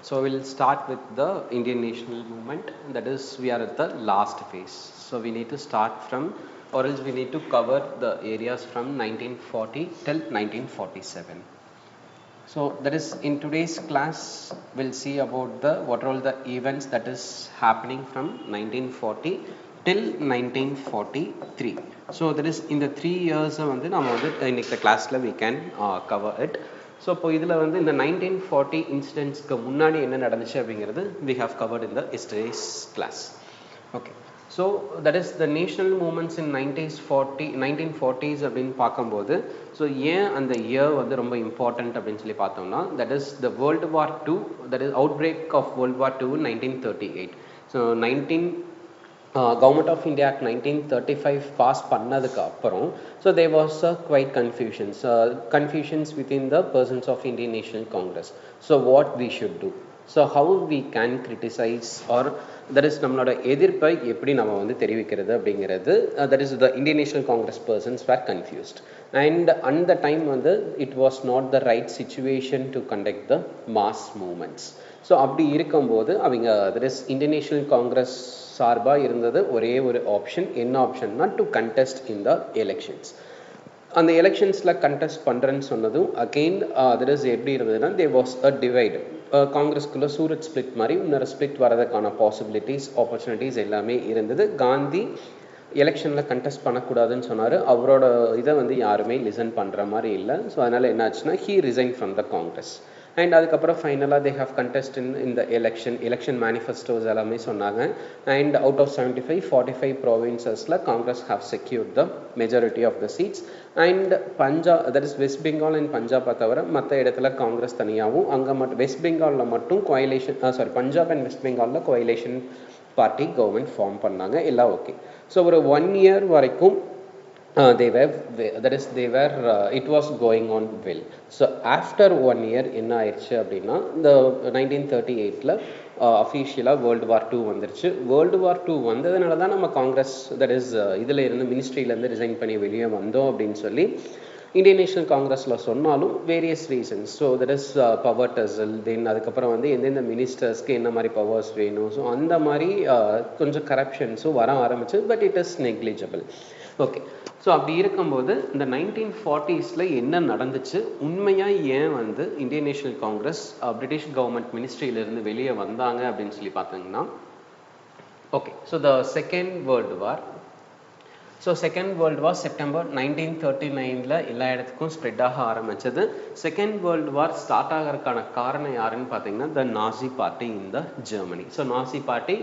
So we'll start with the Indian national movement. That is, we are at the last phase. So we need to start from, or else we need to cover the areas from 1940 till 1947. So that is, in today's class, we'll see about the what are all the events that is happening from 1940 till 1943. So that is, in the 3 years வந்து நாம வந்து இன்னைக்கு கிளாஸ்ல we can cover it. So இப்போ இதில் வந்து இந்த 1940 இன்சிடென்ட்ஸ்க்கு முன்னாடி என்ன நடந்துச்சு அப்படிங்கிறது we have covered in the yesterday's class. Okay. So that is the national movements in 1940s அப்படின்னு பார்க்கும்போது ஸோ ஏன் அந்த இயர் வந்து ரொம்ப இம்பார்ட்டன்ட் அப்படின்னு சொல்லி பார்த்தோம்னா that is the World War II, that is outbreak of World War II in 1938. So Government of India Act 1935 pass பண்ணதுக்கு அப்புறம் so there was quite confusions within the persons of Indian National Congress. So what we should do, so how we can criticize, or that is நம்மளோட எதிர்ப்பை எப்படி நம்ம வந்து தெரிவிக்கிறது அப்படிங்கிறது that is the Indian National Congress persons were confused, and அந்த time வந்து it was not the right situation to conduct the mass movements. So அப்படி இருக்கும்போது அவங்க that is Indian National Congress சார்பாக இருந்தது ஒரே ஒரு ஆப்ஷன். என்ன ஆப்ஷன்னா to contest in the elections. அந்த எலெக்ஷன்ஸில் கண்டெஸ்ட் பண்ணுறேன்னு சொன்னதும் அகெயின் that is எப்படி இருந்ததுன்னா there was a divide. காங்கிரஸ்குள்ளே சூரத் ஸ்பிளிட் மாதிரி இன்னொரு ஸ்பிளிட் வரதுக்கான பாசிபிலிட்டிஸ் ஆப்பர்ச்சுனிட்டிஸ் எல்லாமே இருந்தது. காந்தி எலெக்ஷனில் கண்டெஸ்ட் பண்ணக்கூடாதுன்னு சொன்னார். அவரோட இதை வந்து யாருமே லிசன் பண்ணுற மாதிரி இல்லை. ஸோ அதனால் என்ன ஆச்சுன்னா he resigned from the Congress. And அதுக்கப்புறம் ஃபைனலாக they have contest in the election manifestos எல்லாமே சொன்னாங்க. அண்ட் அவுட் ஆஃப் 75 45 ப்ராவின்சஸில் Congress have secured the majority of the seats. And Punjab, that is West Bengal and பஞ்சாபை தவிர மற்ற இடத்துல காங்கிரஸ் தனியாகவும், அங்கே மட்டும் வெஸ்ட் பெங்காலில் மட்டும் பஞ்சாப் அண்ட் வெஸ்ட் பெங்காலில் கோயலேஷன் பார்ட்டி கவர்மெண்ட் ஃபார்ம் பண்ணாங்க. எல்லாம் ஓகே. ஸோ ஒரு 1 year வரைக்கும் it was going on well. So after 1 year என்ன ஆயிடுச்சு அப்படின்னா இந்த 1938ல அஃபீஷியலாக வேர்ல்டு வார் 2 வந்துருச்சு. வேர்ல்டு வார் 2 வந்ததுனால தான் நம்ம காங்கிரஸ் that is இதில் இருந்து மினிஸ்ட்ரியிலேருந்து ரிசைன் பண்ணி வெளியே வந்தோம் அப்படின்னு சொல்லி இந்தியன் நேஷனல் காங்கிரஸில் சொன்னாலும் various reasons. So that is power tussle, then அதுக்கப்புறம் வந்து எந்தெந்த மினிஸ்டர்ஸ்க்கு என்ன மாதிரி பவர்ஸ் வேணும், ஸோ அந்த மாதிரி கொஞ்சம் கரப்ஷன்ஸும் வர ஆரம்பிச்சு. But it is negligible. Okay. So அப்படி இருக்கும்போது இந்த 1940s என்ன நடந்துச்சு, உண்மையாக ஏன் வந்து Indian national Congress British government மினிஸ்ட்ரியிலிருந்து வெளியே வந்தாங்க அப்படின்னு சொல்லி பார்த்தீங்கன்னா, okay. So the second world war, September 1939 எல்லா இடத்துக்கும் ஸ்ப்ரெட் ஆக ஆரம்பிச்சது. செகண்ட் வேர்ல்டு வார் ஸ்டார்ட் ஆகிறதுக்கான காரணம் யாருன்னு பார்த்தீங்கன்னா the Nazi party in the Germany. So Nazi party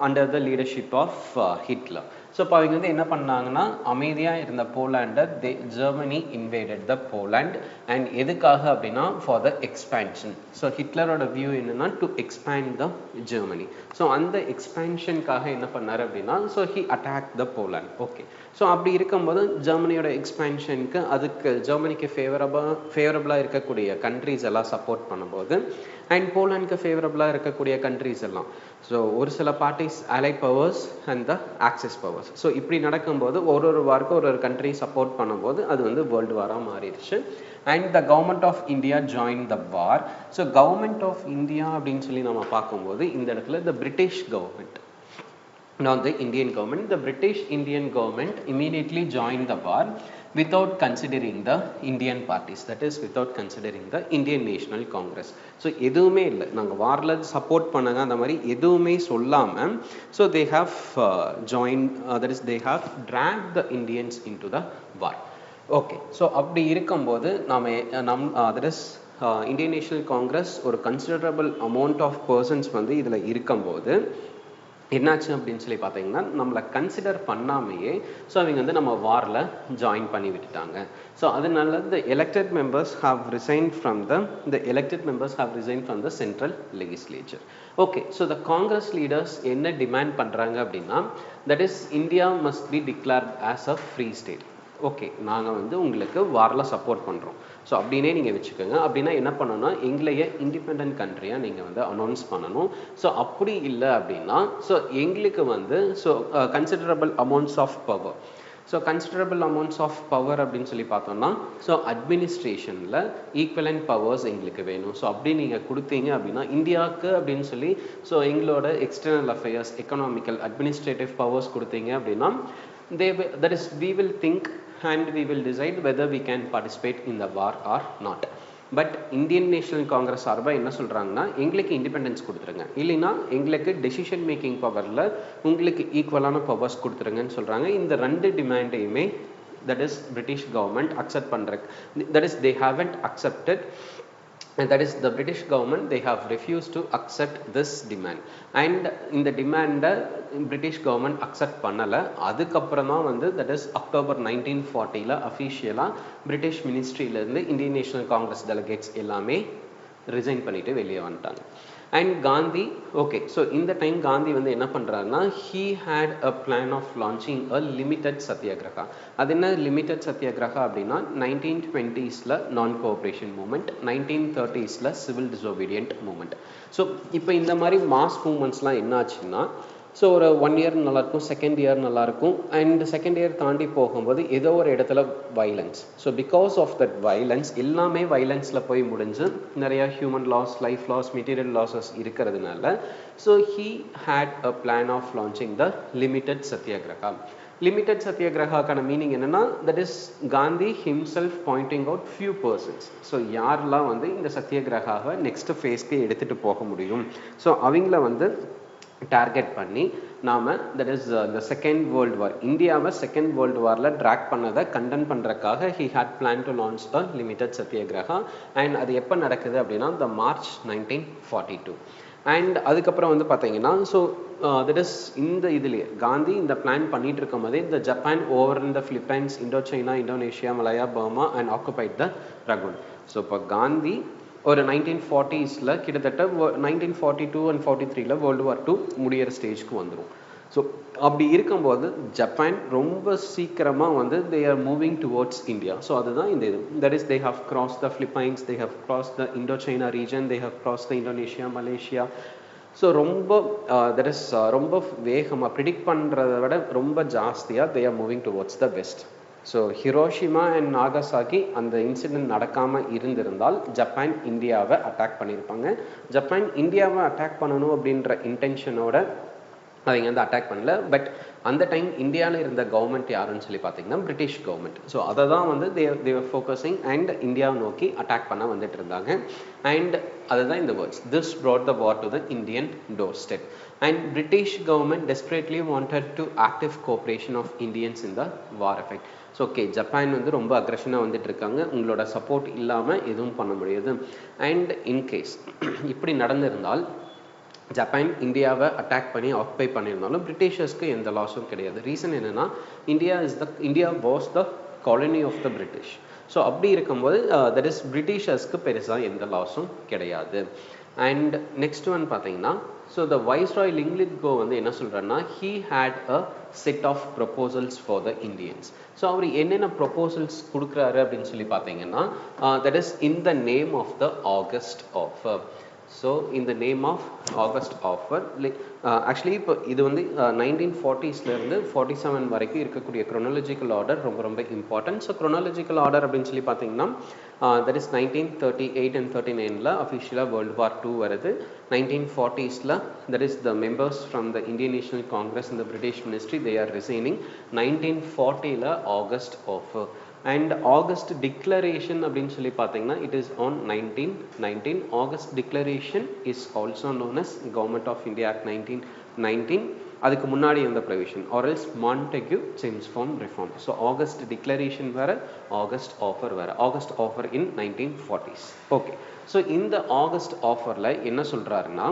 under the leadership of Hitler. So இப்போ அவங்க வந்து என்ன பண்ணாங்கன்னா, அமைதியாக இருந்த போலாண்டை Germany invaded the Poland. And எதுக்காக அப்படின்னா ஃபார் த எக்ஸ்பேன்ஷன். ஸோ ஹிட்லரோட வியூ என்னன்னா to expand the Germany. So அந்த எக்ஸ்பேன்ஷனுக்காக என்ன பண்ணார் அப்படின்னா so he attack the Poland. Okay. So அப்படி இருக்கும்போது ஜெர்மனியோட எக்ஸ்பேன்ஷனுக்கு அதுக்கு ஜெர்மனிக்கு ஃபேவரபுளாக இருக்கக்கூடிய கண்ட்ரிஸ் எல்லாம் சப்போர்ட் பண்ணும்போது, அண்ட் போலாண்டுக்கு ஃபேவரபுளாக இருக்கக்கூடிய கண்ட்ரிஸ் எல்லாம், ஸோ ஒரு சில parties allied powers and the axis powers. So இப்படி நடக்கும்போது ஒரு வார்க்கு ஒரு கண்ட்ரி சப்போர்ட் பண்ணும்போது அது வந்து வேர்ல்டு வாராக மாறிடுச்சு. And the government of India join the war. So government of India அப்படின்னு சொல்லி நம்ம பார்க்கும்போது இந்த இடத்துல the British government, not the Indian government, the British Indian government immediately joined the war without considering the Indian parties, that is without considering the Indian National Congress. So எதுவுமே இல்லை, நாங்கள் வாரில் சப்போர்ட் பண்ணாங்க அந்த மாதிரி எதுவுமே சொல்லாமல் so they have joined, that is they have dragged the Indians into the war. Okay. So அப்படி இருக்கும்போது that is Indian National Congress ஒரு கன்சிடரபிள் அமௌண்ட் ஆஃப் பர்சன்ஸ் வந்து இதில் இருக்கும்போது என்னாச்சு அப்படின்னு சொல்லி பார்த்தீங்கன்னா நம்மளை கன்சிடர் பண்ணாமையே ஸோ அவங்க வந்து நம்ம வாரில் ஜாயின் பண்ணி விட்டுட்டாங்க. ஸோ அதனால the elected members have resigned from the central legislature. Okay. So the Congress leaders என்ன டிமாண்ட் பண்ணுறாங்க அப்படின்னா that is India must be declared as a free state. Okay, நாங்கள் வந்து உங்களுக்கு வாரில் சப்போர்ட் பண்ணுறோம். ஸோ அப்படின்னே நீங்கள் வச்சுக்கோங்க. அப்படின்னா என்ன பண்ணணும்னா எங்களையே இண்டிபெண்ட் கண்ட்ரியாக நீங்கள் வந்து அனௌன்ஸ் பண்ணணும். ஸோ அப்படி இல்லை அப்படின்னா ஸோ எங்களுக்கு வந்து so considerable amounts of power, so considerable amounts of power அப்படின்னு சொல்லி பார்த்தோம்னா ஸோ அட்மினிஸ்ட்ரேஷனில் ஈக்குவலண்ட் பவர்ஸ் எங்களுக்கு வேணும். ஸோ அப்படி நீங்கள் கொடுத்தீங்க அப்படின்னா இந்தியாவுக்கு அப்படின்னு சொல்லி ஸோ எங்களோட external affairs economical administrative powers கொடுத்தீங்க அப்படின்னா that is we will think and we will decide whether we can participate in the war or not. But Indian national Congress சார்பாக என்ன சொல்கிறாங்கன்னா எங்களுக்கு இண்டிபெண்டன்ஸ் கொடுத்துருங்க, இல்லைன்னா எங்களுக்கு டெசிஷன் மேக்கிங் பவரில் உங்களுக்கு ஈக்குவலான பவர்ஸ் கொடுத்துருங்கன்னு சொல்கிறாங்க. இந்த ரெண்டு டிமாண்டையுமே that is British government accept பண்ணுறக்கு, that is they haven't accepted, and that is the British government they have refused to accept this demand. And in the demand British government accept பண்ணல. அதுக்கப்புறம் தான் வந்து that is October 1940ல அஃபிஷியலா British ministryல இருந்து Indian national Congress delegates எல்லாமே resign பண்ணிட்டு வெளியே வந்துட்டாங்க. And Gandhi okay, so இந்த டைம் காந்தி வந்து என்ன பண்ணுறாருன்னா he had a plan of launching a limited satyagraha. அது என்ன லிமிட்டட் சத்தியாகிரகா அப்படின்னா 1920ஸ்ல நான் கோஆப்ரேஷன் மூமெண்ட், 1930ஸ்ல சிவில் டிசோபீடியன்ட் மூமெண்ட். ஸோ இப்போ இந்த மாதிரி மாஸ் மூமெண்ட்ஸ்லாம் என்ன ஆச்சுன்னா ஸோ ஒரு 1 இயர் நல்லாயிருக்கும், செகண்ட் இயர் நல்லாயிருக்கும், அண்ட் செகண்ட் இயர் தாண்டி போகும்போது ஏதோ ஒரு இடத்துல violence. So because of that violence எல்லாமே வைலன்ஸில் போய் முடிஞ்சு நிறையா human loss, life loss, material losses இருக்கிறதுனால so he had a plan of launching the limited satyagraha. Limited சத்தியாகிரகாக்கான மீனிங் என்னென்னா that is Gandhi himself pointing out few persons. So யாரெல்லாம் வந்து இந்த சத்தியாகிரகாவை நெக்ஸ்ட் ஃபேஸ்க்கு எடுத்துகிட்டு போக முடியும், ஸோ அவங்கள வந்து டார்கெட் பண்ணி நாம் that is the second world war, இந்தியாவை செகண்ட் வேர்ல்டு வாரில் ட்ராக் பண்ணதை கண்டன் பண்ணுறதுக்காக he had plan to launch a limited satyagraha. And அது எப்போ நடக்குது அப்படின்னா த மார்ச் 1942. அண்ட் அதுக்கப்புறம் வந்து பார்த்தீங்கன்னா ஸோ தட் இஸ் இந்த இதுலேயே காந்தி இந்த பிளான் பண்ணிட்டு இருக்கும் போதே இந்த ஜப்பான் ஓவர் இந்த Philippines, Indochina, Indonesia, Malaya, Burma and occupied the Rangoon. So இப்போ காந்தி ஒரு 1940ஸ்ல கிட்டத்தட்ட 1942 அண்ட் 43ல வேர்ல்டு வார் 2 முடியிற ஸ்டேஜ்க்கு வந்துடும். ஸோ அப்படி இருக்கும்போது ஜப்பான் ரொம்ப சீக்கிரமாக வந்து they are moving towards India. So அதுதான் இந்த இது that is they have cross the Philippines, they have cross the Indo China region, they have cross the Indonesia, Malaysia. So ரொம்ப தட் இஸ் ரொம்ப வேகமாக ப்ரிடிக்ட் பண்ணுறதை விட ரொம்ப ஜாஸ்தியாக they are moving towards the west. So Hiroshima and Nagasaki அந்த incident நடக்காமல் இருந்திருந்தால் ஜப்பான் இந்தியாவை அட்டாக் பண்ணியிருப்பாங்க. ஜப்பான் இந்தியாவை அட்டாக் பண்ணணும் அப்படின்ற இன்டென்ஷனோட அவங்க வந்து அட்டாக் பண்ணல. பட் அந்த டைம் இந்தியாவில் இருந்த கவர்மெண்ட் யாருன்னு சொல்லி பார்த்தீங்கன்னா பிரிட்டிஷ் கவர்மெண்ட். ஸோ அதை தான் வந்து தேவர் ஃபோக்கஸிங் அண்ட் இந்தியாவை நோக்கி அட்டாக் பண்ண வந்துட்டு இருந்தாங்க. அண்ட் அதுதான் இந்த words this brought the war to the Indian doorstep. And British government desperately wanted to active cooperation of Indians in the war effect. So okay, Japan வந்து ரொம்ப அக்ரெஷனாக வந்துட்டு இருக்காங்க, உங்களோட சப்போர்ட் இல்லாமல் எதுவும் பண்ண முடியாது. அண்ட் இன்கேஸ் இப்படி நடந்திருந்தால் ஜப்பான் இந்தியாவை அட்டாக் பண்ணி ஆக்குபை பண்ணியிருந்தாலும் பிரிட்டிஷர்ஸ்க்கு எந்த லாஸும் கிடையாது. ரீசன் என்னென்னா India was the colony of the British. So அப்படி இருக்கும்போது தட் இஸ் பிரிட்டிஷர்ஸ்க்கு பெருசாக எந்த லாஸும் கிடையாது. அண்ட் நெக்ஸ்ட் ஒன் பார்த்தீங்கன்னா ஸோ த வைஸ்ராய் லிங்லித்கோ வந்து என்ன சொல்கிறாருன்னா he had a set of proposals for the Indians. So அவர் என்னென்ன ப்ரொபோசல்ஸ் கொடுக்குறாரு அப்படின்னு சொல்லி பார்த்தீங்கன்னா that is in the name of the August offer. So in the name of August offer, actually இப்போ இது வந்து 1940ஸ்லேருந்து 47 வரைக்கும் இருக்கக்கூடிய க்ரோனாலஜிக்கல் ஆர்டர் ரொம்ப ரொம்ப இம்பார்ட்டன்ட். ஸோ க்ரோனாலஜிக்கல் ஆர்டர் அப்படின்னு சொல்லி பார்த்தீங்கன்னா தட் இஸ் 1938 அண்ட் 39ல் அஃபிஷியலாக வேர்ல்டு வார் 2 வருது. 1940ஸ்ல that is the members from the Indian national Congress இந்த British ministry they are resigning. 1940ல் August offer. And August declaration அப்படின்னு சொல்லி பார்த்தீங்கன்னா it is on 1919. August declaration is also known as government of India act 1919. அதுக்கு முன்னாடி இருந்த provision ஆர்எல்ஸ் Montagu ஜேம்ஸ்பார்ம் ரிஃபார்ம். ஸோ ஆகஸ்ட் டிக்ளரேஷன் வேறு, ஆகஸ்ட் ஆஃபர் வேறு. August offer in 1940s. Okay, so இந்த ஆகஸ்ட் ஆஃபரில் என்ன சொல்கிறாருன்னா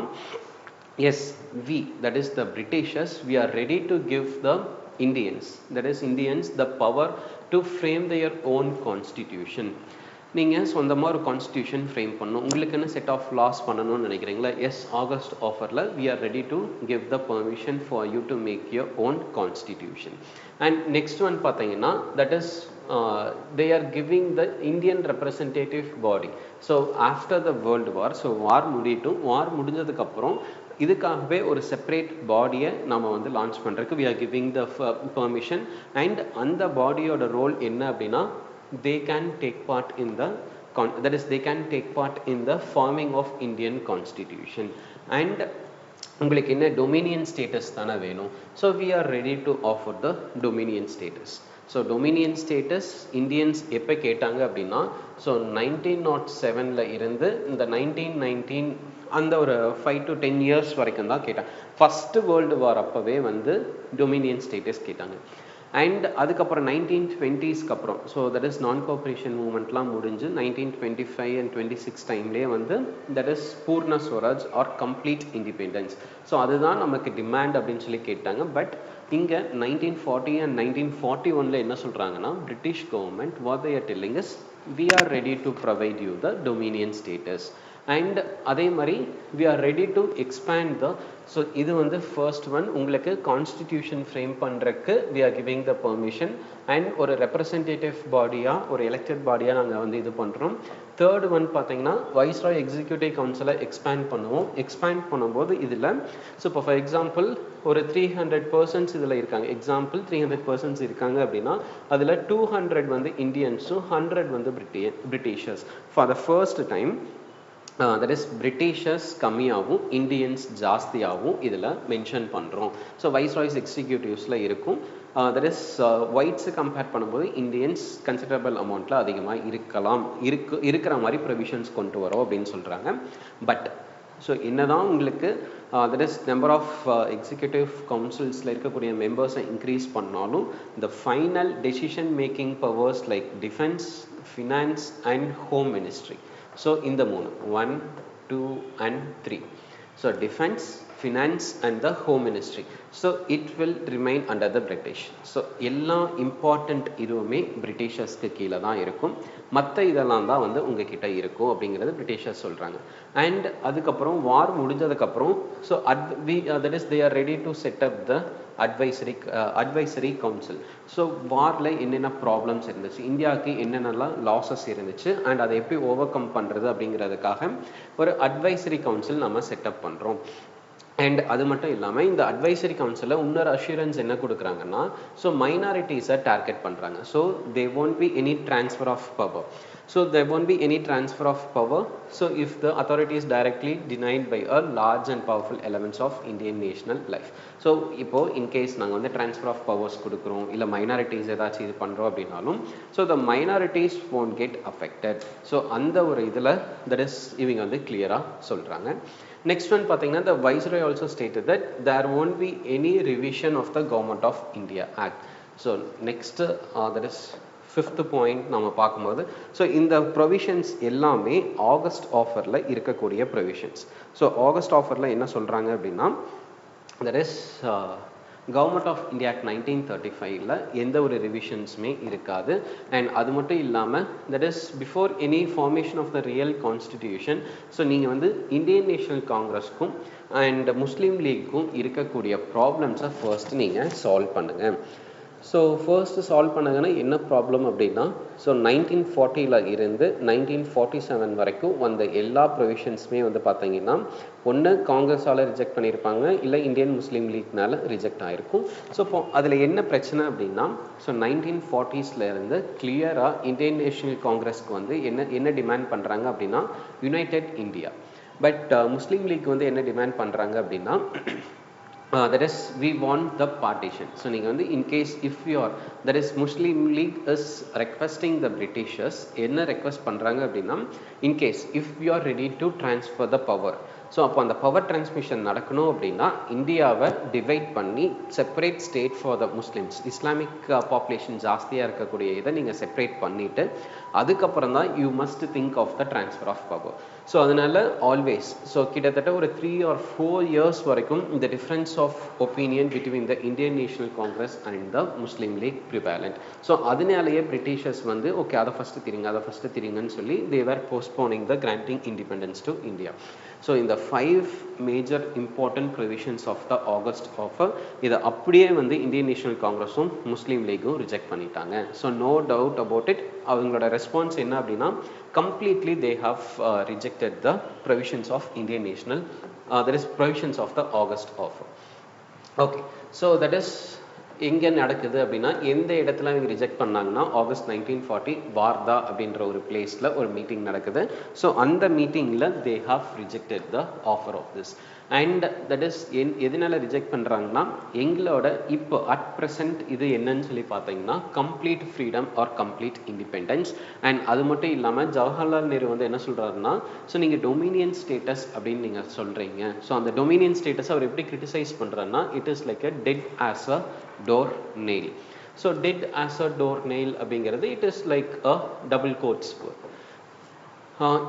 S we that is the Britishers we are ready to give the Indians, that is Indians, the power to frame their own constitution. நீங்கள் சொந்தமாக ஒரு constitution frame பண்ணணும், உங்களுக்குன்னு set of loss பண்ணணும்னு நினைக்கிறீங்களா? எஸ், ஆகஸ்ட் ஆஃபரில் we are ready to give the permission for you to make your own constitution. And next one பார்த்தீங்கன்னா that is they are giving the Indian representative body. So after the world war, so war முடியட்டும், வார் முடிஞ்சதுக்கப்புறம் இதுக்காகவே ஒரு separate பாடியை நம்ம வந்து launch பண்ணுறதுக்கு we are giving the permission and அந்த பாடியோட ரோல் என்ன அப்படின்னா they can take part in the that is they can take part in the forming of Indian constitution and உங்களுக்கு என்ன dominion status தானே வேணும் so we are ready to offer the dominion status so dominion status Indians எப்போ கேட்டாங்க அப்படின்னா so 1907ல இருந்து இந்த 1919 அந்த ஒரு 5 to 10 years வரைக்கும் தான் கேட்டாங்க ஃபர்ஸ்ட் வேர்ல்டு வார் அப்பவே வந்து dominion status கேட்டாங்க and அதுக்கப்புறம் 1920ஸ்க்கு அப்புறம் so that is non cooperation மூமெண்ட்லாம் முடிஞ்சு 1925 and 26 டைம்லேயே வந்து that is Purna Swaraj or complete independence so அதுதான் நமக்கு டிமாண்ட் அப்படின்னு சொல்லி கேட்டாங்க பட் இங்கே 1940 and 1941ல என்ன சொல்கிறாங்கன்னா British government what they are telling us we are ready to provide you the dominion status and அதே மாதிரி we are ready to expand the so இது வந்து first one உங்களுக்கு constitution frame பண்றதுக்கு we are giving the permission and ஒரு representative பாடியா ஒரு elected பாடியா நாங்க வந்து இது பண்றோம் third one பாத்தீங்கன்னா viceroy executive council expand பண்ணுவோம் expand பண்ணும்போது இதுல so for example ஒரு 300 persons இதுல இருக்காங்க example 300 persons இருக்காங்க அப்படின்னா அதுல 200 வந்து இந்தியன்ஸும் 100 வந்து Britishers for the first time that is Britishers கம்மியாகவும் இந்தியன்ஸ் ஜாஸ்தியாகவும் இதில் மென்ஷன் பண்ணுறோம் ஸோ வைஸ்ராய்ஸ் எக்ஸிக்யூட்டிவ்ஸில் இருக்கும் that is ஒயிட்ஸு கம்பேர் பண்ணும்போது இந்தியன்ஸ் கன்சிடரபிள் அமௌண்ட்டில் அதிகமாக இருக்கலாம் இருக்கிற மாதிரி ப்ரொவிஷன்ஸ் கொண்டு வரோம் அப்படின்னு சொல்கிறாங்க பட் ஸோ என்னதான் உங்களுக்கு that is number of executive கவுன்சில்ஸில் இருக்கக்கூடிய மெம்பர்ஸை இன்க்ரீஸ் பண்ணாலும் the final decision making powers like defense, finance and home ministry so in the moon 1 2 and 3 so defense finance and the home ministry so it will remain under the British so எல்லா important இதுவுமே பிரிட்டிஷர்ஸ்க்கு கீழே தான் இருக்கும் மற்ற இதெல்லாம் தான் வந்து உங்ககிட்ட இருக்கும் அப்படிங்கிறது பிரிட்டிஷர்ஸ் சொல்றாங்க and அதுக்கப்புறம் வார் முடிஞ்சதுக்கப்புறம் so that is they are ready to set up the advisory council so வார்ல என்னென்ன ப்ராப்ளம்ஸ் இருந்துச்சு இந்தியாவுக்கு என்னென்னலாம் லாசஸ் இருந்துச்சு அண்ட் அதை எப்படி ஓவர் கம் பண்ணுறது அப்படிங்கிறதுக்காக ஒரு அட்வைசரி கவுன்சில் நம்ம செட்டப் பண்ணுறோம் அண்ட் அது மட்டும் இல்லாமல் இந்த அட்வைசரி கவுன்சிலில் இன்னொரு அஷூரன்ஸ் என்ன கொடுக்குறாங்கன்னா ஸோ மைனாரிட்டிஸை டார்கெட் பண்ணுறாங்க so they won't be any transfer of power so there won't be any transfer of power so if the authority is directly denied by a large and powerful elements of Indian national life so இப்போ in case நாங்கள் வந்து transfer of powers கொடுக்குறோம் இல்லை minorities ஏதாச்சும் இது பண்ணுறோம் அப்படின்னாலும் so the minorities won't get affected so அந்த ஒரு இதில் that is இவங்க வந்து கிளியராக சொல்கிறாங்க next one பாத்தீங்கன்னா the viceroy also stated that there won't be any revision of the government of India act so next that is fifth point நாம பார்க்கும்போது so இந்த provisions எல்லாமே ஆகஸ்ட் ஆஃபர்ல இருக்கக்கூடிய provisions so ஆகஸ்ட் ஆஃபர்ல என்ன சொல்றாங்க அப்படின்னா that is government of India act 1935ல எந்த ஒரு ரிவிஷன்ஸுமே இருக்காது அண்ட் அது மட்டும் இல்லாமல் that is before any formation of the real constitution so நீங்கள் வந்து இந்தியன் நேஷனல் காங்கிரஸ்க்கும் அண்ட் முஸ்லீம் லீக்கும் இருக்கக்கூடிய ப்ராப்ளம்ஸை ஃபர்ஸ்ட் நீங்கள் சால்வ் பண்ணுங்கள் ஸோ ஃபர்ஸ்ட்டு சால்வ் பண்ணங்கன்னா என்ன ப்ராப்ளம் அப்படின்னா ஸோ 1940ல் இருந்து 1947 வரைக்கும் வந்த எல்லா ப்ரொவிஷன்ஸுமே வந்து பார்த்தீங்கன்னா ஒன்று காங்கிரஸால் ரிஜெக்ட் பண்ணியிருப்பாங்க இல்லை இந்தியன் முஸ்லீம் லீக்னால ரிஜெக்ட் ஆகிருக்கும் ஸோ இப்போ அதில் என்ன பிரச்சனை அப்படின்னா ஸோ 1940ஸ்ல இருந்து கிளியராக இந்தியன் நேஷனல் காங்கிரஸ்க்கு வந்து என்ன டிமாண்ட் பண்ணுறாங்க அப்படின்னா united India but Muslim League வந்து என்ன டிமாண்ட் பண்ணுறாங்க அப்படின்னா that is we want the partition so நீங்க வந்து in case if you are that is Muslim League is requesting the Britishers என்ன request பண்றாங்க அப்படின்னா in case if you are ready to transfer the power so அப்போ அந்த power transmission நடக்கணும் அப்படின்னா இந்தியாவை டிவைட் பண்ணி separate state for the Muslims Islamic population ஜாஸ்தியாக இருக்கக்கூடிய இதை நீங்கள் செப்பரேட் பண்ணிவிட்டு அதுக்கப்புறம் தான் you must think of the transfer of power so அதனால ஆல்வேஸ் ஸோ கிட்டத்தட்ட ஒரு 3 or 4 years வரைக்கும் இந்த difference of opinion between the Indian national Congress and the Muslim League prevalent so அதனாலேயே பிரிட்டிஷர்ஸ் வந்து ஓகே அதை ஃபஸ்ட்டு திரிங்கன்னு சொல்லி they were postponing the granting independence to India so இந்த 5 major important provisions of the August offer இதை அப்படியே வந்து Indian national காங்கிரஸும் முஸ்லீம் லீக்கும் ரிஜெக்ட் பண்ணிட்டாங்க so no doubt about it அவங்களோட ரெஸ்பான்ஸ் என்ன அப்படின்னா completely they have rejected the provisions of Indian National that is provisions of the August offer. Okay, so that is எங்கே நடக்குது அப்படின்னா எந்த இடத்துல அவங்க ரிஜெக்ட் பண்ணாங்கன்னா ஆகஸ்ட் 1940 வார்தா அப்படின்ற ஒரு பிளேஸில் ஒரு மீட்டிங் நடக்குது. ஸோ அந்த மீட்டிங்கில் they have rejected the offer of this. And that is எதனால ரிஜெக்ட் பண்ணுறாங்கன்னா எங்களோட இப்போ அட் ப்ரெசென்ட் இது என்னன்னு சொல்லி பார்த்தீங்கன்னா complete freedom or complete independence. And அது மட்டும் இல்லாமல் ஜவஹர்லால் நேரு வந்து என்ன சொல்கிறாருன்னா, ஸோ நீங்கள் டொமினியன் ஸ்டேட்டஸ் அப்படின்னு நீங்கள் சொல்கிறீங்க. ஸோ அந்த டொமினியன் ஸ்டேட்டஸ் அவர் எப்படி கிரிட்டிசைஸ் பண்ணுறாருன்னா, it is like a dead as a door nail. So dead as a door nail அப்படிங்கிறது it is like a double quotes word.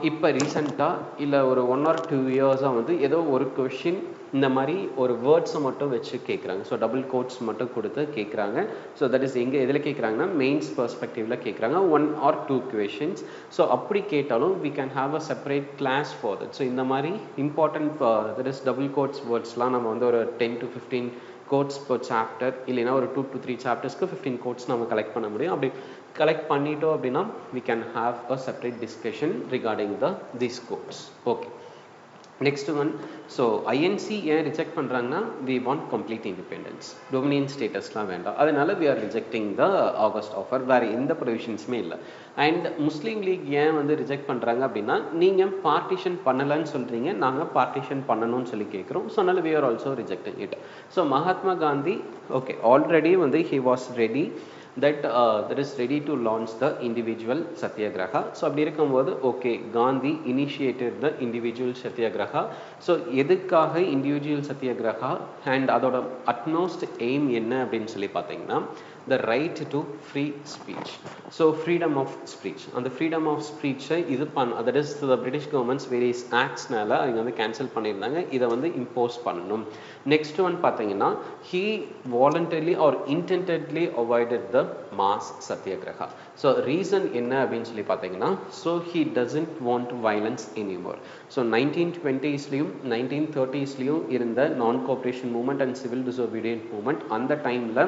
இப்போ ரீசெண்டாக இல்லை ஒரு 1 or 2 இயர்ஸாக வந்து ஏதோ ஒரு கொஷின் இந்த மாதிரி ஒரு வேர்ட்ஸை மட்டும் வச்சு கேட்குறாங்க. ஸோ டபுள் கோட்ஸ் மட்டும் கொடுத்து கேட்குறாங்க. ஸோ தட் இஸ் எங்கே எதில் கேட்குறாங்கன்னா மெயின்ஸ் பெர்ஸ்பெக்டிவில் கேட்குறாங்க 1 or 2 questions. ஸோ அப்படி கேட்டாலும் we can have a separate class for that. So இந்த மாதிரி important that is double quotes வேர்ட்ஸ்லாம் நம்ம வந்து ஒரு 10 to 15 கோட்ஸ் பர் சாப்டர் இல்லைன்னா ஒரு 2 to 3 சாப்டர்ஸ்க்கு 15 கோட்ஸ் நம்ம கலெக்ட் பண்ண முடியும். அப்படி கலெக்ட் பண்ணிட்டோம் அப்படின்னா we can have a separate discussion regarding these codes. Okay, next one. So INC ஏன் ரிஜெக்ட் பண்ணுறாங்கன்னா we want complete independence, dominion statusலாம் வேண்டாம், அதனால we are rejecting the August offer. வேறு எந்த ப்ரொவிஷன்ஸுமே இல்லை. அண்ட் முஸ்லீம் லீக் ஏன் வந்து ரிஜெக்ட் பண்ணுறாங்க அப்படின்னா நீங்கள் பார்ட்டிஷன் பண்ணலைன்னு சொல்கிறீங்க, நாங்கள் பார்ட்டிஷன் பண்ணணும்னு சொல்லி கேட்குறோம். ஸோ அதனால we are also rejecting it. So Mahatma Gandhi okay already வந்து he was ready that is ready to launch the individual satyagraha. So அப்படி இருக்கும்போது okay Gandhi initiated the individual satyagraha. So எதுக்காக individual satyagraha அண்ட் அதோட utmost aim என்ன அப்படின்னு சொல்லி பார்த்தீங்கன்னா the right to free speech. So freedom of speech, and the freedom of speech இது that is the British government's various actsனால அவங்க வந்து cancel பண்ணியிருந்தாங்க, இதை வந்து இம்போஸ் பண்ணணும். நெக்ஸ்ட் ஒன் பார்த்தீங்கன்னா he voluntarily or intentedly avoided the mass satyagraha. So reason என்ன அப்படின்னு சொல்லி பார்த்தீங்கன்னா so he doesn't want violence anymore. So 1920ஸ்லையும் 1930ஸ்லையும் இருந்த non cooperation movement and civil disobedient movement அந்த டைமில்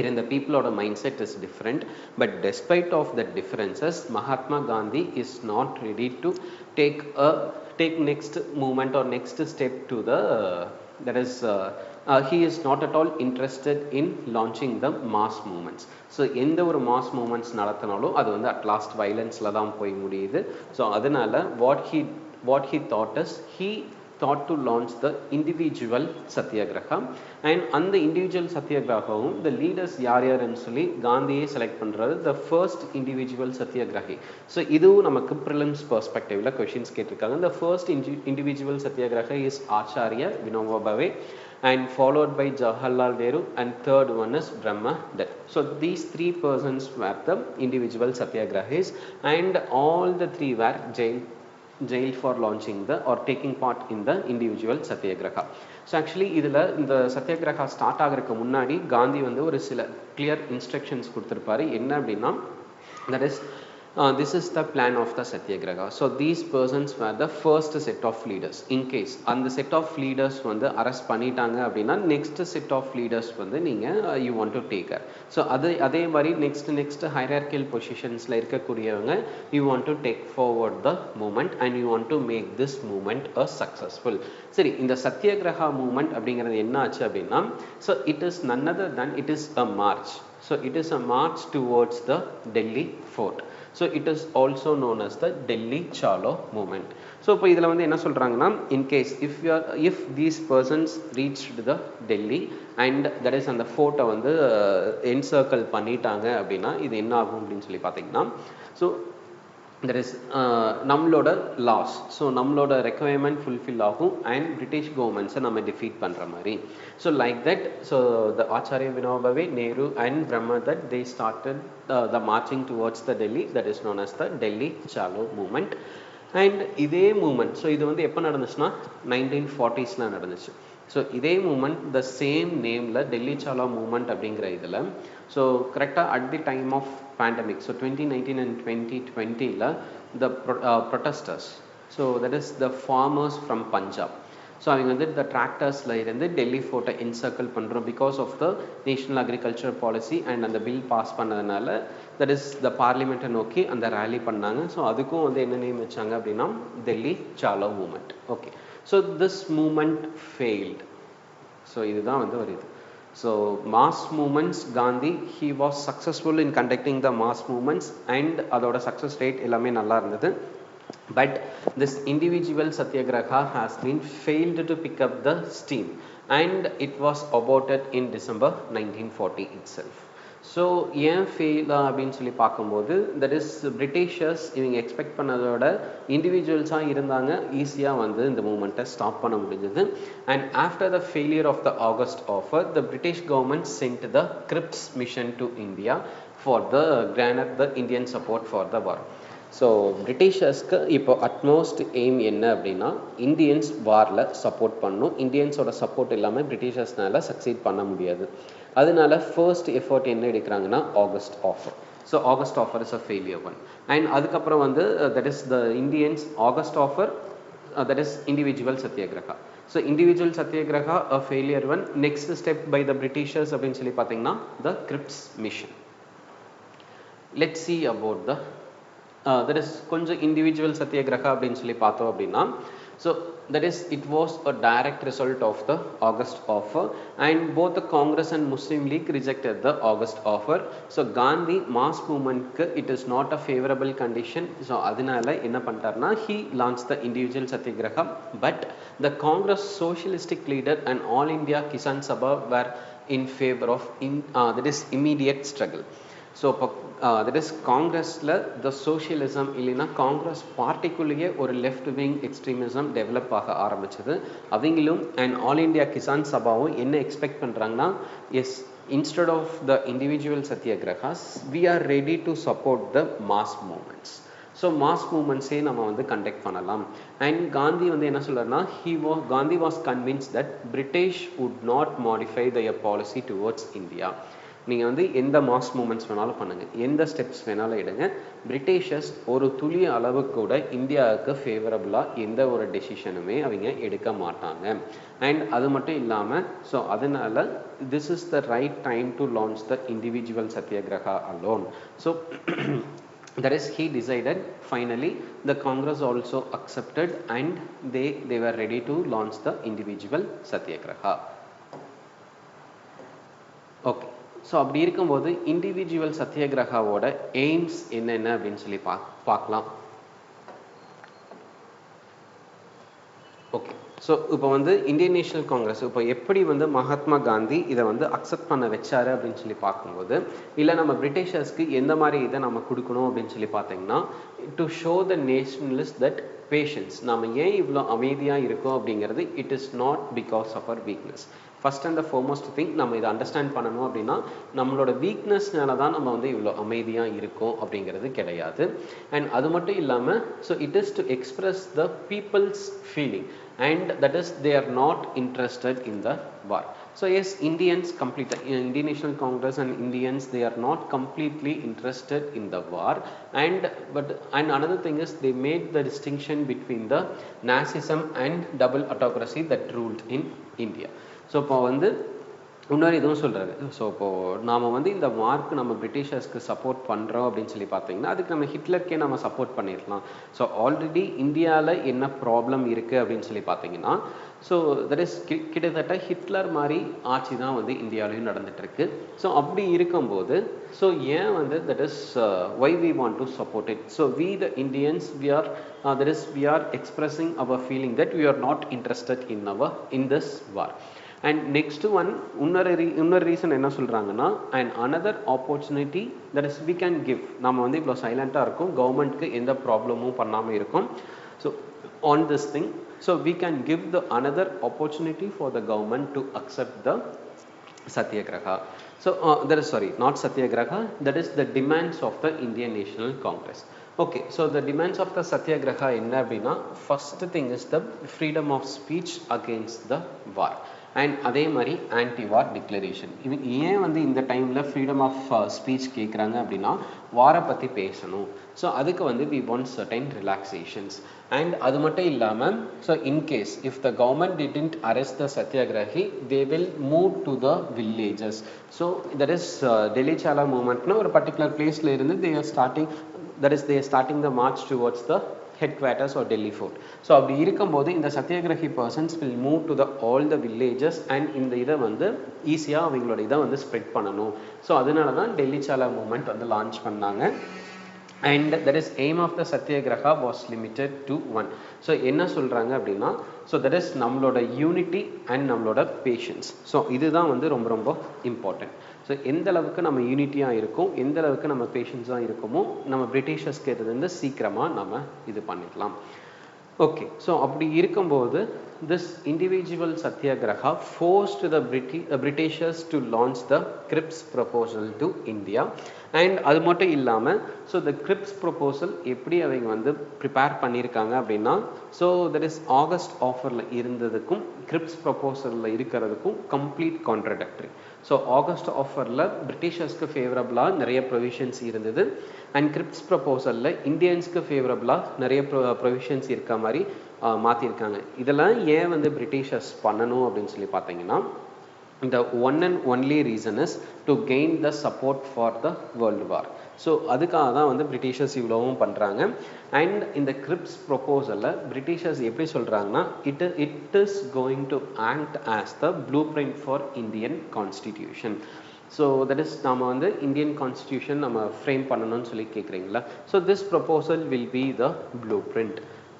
இருந்த peopleோட mind set is different. But despite of the differences Mahatma Gandhi is not ready to take next movement or next step to the that is he is not at all interested in launching the mass movements. So எந்த ஒரு mass moments நடத்தினாலும் அது வந்து at last வயலன்ஸில் தான் போய் முடியுது. So அதனால what he thought is he thought to launch the individual satyagraha. And அந்த individual satyagrahவும் the leaders யார் யாருன்னு சொல்லி காந்தியை செலக்ட் பண்ணுறது the first individual satyagrahi. So இதுவும் நமக்கு prelims perspectiveல கொஷின்ஸ் கேட்டிருக்காங்க. the first individual satyagraha is Acharya Vinoba Bhave and followed by Jawaharlal Nehru, and third one is Brahma Dutt. So these 3 persons were the individual satyagrahis, and all the 3 were jailed for launching the or taking part in the individual satyagraha. So actually இதில் இந்த satyagraha start ஆகிறதுக்கு முன்னாடி காந்தி வந்து ஒரு சில clear instructions கொடுத்துருப்பாரு. என்ன அப்படின்னா that is this is the plan of the satyagraha. So these persons were the first set of leaders. In case அந்த set of leaders வந்து அரெஸ்ட் பண்ணிட்டாங்க அப்படின்னா நெக்ஸ்ட் set of leaders வந்து நீங்கள் you want to take her. So அதே மாதிரி next hierarchical பொசிஷன்ஸில் இருக்கக்கூடியவங்க you want to take forward the movement and you want to make this movement a successful. சரி, இந்த சத்யாகிரகா மூவ்மெண்ட் அப்படிங்கிறது என்ன ஆச்சு அப்படின்னா so it is none other than it is a march. So it is a march towards the Delhi fort. So it is also known as the Delhi Chalo movement. So இப்போ இதில் வந்து என்ன சொல்கிறாங்கன்னா in case if these persons reached the Delhi and that is அந்த ஃபோர்ட்டை வந்து encircle பண்ணிட்டாங்க அப்படின்னா இது என்ன ஆகும் அப்படின்னு சொல்லி பார்த்தீங்கன்னா ஸோ that is நம்மளோட லாஸ், ஸோ நம்மளோட ரெக்குவயர்மெண்ட் ஃபுல்ஃபில் ஆகும் அண்ட் பிரிட்டிஷ் கவர்மெண்ட்ஸை நம்ம டிஃபீட் பண்ணுற மாதிரி. So like that so the Acharya Vinoba Bhave, Nehru and Brahma that they started the marching towards the Delhi, that is known as the Delhi Chalo movement. And இதே மூமெண்ட் ஸோ இது வந்து எப்போ நடந்துச்சுன்னா 1940s நடந்துச்சு. ஸோ இதே மூமெண்ட் த சேம் நேமில் டெல்லி சாலோ மூமெண்ட் அப்படிங்கிற இதில் ஸோ கரெக்டாக at the time of pandemic, so 2019 and 2020 the protesters, so that is the farmers from Punjab, so அவங்க வந்து the tractorsல இருந்து டெல்லி ஃபோர்ட்டை encircle பண்ணுறோம் because of the national agriculture policy and அந்த bill pass பண்ணதுனால that is the பார்லிமெண்ட்டை நோக்கி அந்த rally பண்ணாங்க. So அதுக்கும் வந்து என்ன நேம் வச்சாங்க அப்படின்னா Delhi Chalo movement. Okay, So this movement failed. So இதுதான் வந்து வருது. So mass movements, Gandhi, he was successful in conducting the mass movements and அதோட success rate எல்லாமே நல்லா இருந்தது. But this individual satyagraha has been failed to pick up the steam and it was aborted in December 1940 itself. So ஏன் fail அப்படின்னு சொல்லி பார்க்கும்போது that is Britishers இவங்க expect பண்ணதோட இண்டிவிஜுவல்ஸாக இருந்தாங்க, ஈஸியாக வந்து இந்த மூமெண்ட்டை ஸ்டாப் பண்ண முடிஞ்சது. And after the failure of the August offer, the British government sent the Cripps mission to India for the garner the Indian support for the war. So பிரிட்டிஷர்ஸ்க்கு இப்போ அட்மோஸ்ட் எய்ம் என்ன அப்படின்னா இந்தியன்ஸ் வாரில் support பண்ணணும். இந்தியன்ஸோட support இல்லாமல் பிரிட்டிஷர்ஸ்னால succeed பண்ண முடியாது. அதனால ஃபர்ஸ்ட் எஃபர்ட் என்ன எடுக்கிறாங்கன்னா August offer. So August offer is a failure one. And அதுக்கப்புறம் வந்து that is the Indians August offer, that is individual satyagraha. So individual satyagraha a failure one. Next step by the Britishers அப்படின்னு சொல்லி பார்த்தீங்கன்னா the Cripps mission. Let's see about the that is கொஞ்சம் individual satyagraha அப்படின்னு சொல்லி பார்த்தோம் அப்படின்னா, so that is it was a direct result of the August offer and both the Congress and Muslim League rejected the August offer. So Gandhi mass movement ku it is not a favorable condition. So adinala enna pantarna he launched the individual satyagraha, but the Congress socialistic leader and All India Kisan Sabha were in favor of that is immediate struggle. So இப்போ that is காங்கிரஸில் த socialism இல்லைன்னா காங்கிரஸ் பார்ட்டிக்குள்ளேயே ஒரு left wing extremism develop ஆக ஆரம்பிச்சது. அவங்களும் and All India Kisan சபாவும் என்ன expect பண்ணுறாங்கன்னா, yes instead of the individual satyagrahas we are ready to support the mass movements. So mass மூமெண்ட்ஸே நம்ம வந்து கண்டக்ட் பண்ணலாம். அண்ட் காந்தி வந்து என்ன சொல்கிறாருன்னா, Gandhi was convince that British would not modify their policy towards India. நீங்கள் வந்து எந்த மாஸ் மூமெண்ட்ஸ் வேணாலும் பண்ணுங்கள், எந்த ஸ்டெப்ஸ் வேணாலும் எடுங்க, பிரிட்டிஷர்ஸ் ஒரு துளி அளவு கூட இந்தியாவுக்கு ஃபேவரபுளாக எந்த ஒரு டெசிஷனுமே அவங்க எடுக்க மாட்டாங்க. அண்ட் அது மட்டும் இல்லாமல் ஸோ அதனால this is the right time to launch the individual satyagraha alone. So that is he decided. Finally the Congress also accepted and they were ready to launch the individual satyagraha. Okay, so அப்படி இருக்கும்போது individual சத்யாகிரகாவோட AIIMS என்னென்ன அப்படின்னு சொல்லி பார்க்கலாம். Okay, so இப்போ வந்து Indian national Congress இப்போ எப்படி வந்து மகாத்மா காந்தி இதை வந்து அக்செப்ட் பண்ண வச்சாரு அப்படின்னு சொல்லி பார்க்கும்போது, இல்லை நம்ம பிரிட்டிஷர்ஸ்க்கு எந்த மாதிரி இதை நம்ம கொடுக்கணும் அப்படின்னு சொல்லி பார்த்தீங்கன்னா, to show the nationalist that passions, நம்ம ஏன் இவ்வளோ அமைதியாக இருக்கோம் அப்படிங்கிறது it is not because of our weakness. First and the foremost thing நம்ம இதை அண்டர்ஸ்டாண்ட் பண்ணணும் அப்படின்னா, நம்மளோட வீக்னஸ்னால தான் நம்ம வந்து இவ்வளோ அமைதியாக இருக்கோம் அப்படிங்கிறது கிடையாது. அண்ட் அது மட்டும் இல்லாமல் so it is to express the people's feeling and that is they are not interested in the war. So yes, Indians completely, Indian National Congress and Indians, they are not completely interested in the war. And another thing is they made the distinction between the Nazism and double autocracy that ruled in India. So இப்போ வந்து இன்னொரு இதுவும் சொல்கிறாரு. So இப்போது நாம் வந்து இந்த வார்க்கு நம்ம பிரிட்டிஷர்ஸ்க்கு சப்போர்ட் பண்ணுறோம் அப்படின்னு சொல்லி பார்த்தீங்கன்னா, அதுக்கு நம்ம ஹிட்லருக்கே நம்ம சப்போர்ட் பண்ணிடலாம். ஸோ ஆல்ரெடி இந்தியாவில் என்ன ப்ராப்ளம் இருக்குது அப்படின்னு சொல்லி பார்த்தீங்கன்னா, ஸோ தட் இஸ் கிட்டத்தட்ட ஹிட்லர் மாதிரி ஆட்சி தான் வந்து இந்தியாவிலையும் நடந்துகிட்ருக்கு. ஸோ அப்படி இருக்கும்போது ஸோ ஏன் வந்து that is why we want to support it. So we the Indians we are that is we are expressing our feeling that we are not interested in this war. And next one இன்னொரு reason என்ன சொல்கிறாங்கன்னா, and another opportunity that is we can give. நம்ம வந்து இவ்வளோ சைலண்ட்டாக இருக்கும், கவர்மெண்ட்க்கு எந்த ப்ராப்ளமும் பண்ணாமல் இருக்கும். So on this thing so we can give the another opportunity for the government to accept the satyagraha. So that is sorry not satyagraha, that is the demands of the Indian National Congress. Okay, so the demands of the satyagraha என்ன அப்படின்னா, first thing is the freedom of speech against the war. And அதே மாதிரி anti வார் declaration. இவன் ஏன் வந்து இந்த டைமில் freedom of speech கேட்குறாங்க அப்படின்னா, வாரை பற்றி பேசணும். ஸோ அதுக்கு வந்து we want certain relaxations. And அது மட்டும் இல்லாமல் so in case if the government didn't arrest the satyagrahi they will move to the villages. So that is Delhi Chalo மூவ்மெண்ட்னா ஒரு பர்டிகுலர் பிளேஸில் இருந்து they are starting the march towards the headquarters or Delhi fort. So அப்படி இருக்கும்போது இந்த satyagrahi persons will move to the all the villages and இந்த இதை வந்து ஈஸியாக அவங்களோட இதை வந்து ஸ்ப்ரெட் பண்ணணும். ஸோ அதனால தான் டெல்லி சாலா மூமெண்ட் வந்து லான்ச் பண்ணாங்க. And that is aim of the satyagraha was limited to one. So என்ன சொல்றாங்க அப்படின்னா, so that is நம்மளோட unity and நம்மளோட patience. So இதுதான் வந்து ரொம்ப ரொம்ப important. ஸோ எந்த அளவுக்கு நம்ம யூனிட்டியாக இருக்கும், எந்த அளவுக்கு நம்ம பேஷன்ஸாக இருக்குமோ நம்ம பிரிட்டிஷர்ஸ்க்கு இருந்து சீக்கிரமாக நம்ம இது பண்ணிக்கலாம். ஓகே, ஸோ அப்படி இருக்கும்போது this individual satyagraha forced the Britishers to launch the Cripps proposal to India. And அது மட்டும் இல்லாமல் ஸோ the Cripps proposal எப்படி அவங்க வந்து ப்ரிப்பேர் பண்ணியிருக்காங்க அப்படின்னா, ஸோ that is ஆகஸ்ட் ஆஃபரில் இருந்ததுக்கும் Cripps ப்ரொபோசலில் இருக்கிறதுக்கும் கம்ப்ளீட் கான்ட்ரடக்டரி. ஸோ ஆகஸ்ட் ஆஃபரில் பிரிட்டிஷர்ஸ்க்கு ஃபேவரபுளாக நிறைய ப்ரொவிஷன்ஸ் இருந்தது அண்ட் Cripps ப்ரொபோசலில் இந்தியன்ஸ்க்கு ஃபேவரபுளாக நிறைய ப்ரொவிஷன்ஸ் இருக்க மாதிரி மாற்றிருக்காங்க. இதெல்லாம் ஏன் வந்து பிரிட்டிஷர்ஸ் பண்ணணும் அப்படின்னு சொல்லி பார்த்தீங்கன்னா, the one and only reason is to gain the support for the world war. So அதுக்காக தான் வந்து பிரிட்டிஷர்ஸ் இவ்வளவும் பண்ணுறாங்க. அண்ட் இந்த Cripps ப்ரொபோசலில் பிரிட்டிஷர்ஸ் எப்படி சொல்கிறாங்கன்னா, it is going to act as the blueprint for Indian constitution. So that is நம்ம வந்து இந்தியன் கான்ஸ்டியூஷன் நம்ம ஃப்ரேம் பண்ணணும்னு சொல்லி கேட்குறீங்களா. So this proposal will be the blue print.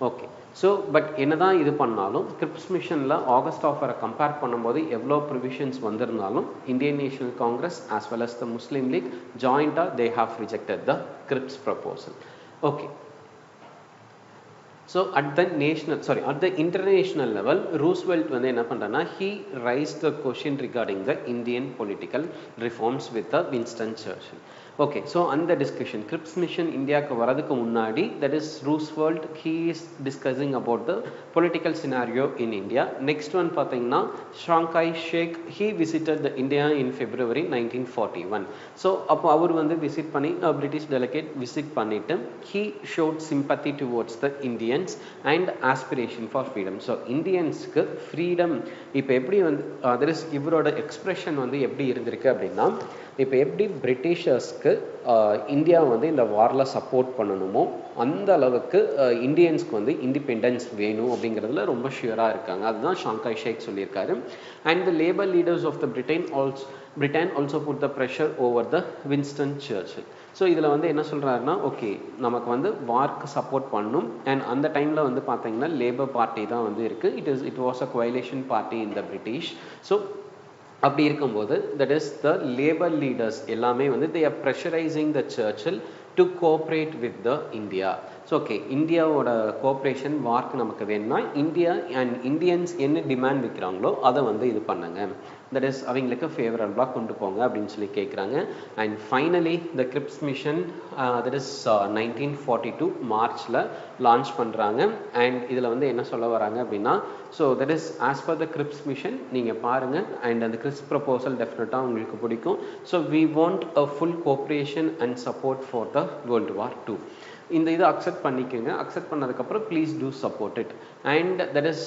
Okay, so but என்னதான் இது பண்ணாலும் Cripps மிஷனில் ஆகஸ்ட் ஆஃபரை கம்பேர் பண்ணும்போது எவ்வளோ ப்ரொவிஷன்ஸ் வந்திருந்தாலும் Indian national Congress as well as the Muslim League ஜாயிண்டாக they have rejected the Cripps proposal. Okay, so at the international level Roosevelt வந்து என்ன பண்ணுறேன்னா, he raised the question regarding the Indian political reforms with the Winston Churchill. Okay, so அந்த discussion Cripps mission இந்தியாவுக்கு வரதுக்கு முன்னாடி that is Roosevelt he is discussing about the political scenario in India. Next one பார்த்தீங்கன்னா Chiang Kai Shek he visited the India in February 1941. So அப்போ அவர் வந்து visit பண்ணி British delegate visit பண்ணிட்டு he showed sympathy towards the Indians and aspiration for freedom. So இந்தியன்ஸ்க்கு freedom இப்போ எப்படி வந்து there is இவரோட எக்ஸ்பிரஷன் வந்து எப்படி இருந்திருக்கு அப்படின்னா, இப்போ எப்படி பிரிட்டிஷர்ஸ்க்கு இந்தியா வந்து இந்த வாரில் சப்போர்ட் பண்ணணுமோ அந்த அளவுக்கு இந்தியன்ஸ்க்கு வந்து இண்டிபெண்டன்ஸ் வேணும் அப்படிங்கிறதுல ரொம்ப ஷியராக இருக்காங்க. அதுதான் ஷாங்காய் ஷேக் சொல்லியிருக்காரு. And the labour leaders of the Britain also put the pressure over the Winston Churchill. So இதில் வந்து என்ன சொல்கிறாருன்னா, ஓகே நமக்கு வந்து வார்க்கு சப்போர்ட் பண்ணணும். அண்ட் அந்த டைமில் வந்து பார்த்தீங்கன்னா லேபர் பார்ட்டி தான் வந்து இருக்குது. It was a coalition party in the British. So அப்படி இருக்கும்போது that is the labor leaders எல்லாமே வந்து they are pressurizing the Churchill to cooperate with the India. So okay, இந்தியாவோட கோஆப்ரேஷன் வார்க்கு நமக்கு வேணும்னா இந்தியா அண்ட் இந்தியன்ஸ் என்ன டிமாண்ட் வைக்கிறாங்களோ அதை வந்து இது பண்ணுங்க, தட் இஸ் அவங்களுக்கு ஃபேவரபுளாக கொண்டு போங்க அப்படின்னு சொல்லி கேட்குறாங்க. And finally the Cripps mission that is 1942 மார்ச்சில் லான்ச் பண்ணுறாங்க. அண்ட் இதில் வந்து என்ன சொல்ல வராங்க அப்படின்னா, so that is as per the Cripps mission நீங்கள் பாருங்கள் அண்ட் அந்த Cripps ப்ரொபோசல் டெஃபினட்டாக உங்களுக்கு பிடிக்கும். So we want a full cooperation and support for the world war 2. இந்த இதை அக்செப்ட் பண்ணிக்கோங்க. அக்செப்ட் பண்ணதுக்கப்புறம் please do support it. And that is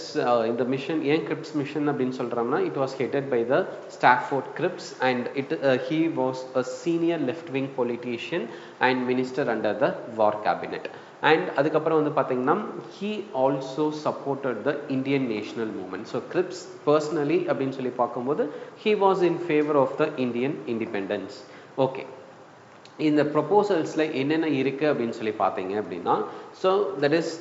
இந்த மிஷன் ஏன் Cripps மிஷன் அப்படின்னு சொல்கிறோம்னா, it was headed by the Stafford Cripps and he was a senior left wing politician and minister under the war cabinet. And அதுக்கப்புறம் வந்து பார்த்தீங்கன்னா he also supported the Indian national movement. So Cripps personally அப்படின்னு சொல்லி பார்க்கும்போது he was in favor of the Indian independence. Okay, இந்த ப்ரொபோசல்ஸில் என்னென்ன இருக்குது அப்படின்னு சொல்லி பார்த்தீங்க அப்படின்னா, so that is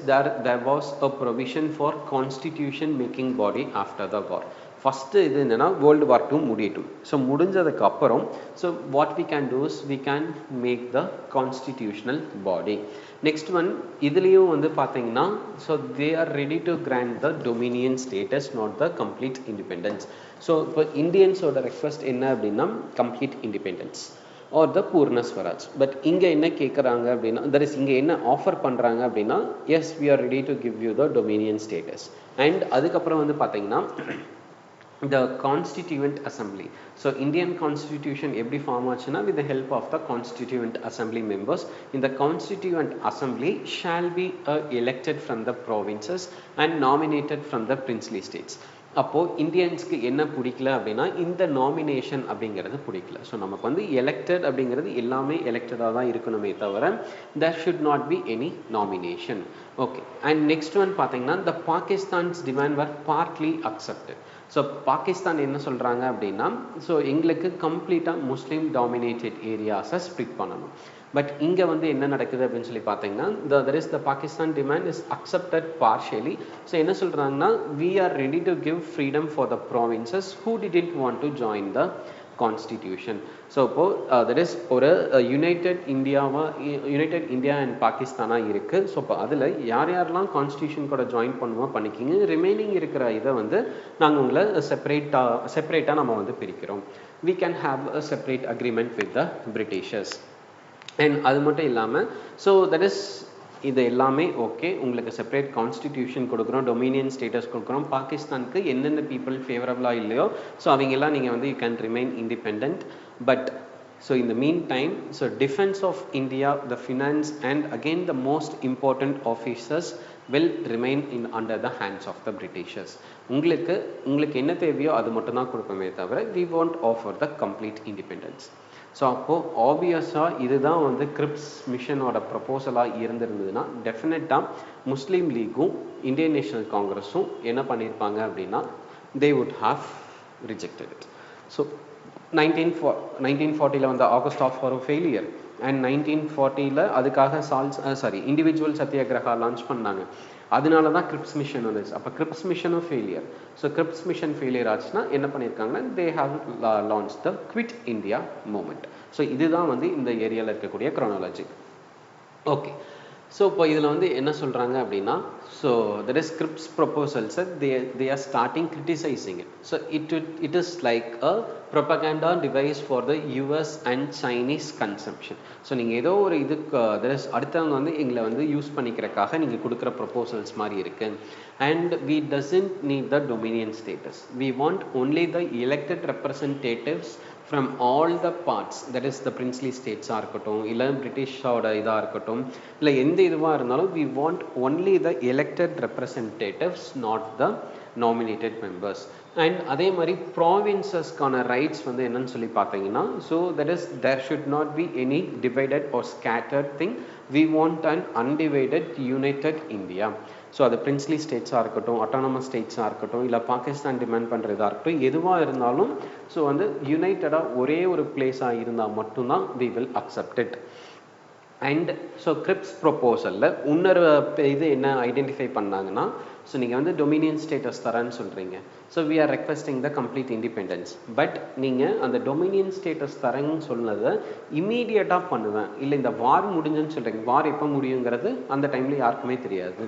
there was a provision for constitution making body after the war. First இது என்னென்னா வேர்ல்டு வார் 2 முடியட்டும். ஸோ முடிஞ்சதுக்கு அப்புறம் so what we can do is we can make the constitutional body. Next one இதுலேயும் வந்து பார்த்தீங்கன்னா so they are ready to grant the dominion status not the complete independence. So இப்போ இந்தியன்ஸோட request என்ன அப்படின்னா complete independence or the Purna Swaraj. But இங்கே என்ன கேட்குறாங்க அப்படின்னா, தட் இஸ் இங்கே என்ன ஆஃபர் பண்ணுறாங்க அப்படின்னா, yes we are ready to give you the dominion status. And அதுக்கப்புறம் வந்து பார்த்தீங்கன்னா the constituent assembly. So Indian constitution எப்படி ஃபார்ம் ஆச்சுன்னா with the help of the constituent assembly members. In the constituent assembly shall be elected from the provinces and nominated from the princely states. அப்போ இந்தியன்ஸ்க்கு என்ன பிடிக்கல அப்படின்னா இந்த nomination அப்படிங்கிறது பிடிக்கல. So நமக்கு வந்து எலெக்டட் அப்படிங்கிறது எல்லாமே எலெக்டடாக தான் இருக்கணுமே தவிர there should not be any nomination. Okay, and next one பார்த்தீங்கன்னா the Pakistan's demand were partly accepted. So Pakistan என்ன சொல்கிறாங்க அப்படின்னா ஸோ எங்களுக்கு கம்ப்ளீட்டாக முஸ்லீம் டாமினேட்டட் ஏரியாஸை ஸ்ப்ளிட் பண்ணணும். பட் இங்கே வந்து என்ன நடக்குது அப்படின்னு சொல்லி பார்த்தீங்கன்னா there is the Pakistan demand is accepted partially. So என்ன சொல்கிறாங்கன்னா we are ready to give freedom for the provinces who didn't want to join the constitution. So இப்போ that is ஒரு யுனைடெட் இந்தியா அண்ட் பாகிஸ்தானாக இருக்குது. So இப்போ அதில் யார் யாரெல்லாம் constitution கூட ஜாயின் பண்ணுவோம் பண்ணிக்கிங்க, ரிமைனிங் இருக்கிற இதை வந்து நாங்கள் உங்களை செப்பரேட்டாக நம்ம வந்து பிரிக்கிறோம். we can have a separate agreement with the Britishers. And அது மட்டும் இல்லாமல் ஸோ தட் இஸ் இது எல்லாமே ஓகே, உங்களுக்கு செப்பரேட் கான்ஸ்டிடியூஷன் கொடுக்குறோம், டொமினியன் ஸ்டேட்டஸ் கொடுக்குறோம், பாகிஸ்தானுக்கு எந்தெந்த பீப்புள் ஃபேவரபுளாக இல்லையோ ஸோ அவங்கெல்லாம் நீங்கள் வந்து you can remain independent. But so இந்த meantime so defence of India, the finance and again the most important officers will remain in under the hands of the Britishers. உங்களுக்கு என்ன தேவையோ அது மட்டும் தான் கொடுப்போமே தவிர we won't offer the complete independence. So அப்போது ஆப்வியஸாக இதுதான் வந்து கிரிப்ஸ் மிஷனோட ப்ரப்போசலாக இருந்திருந்ததுன்னா டெஃபினட்டாக முஸ்லீம் லீக்கும் இந்தியன் நேஷனல் காங்கிரஸும் என்ன பண்ணியிருப்பாங்க அப்படின்னா they would have rejected it. So 1940 வந்து August offer failure and 1940 அதுக்காக இண்டிவிஜுவல் சத்தியாகிரகா லான்ச் பண்ணாங்க. அதனால தான் கிரிப்ஸ் மிஷன் வந்துச்சு. அப்போ கிரிப்ஸ் மிஷனும் failure. So Cripps mission failure ஆச்சுன்னா என்ன பண்ணியிருக்காங்கன்னா they have launch the quit India movement. So இதுதான் வந்து இந்த ஏரியாவில் இருக்கக்கூடிய க்ரோனாலஜி. ஓகே, ஸோ இப்போ இதில் வந்து என்ன சொல்கிறாங்க அப்படின்னா ஸோ தட் இஸ் கிரிப்ஸ் ப்ரொபோசல்ஸை they are starting criticizing it. So it is like a propaganda device for the US and Chinese consumption. So நீங்கள் ஏதோ ஒரு இதுக்கு தட் இஸ் அடுத்தவங்க வந்து எங்களை வந்து யூஸ் பண்ணிக்கிறக்காக நீங்கள் கொடுக்குற ப்ரொபோசல்ஸ் மாதிரி இருக்குது. And we doesn't need the dominion status. We want only the elected representatives from all the parts, that is the princely states இருக்கட்டும் இல்லை பிரிட்டிஷோட இதாக இருக்கட்டும் இல்லை எந்த இதுவாக இருந்தாலும் we want only the elected representatives, not the nominated members. And அதே மாதிரி ப்ராவின்சஸ்க்கான ரைட்ஸ் வந்து என்னன்னு சொல்லி பார்த்தீங்கன்னா so that is there should not be any divided or scattered thing. We want an undivided united India. So அது princely ஸ்டேட்ஸாக இருக்கட்டும், autonomous ஸ்டேட்ஸாக இருக்கட்டும், இல்லை பாகிஸ்தான் டிமாண்ட் பண்ணுறதா இருக்கட்டும், எதுவாக இருந்தாலும் ஸோ வந்து யுனைட்டடாக ஒரே ஒரு பிளேஸாக இருந்தால் மட்டும்தான் we will accept it. And so Cripps ப்ரொப்போசலில் இன்னொரு இது என்ன ஐடென்டிஃபை பண்ணாங்கன்னா ஸோ நீங்கள் வந்து டொமினியன் ஸ்டேட்டஸ் தரேன்னு சொல்கிறீங்க. So we are requesting the complete independence. But நீங்கள் அந்த டொமினியன் ஸ்டேட்டஸ் தரேன்னு சொன்னதை இமீடியட்டாக பண்ணுவேன், இல்லை இந்த வார் முடிஞ்சுன்னு சொல்கிறீங்க. வார் எப்போ முடியுங்கிறது அந்த டைமில் யாருக்குமே தெரியாது.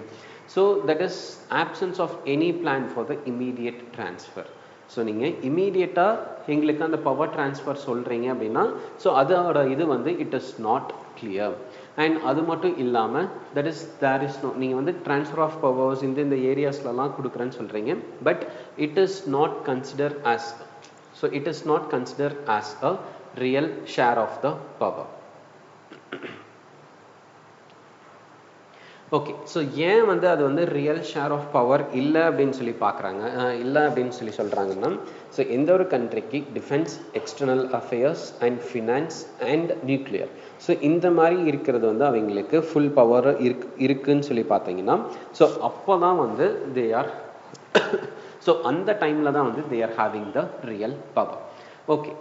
So that is absence of any plan for the immediate transfer. So நீங்கள் இமீடியட்டாக எங்களுக்கு அந்த பவர் ட்ரான்ஸ்ஃபர் சொல்கிறீங்க அப்படின்னா ஸோ அதோட இது வந்து it is not clear. And அது மட்டும் இல்லாமல் that is there is no நீங்கள் வந்து ட்ரான்ஸ்ஃபர் ஆஃப் பவர்ஸ் இந்த ஏரியாஸ்லலாம் கொடுக்குறேன்னு சொல்கிறீங்க. But it is not consider as a real share of the power. Okay, so ஏன் வந்து அது வந்து ரியல் ஷேர் ஆஃப் பவர் இல்லை அப்படின்னு சொல்லி சொல்கிறாங்கன்னா ஸோ எந்த ஒரு கண்ட்ரிக்கு defence, external affairs and finance and nuclear so இந்த மாதிரி இருக்கிறது வந்து அவங்களுக்கு ஃபுல் பவர் இருக்குன்னு சொல்லி பார்த்தீங்கன்னா ஸோ அப்போ தான் வந்து தே ஆர் ஸோ அந்த டைமில் தான் வந்து they are having the real power. Okay,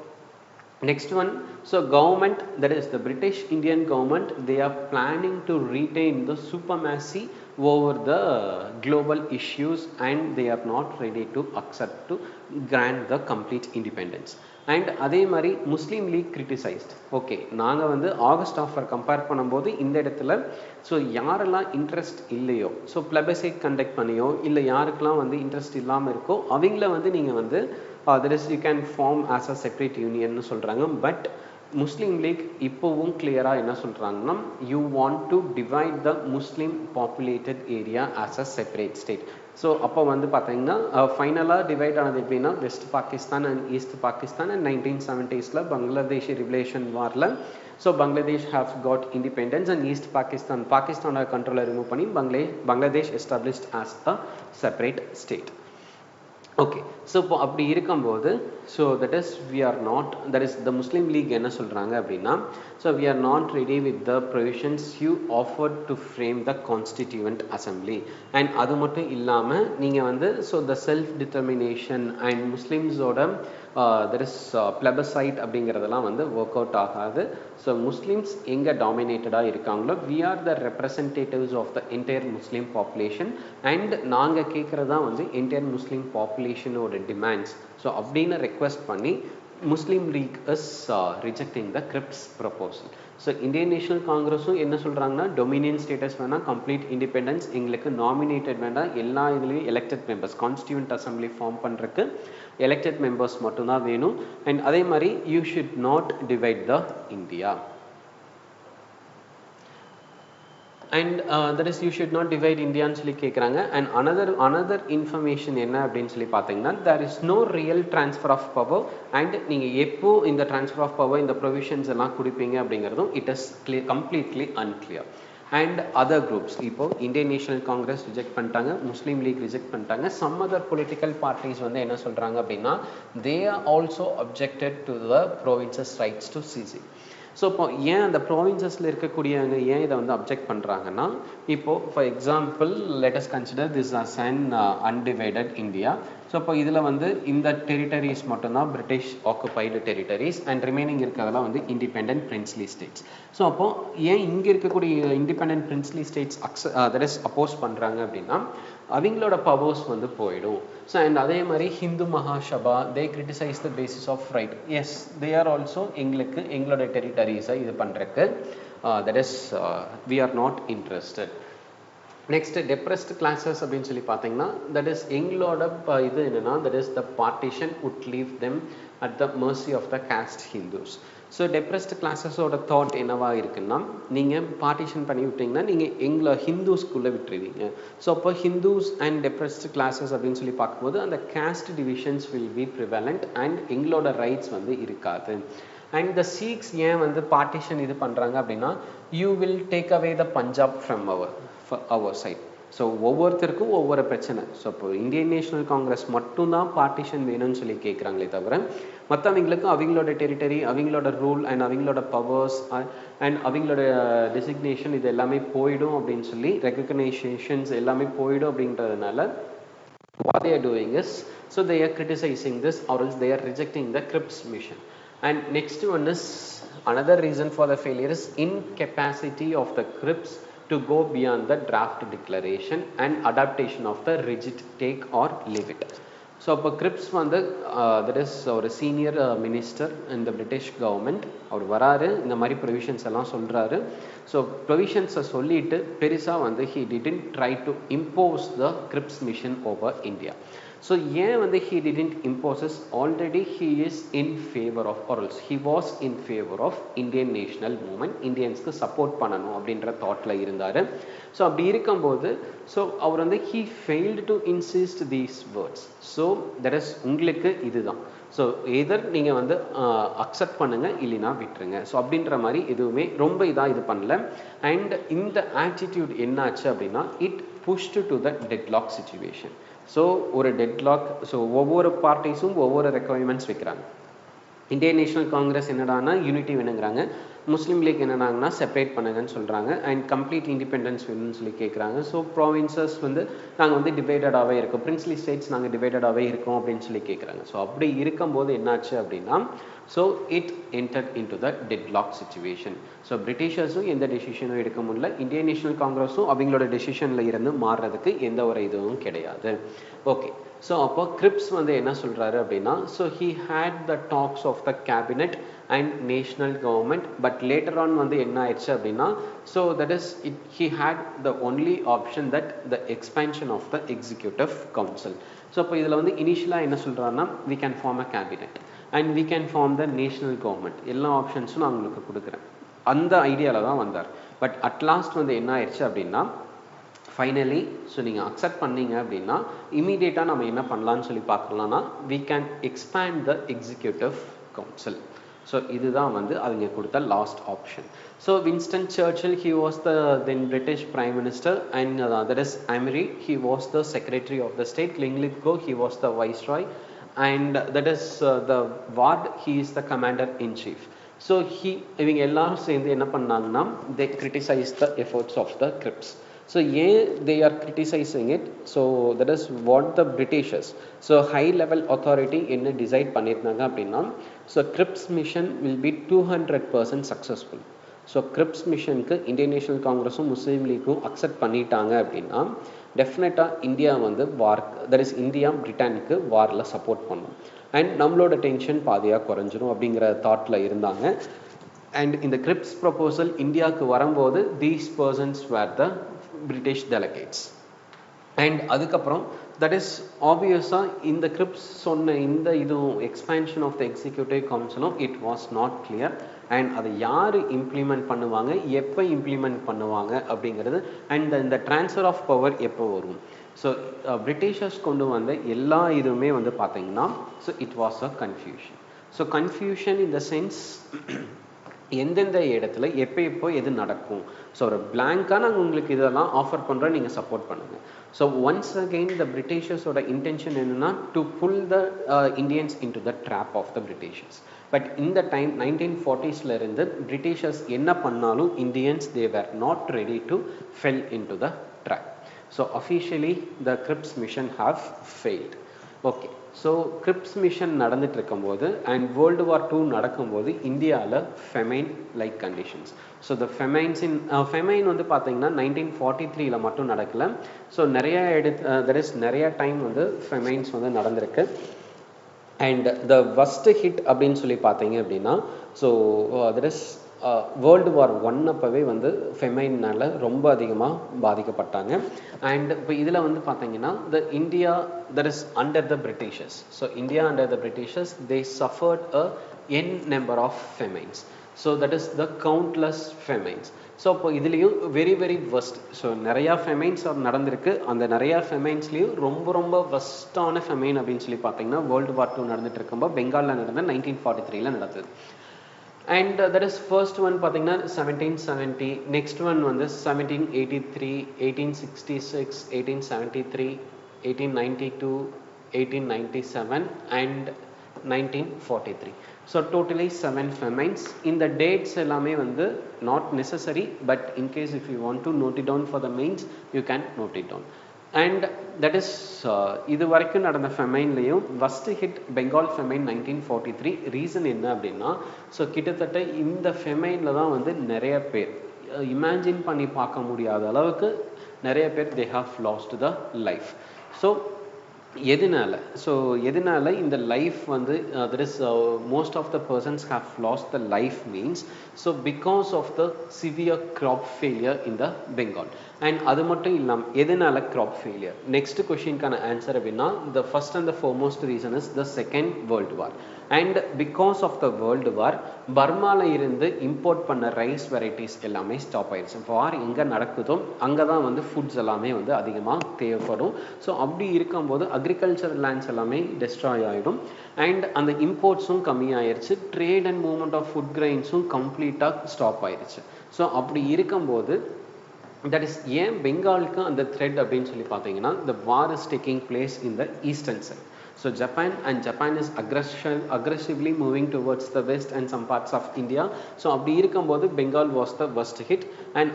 next one, so government, that is the British Indian government, they are planning to retain the supremacy over the global issues and they are not ready to accept to grant the complete independence. And அதே மாதிரி முஸ்லீம் league criticised. Okay, நாங்கள் வந்து August offer compare பண்ணும்போது இந்த இடத்துல so யாரெல்லாம் interest இல்லையோ so பிளபசைட் conduct பண்ணியோ இல்லை யாருக்கெல்லாம் வந்து இன்ட்ரெஸ்ட் இல்லாமல் இருக்கோ அவங்கள வந்து நீங்கள் வந்து that is you can form as a separate union னு சொல்கிறாங்க. பட் முஸ்லீம் லீக் இப்போவும் கிளியராக என்ன சொல்கிறாங்கன்னா you want to divide the Muslim populated area as a separate state. So அப்போ வந்து பார்த்தீங்கன்னா ஃபைனலாக டிவைட் ஆனது எப்படின்னா west Pakistan and east Pakistan and 1970s Bangladesh revolution வாரில் so Bangladesh have got independence and east பாகிஸ்தானோட கண்ட்ரோலை ரிமூவ் பண்ணி Bangladesh established as a separate state. Okay so இப்போ அப்படி இருக்கும்போது so that is we are not that is the முஸ்லீம் லீக் என்ன சொல்கிறாங்க அப்படின்னா so we are not ready with the provisions you offer to frame the constituent assembly and அது மட்டும் இல்லாமல் நீங்கள் வந்து so the self determination and முஸ்லீம்ஸோட தட் இஸ் பிளபசைட் அப்படிங்கிறதெல்லாம் வந்து ஒர்க் அவுட் ஆகாது ஸோ முஸ்லீம்ஸ் எங்கே டாமினேட்டடாக இருக்காங்களோ we are the representatives of the entire Muslim population and நாங்கள் கேட்குறதா வந்து என்டையர் முஸ்லீம் பாப்புலேஷனோட டிமாண்ட்ஸ் ஸோ அப்படின்னு ரெக்வெஸ்ட் பண்ணி Muslim league is rejecting the Cripps proposal so Indian national காங்கிரஸும் என்ன சொல்கிறாங்கன்னா டொமினியன் ஸ்டேட்டஸ் வேணால் கம்ப்ளீட் இண்டிபெண்டன்ஸ் எங்களுக்கு நாமினேட்டட் வேண்டாம் எல்லா இதுலேயும் elected members constituent assembly form பண்ணுறதுக்கு எலெக்டட் மெம்பர்ஸ் மட்டும்தான் வேணும் அண்ட் அதே மாதிரி you should not divide the India and that is you should not divide India ன்னு சொல்லி கேட்குறாங்க and another information என்ன அப்படின்னு சொல்லி பார்த்தீங்கன்னா there is no real transfer of power and நீங்கள் எப்போ இந்த transfer of power இந்த provisions எல்லாம் கொடுப்பீங்க அப்படிங்கிறதும் it is completely unclear and other groups இப்போ Indian National Congress ரிஜெக்ட் பண்ணிட்டாங்க முஸ்லீம் லீக் ரிஜெக்ட் பண்ணிட்டாங்க some other political parties வந்து என்ன சொல்கிறாங்க அப்படின்னா they are also objected to the provinces rights to cede so இப்போ ஏன் அந்த ப்ராவின்சஸில் இருக்கக்கூடியவங்க ஏன் இதை வந்து அப்ஜெக்ட் பண்ணுறாங்கன்னா இப்போது for example let us consider this as an undivided India so இப்போ இதில் வந்து இந்த டெரிட்டரிஸ் மட்டும்தான் British occupied territories and remaining இருக்கிறதெல்லாம் வந்து இண்டிபெண்டன்ட் பிரின்ஸ்லி ஸ்டேட்ஸ் ஸோ அப்போது ஏன் இங்கே இருக்கக்கூடிய independent princely states that is oppose பண்ணுறாங்க அப்படின்னா அவங்களோட பவர்ஸ் வந்து போயிடும் ஸோ அண்ட் அதே மாதிரி Hindu Mahasabha they criticise the basis of right yes they are also எங்களோட டெரிட்டரிஸை இது பண்ணுறதுக்கு that is we are not interested next depressed classes அப்படின்னு சொல்லி பார்த்தீங்கன்னா தட் இஸ் எங்களோட இது என்னென்னா that is the partition would leave them at the mercy of the caste Hindus so depressed கிளாஸஸோட தாட் என்னவா இருக்குன்னா நீங்கள் பார்ட்டிஷன் பண்ணி விட்டிங்கன்னா நீங்கள் எங்களை ஹிந்துஸ்குள்ளே விட்டுருவீங்க ஸோ அப்போ ஹிந்துஸ் அண்ட் டெப்ரெஸ்ட் கிளாஸஸ் அப்படின்னு சொல்லி பார்க்கும்போது அந்த cost divisions will be prevalent and எங்களோட ரைட்ஸ் வந்து இருக்காது அண்ட் த சீக்ஸ் ஏன் வந்து பார்ட்டிஷன் இது பண்ணுறாங்க அப்படின்னா you will take away the Punjab from our side so ஒவ்வொருத்தருக்கும் ஒவ்வொரு பிரச்சனை ஸோ இப்போ இந்தியன் நேஷனல் காங்கிரஸ் மட்டும்தான் பார்ட்டிஷன் வேணும்னு சொல்லி கேட்குறாங்களே தவிர மற்றவங்களுக்கும் அவங்களோட டெரிட்டரி அவங்களோட ரூல் அண்ட் அவங்களோட பவர்ஸ் அண்ட் அவங்களோட டெசிக்னேஷன் இது எல்லாமே போயிடும் அப்படின்னு சொல்லி ரெகக்னைசேஷன்ஸ் எல்லாமே போயிடும் அப்படின்றதுனால what they are doing is so they are criticizing this or else they are rejecting the Cripps mission. And next one is another reason for the failure is incapacity of the Cripps to go beyond the draft declaration and adaptation of the rigid take or leave it. So அப்போ grips வந்து that is ஒரு senior minister இந்த British government அவர் வராரு இந்த மாதிரி provisions எல்லாம் சொல்கிறாரு so ப்ரொவிஷன்ஸை சொல்லிட்டு பெருசாக வந்து he didn't try to impose the Cripps mission over India so ஏன் வந்து he didn't imposes already he is in favour of ஆர்எல்ஸ் he was in favour of Indian national movement இந்தியன்ஸ்க்கு சப்போர்ட் பண்ணணும் அப்படின்ற தாட்டில் இருந்தார் ஸோ அப்படி இருக்கும்போது ஸோ அவர் வந்து he failed to insist these words so that is உங்களுக்கு இதுதான் ஸோ எதர் நீங்கள் வந்து அக்செப்ட் பண்ணுங்கள் இல்லைனா விட்டுருங்க ஸோ அப்படின்ற மாதிரி எதுவுமே ரொம்ப இதாக இது பண்ணல அண்ட் இந்த ஆட்டிடியூட் என்னாச்சு அப்படின்னா it pushed to the deadlock situation so ஒரு டெட்லாக் ஸோ ஒவ்வொரு பார்ட்டிஸும் ஒவ்வொரு ரெக்குவயர்மெண்ட்ஸ் வைக்கிறாங்க இந்தியன் நேஷனல் காங்கிரஸ் என்னடானா யூனிட்டி வேணுங்கிறாங்க முஸ்லீம் லீக் என்னடாங்கன்னா செப்பரேட் பண்ணுங்கன்னு சொல்கிறாங்க அண்ட் கம்ப்ளீட் இண்டிபெண்டன்ஸ் வேணும்னு சொல்லி கேட்குறாங்க ஸோ ப்ராவின்சஸ் வந்து நாங்கள் வந்து டிவைடடாகவே இருக்கோம் பிரின்ஸ்லி ஸ்டேட்ஸ் நாங்கள் டிவைடடாகவே இருக்கோம் அப்படின்னு சொல்லி கேட்குறாங்க ஸோ அப்படி இருக்கும்போது என்னாச்சு அப்படின்னா so it entered in to the deadlock situation so பிரிட்டிஷர்ஸும் எந்த டெசிஷனும் எடுக்க முடியல இந்தியன் நேஷனல் காங்கிரஸும் அவங்களோட டெசிஷனில் இருந்து மாறுறதுக்கு எந்த ஒரு இதுவும் கிடையாது ஓகே ஸோ அப்போ கிரிப்ஸ் வந்து என்ன சொல்கிறாரு அப்படின்னா so he had the talks of the cabinet and national government but later on வந்து என்ன ஆயிடுச்சு அப்படின்னா so that is he had the only option that the expansion of the executive council so இப்போ இதில் வந்து இனிஷியலாக என்ன சொல்கிறாருன்னா we can form a cabinet and we can form the national government எல்லா ஆப்ஷன்ஸும் நான் உங்களுக்கு கொடுக்குறேன் அந்த ஐடியாவில் தான் வந்தார் பட் அட்லாஸ்ட் வந்து என்ன ஆயிடுச்சு அப்படின்னா ஃபைனலி ஸோ நீங்கள் அக்செப்ட் பண்ணீங்க அப்படின்னா இமீடியட்டாக நம்ம என்ன பண்ணலான்னு சொல்லி பார்க்கலாம்னா we can expand the executive council So இதுதான் வந்து அவங்க கொடுத்த last option. So Winston Churchill, he was the then British Prime Minister, and that is Emery, he was the Secretary of the State. Linlithgow, he was the Viceroy, and that is the Ward, he is the Commander in Chief. So இவங்க எல்லாரும் சேர்ந்து என்ன பண்ணாங்கன்னா they criticized the efforts of the Crips. So they are criticizing it. So that is what the Britishers, so high level authority என்ன decide பண்ணிருந்தாங்க அப்படின்னா, so Crips mission will be 200% successful. So Crips missionக்கு Indian national காங்கிரஸும் முஸ்லீம் லீக்கும் accept பண்ணிட்டாங்க அப்படின்னா டெஃபினட்டா India வந்து வார், தட் இஸ் இந்தியா பிரிட்டனுக்கு வார்ல சப்போர்ட் பண்ணும் அண்ட் நம்மளோட டென்ஷன் பாதியா குறைஞ்சிரும் அப்படிங்கிற தாட்ல இருந்தாங்க. அண்ட் இந்த கிரிப்ஸ் ப்ரொபோசல் இந்தியாவுக்கு வரும்போது these persons were the British delegates. And அதுக்கப்புறம் that is obviously இந்த கிரிப்ஸ் சொன்ன இந்த இதுவும் expansion of the executive council it was not clear, and அதை யாரு implement பண்ணுவாங்க, எப்போ implement பண்ணுவாங்க அப்படிங்கிறது, and இந்த transfer of power எப்போ வரும். So Britishers கொண்டு வந்த எல்லா இதுவுமே வந்து பார்த்தீங்கன்னா so it was a confusion. So confusion in the sense எந்தெந்த இடத்துல எப்போ எது நடக்கும். ஸோ ஒரு பிளாங்காக நாங்கள் உங்களுக்கு இதெல்லாம் ஆஃபர் பண்ணுறோம், நீங்கள் சப்போர்ட் பண்ணுங்கள். ஸோ ஒன்ஸ் அகெயின் த பிரிட்டிஷர்ஸோட இன்டென்ஷன் என்னென்னா to pull the Indians in to the trap of the Britishers. But இந்த டைம் 1940s இருந்து பிரிட்டிஷர்ஸ் என்ன பண்ணாலும் Indians they were not ready to fell in to the trap. So officially the Cripps mission have failed. Okay, so Cripps mission நடந்துட்டு இருக்கும்போது and world war 2 நடக்கும்போது இந்தியாவில் famine like conditions. So the famine வந்து பார்த்தீங்கன்னா 1943 மட்டும் நடக்கல. So நிறைய time வந்து ஃபெமைன்ஸ் வந்து நடந்திருக்கு. அண்ட் த ஃபர்ஸ்ட் ஹிட் அப்படின்னு சொல்லி பார்த்தீங்க அப்படின்னா so that is world war 1 அப்போவே வந்து ஃபெமைனால் ரொம்ப அதிகமாக பாதிக்கப்பட்டாங்க. அண்ட் இப்போ இதில் வந்து பார்த்தீங்கன்னா the India that is under the Britishers, so India under the Britishers they suffered a n number of famines. So that is the countless famines. So இப்போ இதுலேயும் வெரி வெரி வர்ஸ்ட், ஸோ நிறையா famines நடந்திருக்கு. அந்த நிறையா ஃபெமைன்ஸ்லேயும் ரொம்ப வர்ஸ்டான famine அப்படின்னு சொல்லி பார்த்தீங்கன்னா வேர்ல்டு வார் 2 நடந்துட்டு இருக்கும்போது பெங்காலில் நடந்த 1943 நடந்தது. And that is first one பார்த்தீங்கன்னா 1770, next one வந்து 1783, 1866, 1873, 1892, 1897 and 1943. So totally 7 famines. In the dates எல்லாமே வந்து not necessary, but in case if you want to note it down for the mains you can note it down. And that is இது வரைக்கும் நடந்த ஃபெமைன்லையும் first hit Bengal famine 1943. Reason என்ன அப்படின்னா so கிட்டத்தட்ட இந்த ஃபெமைனில் தான் வந்து நிறைய பேர் இமேஜின் பண்ணி பார்க்க முடியாத அளவுக்கு நிறைய பேர் they have lost the life. So எதனால இந்த லைஃப் வந்து that is most of the persons have lost the life means so because of the severe crop failure in the Bengal. And அது மட்டும் இல்லாம எதனால crop failure, next question கான answer அப்படின்னா the first and the foremost reason is the second world war. And because of the world war பர்மால இருந்து import பண்ண rice varieties எல்லாமே stop ஆயிடுச்சு. வார் எங்கே நடக்குதோ அங்கே தான் வந்து ஃபுட்ஸ் எல்லாமே வந்து அதிகமாக தேவைப்படும். ஸோ அப்படி இருக்கும்போது அக்ரிகல்ச்சர் லேண்ட்ஸ் எல்லாமே டெஸ்ட்ராய் ஆகிடும் அண்ட் அந்த இம்போர்ட்ஸும் கம்மியாயிருச்சு. Trade and movement of food கிரெயின்ஸும் கம்ப்ளீட்டாக ஸ்டாப் ஆயிடுச்சு. ஸோ அப்படி இருக்கும்போது தட் இஸ் ஏன் பெங்காலுக்கு அந்த த்ரெட் அப்படின்னு சொல்லி பார்த்தீங்கன்னா the war is taking place in the eastern side. So Japan is aggressively moving towards the west and some parts of India. So அப்படி இருக்கும்போது Bengal was the worst hit. And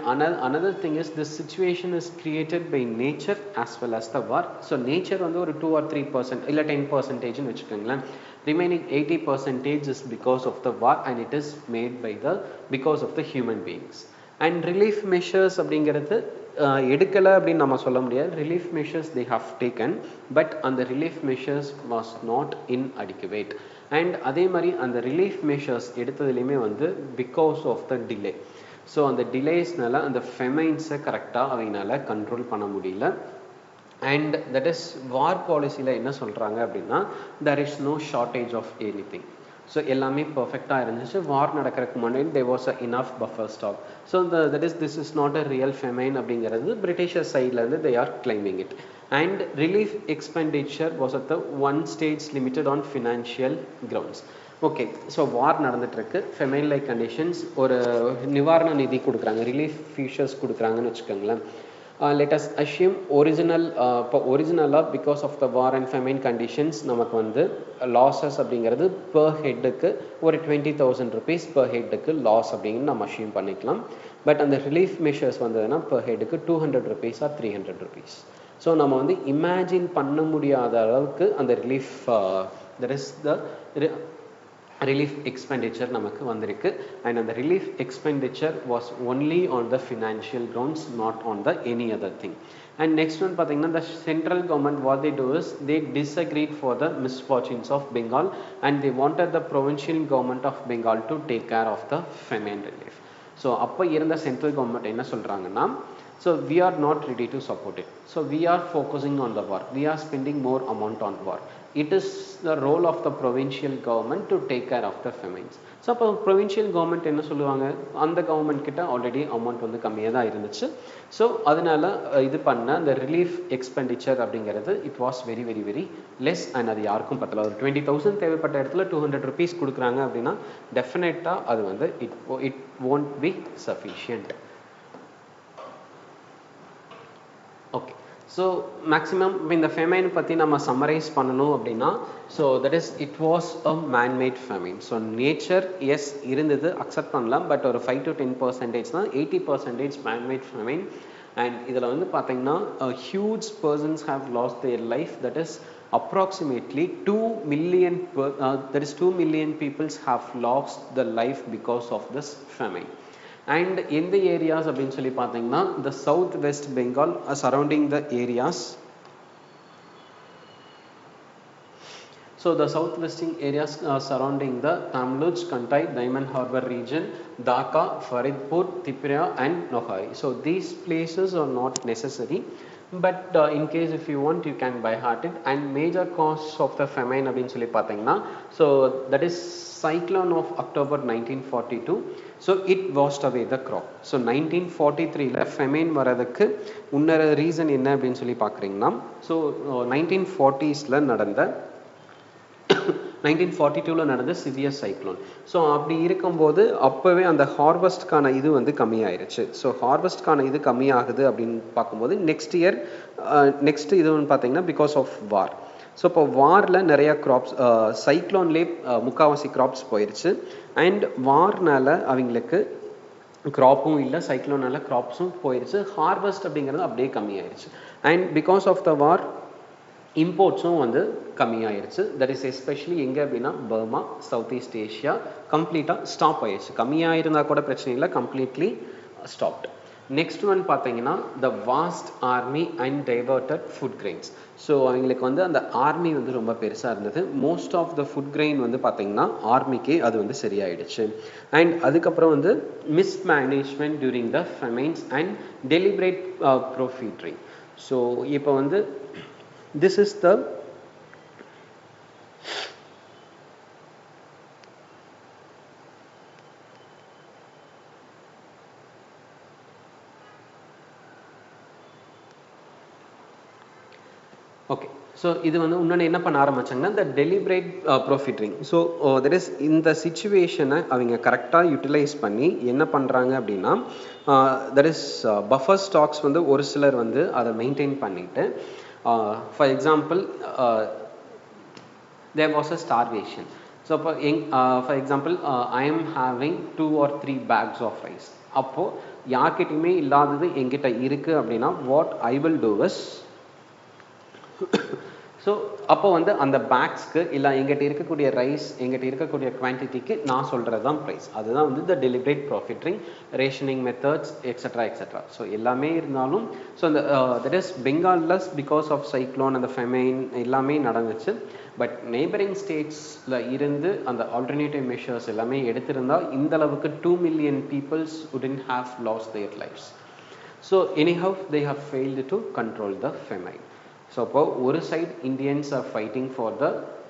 another thing is this situation is created by nature as well as the war. So nature வந்து ஒரு 2 or 3% இல்லை 10% ன்னு வச்சுக்கோங்களேன். Remaining 80% is because of the war and it is made by because of the human beings. And relief measures அப்படிங்கிறது எடுக்கலை அப்படின்னு நம்ம சொல்ல முடியாது. Relief measures they have taken, but அந்த relief measures was not inadequate. And அதே மாதிரி அந்த ரிலீஃப் மெஷர்ஸ் எடுத்ததுலேயுமே வந்து because of the delay. So அந்த டிலேஸ்னால அந்த ஃபெமைன்ஸை கரெக்டாக அவங்களால கண்ட்ரோல் பண்ண முடியல. அண்ட் தட் இஸ் வார் பாலிசியில் என்ன சொல்கிறாங்க அப்படின்னா there is no shortage of anything. So எல்லாமே பர்ஃபெக்டாக இருந்துச்சு. வார் நடக்கிறதுக்கு முன்னாடி there was a enough buffer stock. So this is not a real famine அப்படிங்கிறது பிரிட்டிஷர் சைட்லேருந்து they are claiming it. And relief expenditure was at the one stage limited on financial grounds. Okay, so war நடந்துட்டுருக்கு, famine like conditions, ஒரு நிவாரண நிதி கொடுக்குறாங்க, relief features கொடுக்குறாங்கன்னு வச்சுக்கோங்களேன். Let us assume இப்போ ஒரிஜினலாக because of the war and famine conditions நமக்கு வந்து லாஸஸ் அப்படிங்கிறது பர் ஹெட்டுக்கு ஒரு 20,000 rupees பர் ஹெட்டுக்கு லாஸ் அப்படின்னு நம்ம அஷ்யூம் பண்ணிக்கலாம். பட் அந்த ரிலீஃப் மெஷர்ஸ் வந்ததுன்னா பர் ஹெட்டுக்கு 200 rupees ஆர் 300 rupees. ஸோ நம்ம வந்து இமேஜின் பண்ண முடியாத அளவுக்கு அந்த relief that is the relief expenditure நமக்கு வந்திருக்கு. And the relief expenditure was only on the financial grounds, not on the any other thing. And next one பாத்தீங்கன்னா the central government what they do is they disagreed for the misfortunes of Bengal and they wanted the provincial government of Bengal to take care of the famine relief. So அப்போ இருந்த central government என்ன சொல்றாங்கன்னா, so we are not ready to support it, so we are focusing on the war, we are spending more amount on war, it is the role of the provincial government to take care of the famines. So அப்போ provincial government என்ன சொல்லுவாங்க, அந்த government கிட்ட already amount வந்து கம்மியாக தான் இருந்துச்சு. So அதனால இது பண்ண அந்த ரிலீஃப் எக்ஸ்பெண்டிச்சர் அப்படிங்கிறது it was very very very less. And அது யாருக்கும் பத்தல. ஒரு 20,000 தேவைப்பட்ட இடத்துல 200 rupees கொடுக்குறாங்க அப்படின்னா டெஃபினட்டாக அது வந்து it won't be sufficient. Okay, so maximum இந்த ஃபெமைன் பற்றி நம்ம சம்மரைஸ் பண்ணணும் அப்படின்னா, so that is it was a manmade famine. So nature எஸ் இருந்தது, அக்செப்ட் பண்ணலாம், பட் ஒரு 5 to 10% தான், 80% மேன்மேட் ஃபெமைன். அண்ட் இதில் வந்து பார்த்தீங்கன்னா huge persons have last their life, that is approximately 2 million that is 2 million peoples have lost the life because of this famine. And in the areas அப்படின்னு சொல்லி பார்த்தீங்கன்னா the south west Bengal surrounding the areas, so the southwestern areas surrounding the Tamluj, Kantai, Diamond Harbour region, Dhaka, Faridpur, Tripura and Nohari. So these places are not necessary, but in case if you want you can by heart it. And major cause of the famine அப்படின்னு சொல்லி பார்த்தீங்கன்னா, so that is cyclone of October 1942. so it washed away the crop. so 1943ல famine வரதுக்கு இன்னொரு reason என்ன அப்படின்னு சொல்லி பார்க்குறீங்கன்னா, so 1940sல நடந்த 1942ல நடந்த சிவியர் சைக்ளோன். ஸோ அப்படி இருக்கும்போது அப்போவே அந்த ஹார்வெஸ்ட்கான இது வந்து கம்மியாயிருச்சு. ஸோ ஹார்வெஸ்ட்கான இது கம்மியாகுது அப்படின்னு பார்க்கும்போது நெக்ஸ்ட் இது வந்து பார்த்தீங்கன்னா பிகாஸ் ஆஃப் வார். ஸோ இப்போ வாரில் நிறையா க்ராப்ஸ், சைக்ளோன்லேயே முக்கால்வாசி க்ராப்ஸ் போயிடுச்சு. அண்ட் வார்னால் அவங்களுக்கு க்ராப்பும் இல்லை, சைக்ளோனால் க்ராப்ஸும் போயிடுச்சு. ஹார்வெஸ்ட் அப்படிங்கிறது அப்படியே கம்மியாயிருச்சு. அண்ட் பிகாஸ் ஆஃப் த வார் இம்போர்ட்ஸும் வந்து கம்மியாயிருச்சு. தட் இஸ் எஸ்பெஷலி எங்கே அப்படின்னா பர்மா, சவுத் ஈஸ்ட் ஏஷியா கம்ப்ளீட்டாக ஸ்டாப் ஆயிடுச்சு. கம்மியாக இருந்தால் கூட பிரச்சனை இல்லை, கம்ப்ளீட்லி ஸ்டாப்ட். நெக்ஸ்ட் ஒன் பார்த்தீங்கன்னா the vast army and diverted food grains. So அவங்களுக்கு வந்து அந்த ஆர்மி வந்து ரொம்ப பெருசாக இருந்தது. Most of the food grain வந்து பார்த்தீங்கன்னா ஆர்மிக்கே அது வந்து சரியாயிடுச்சு. அண்ட் அதுக்கப்புறம் வந்து mismanagement during the famines and deliberate profiteering. So இப்போ வந்து this is the okay. So இது வந்து இன்னொன்று என்ன பண்ண ஆரம்பிச்சாங்கன்னா இந்த deliberate profiteering. So that is இந்த சிச்சுவேஷனை அவங்க கரெக்டாக யூட்டிலைஸ் பண்ணி என்ன பண்ணுறாங்க அப்படின்னா, தட் இஸ் பஃபர் ஸ்டாக்ஸ் வந்து ஒரு சிலர் வந்து அதை மெயின்டைன் பண்ணிட்டு, for example there was a starvation. so for example I am having 2 or 3 bags of rice. அப்போ யார்கிட்டயுமே இல்லாதது என்கிட்ட இருக்கு அப்படின்னா what I will do is so அப்போ வந்து அந்த பேக்ஸ்க்கு இல்லை எங்கிட்ட இருக்கக்கூடிய ரைஸ், எங்கிட்ட இருக்கக்கூடிய குவான்டிட்டிக்கு நான் சொல்கிறது தான் ப்ரைஸ். அதுதான் வந்து the deliberate profiteering, rationing methods extra extra. So எல்லாமே இருந்தாலும் ஸோ அந்த தட் இஸ் பெங்காலில் பிகாஸ் ஆஃப் சைக்ளோன் அந்த ஃபெமைன் எல்லாமே நடந்துச்சு. பட் நெய்பரிங் ஸ்டேட்ஸில் இருந்து அந்த ஆல்டர்னேட்டிவ் மெஷர்ஸ் எல்லாமே எடுத்திருந்தால் இந்த அளவுக்கு 2 million peoples wouldn't have lost their lives. So anyhow they have failed to control the famine. So இப்போ ஒரு side Indians are fighting for the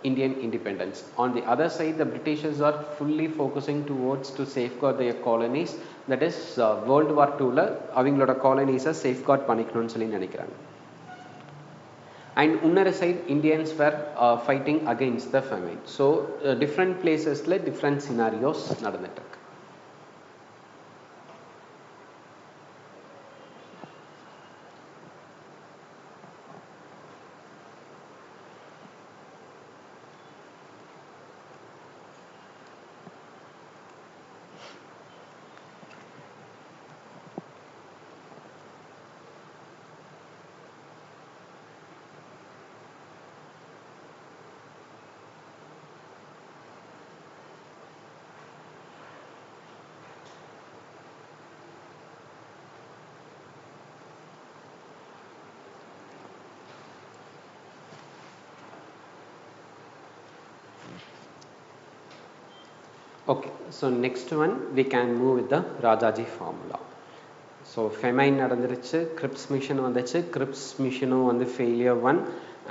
Indian independence, on the other side the Britishers are fully focusing towards to safeguard their colonies, that is World War II ல அவங்களோட colonies-அ safeguard பண்ணிக்கணும்னு சொல்லி நினைக்கிறாங்க. and another side Indians were fighting against the famine. So different places la different scenarios நடந்துட்டு இருக்கு. Okay, so next one we can move with the Rajaji formula. So famine நடந்துருச்சு, Cripps mission வந்துச்சு, Cripps mission வந்து failure 1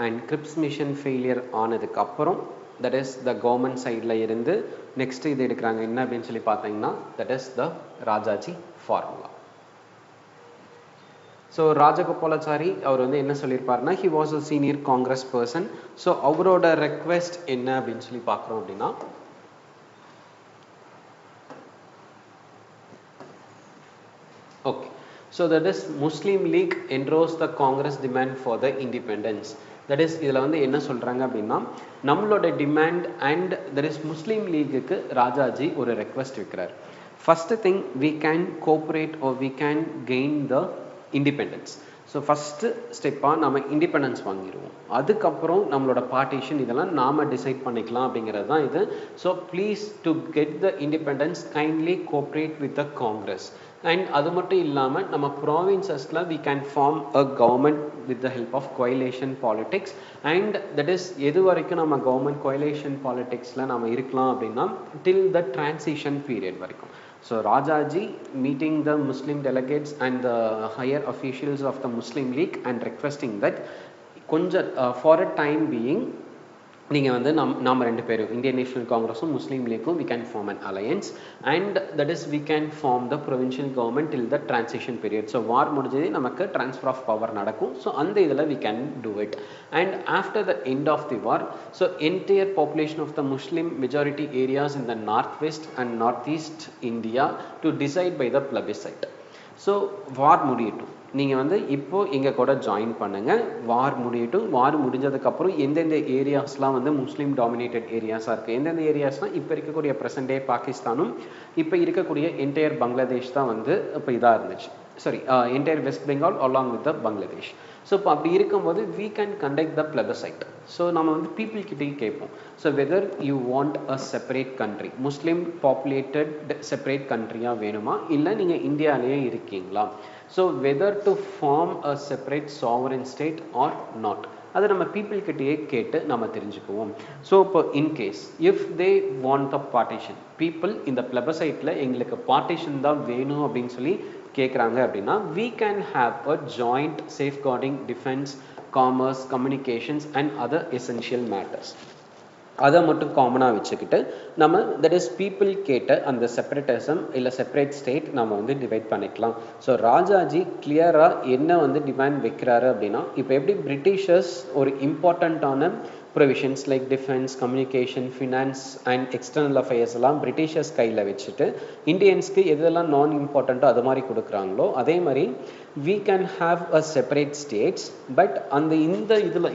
and Cripps mission failure ஆனதுக்கு அப்புறம் that is the government sideல இருந்து next இது எடுக்கிறாங்க என்ன அப்படின்னு சொல்லி பார்த்தீங்கன்னா that is the Rajaji formula. So Rajagopalachari அவர் வந்து என்ன சொல்லியிருப்பாருன்னா he was a senior Congress person. So அவரோட request என்ன அப்படின்னு சொல்லி பார்க்குறோம் அப்படின்னா okay, so that is Muslim League endorsed the Congress demand for the independence. That is இதில் வந்து என்ன சொல்கிறாங்க அப்படின்னா நம்மளோட demand and that is Muslim Leagueக்கு ராஜாஜி ஒரு ரெக்வெஸ்ட் வைக்கிறார். First thing we can cooperate or we can gain the independence. So first ஸ்டெப்பாக நம்ம இண்டிபெண்டன்ஸ் வாங்கிடுவோம், அதுக்கப்புறம் நம்மளோட பார்ட்டிஷன் இதெல்லாம் நாம் டிசைட் பண்ணிக்கலாம் அப்படிங்கிறது தான் இது. So please to get the independence kindly cooperate with the Congress. And அது மட்டும் இல்லாமல் நம்ம ப்ராவின்சஸில் we can form a government with the help of coalition politics. And that is எது வரைக்கும் நம்ம கவர்மெண்ட் கோயலேஷன் பாலிட்டிக்ஸில் நம்ம இருக்கலாம் அப்படின்னா டில் த டிரான்சிஷன் பீரியட் வரைக்கும். So Rajaji meeting the Muslim delegates and the higher officials of the Muslim League and requesting that for a time being நீங்கள் வந்து நாம் ரெண்டு பேரும் இந்தியன் நேஷனல் காங்கிரஸும் முஸ்லீம் லீக்கும் we can form an alliance and that is we can form the provincial government till the transition period. So வார் முடிஞ்சதே நமக்கு transfer of power நடக்கும். So அந்த இதில் we can do it. And after the end of the war, so entire population of the Muslim majority areas in the northwest and northeast India to decide by the plebiscite. So war முடியட்டும், நீங்கள் வந்து இப்போது எங்கள் கூட join பண்ணுங்கள், வார் முடியட்டும், வார் முடிஞ்சதுக்கப்புறம் எந்தெந்த ஏரியாஸ்லாம் வந்து முஸ்லீம் டாமினேட்டட் ஏரியாஸாக இருக்குது, எந்தெந்த ஏரியாஸ்னால் இப்போ இருக்கக்கூடிய ப்ரெசன்ட் டே பாகிஸ்தானும் இப்போ இருக்கக்கூடிய என்டையர் பங்களாதேஷ் தான் வந்து இப்போ இதாக இருந்துச்சு, sorry entire West Bengal along with the Bangladesh. So இப்போ அப்படி இருக்கும்போது we can conduct the plebiscite. So நம்ம வந்து பீப்புள் கிட்டே கேட்போம், so whether you want a separate country, Muslim populated separate கண்ட்ரியாக வேணுமா, இல்லை நீங்கள் இந்தியாவிலேயே இருக்கீங்களா, so whether to form a separate sovereign state or not, அதை நம்ம பீப்புள் கிட்டேயே கேட்டு நம்ம தெரிஞ்சுக்குவோம். ஸோ இப்போ in case if they want the partition, people இந்த பிளபசைட்டில் எங்களுக்கு பார்ட்டிஷன் தான் வேணும் அப்படின்னு சொல்லி கேட்குறாங்க அப்படின்னா we can have a joint safeguarding defense, commerce, communications and other essential matters. அதை மட்டும் காமனாக வச்சுக்கிட்டு நம்ம தட் இஸ் பீப்புள் கேட்ட அந்த செப்பரேட்டிசம் இல்லை செப்பரேட் ஸ்டேட் நம்ம வந்து டிவைட் பண்ணிக்கலாம். ஸோ ராஜாஜி கிளியராக என்ன வந்து டிமாண்ட் வைக்கிறாரு அப்படின்னா, இப்போ எப்படி பிரிட்டிஷர்ஸ் ஒரு இம்பார்ட்டண்ட்டான provisions like defence, communication, finance and external affairs எல்லாம் பிரிட்டிஷர்ஸ் கையில் வச்சுட்டு இந்தியன்ஸ்க்கு எதெல்லாம் நான் இம்பார்ட்டண்ட்டோ அது மாதிரி கொடுக்குறாங்களோ, அதே மாதிரி we can have a separate states but அந்த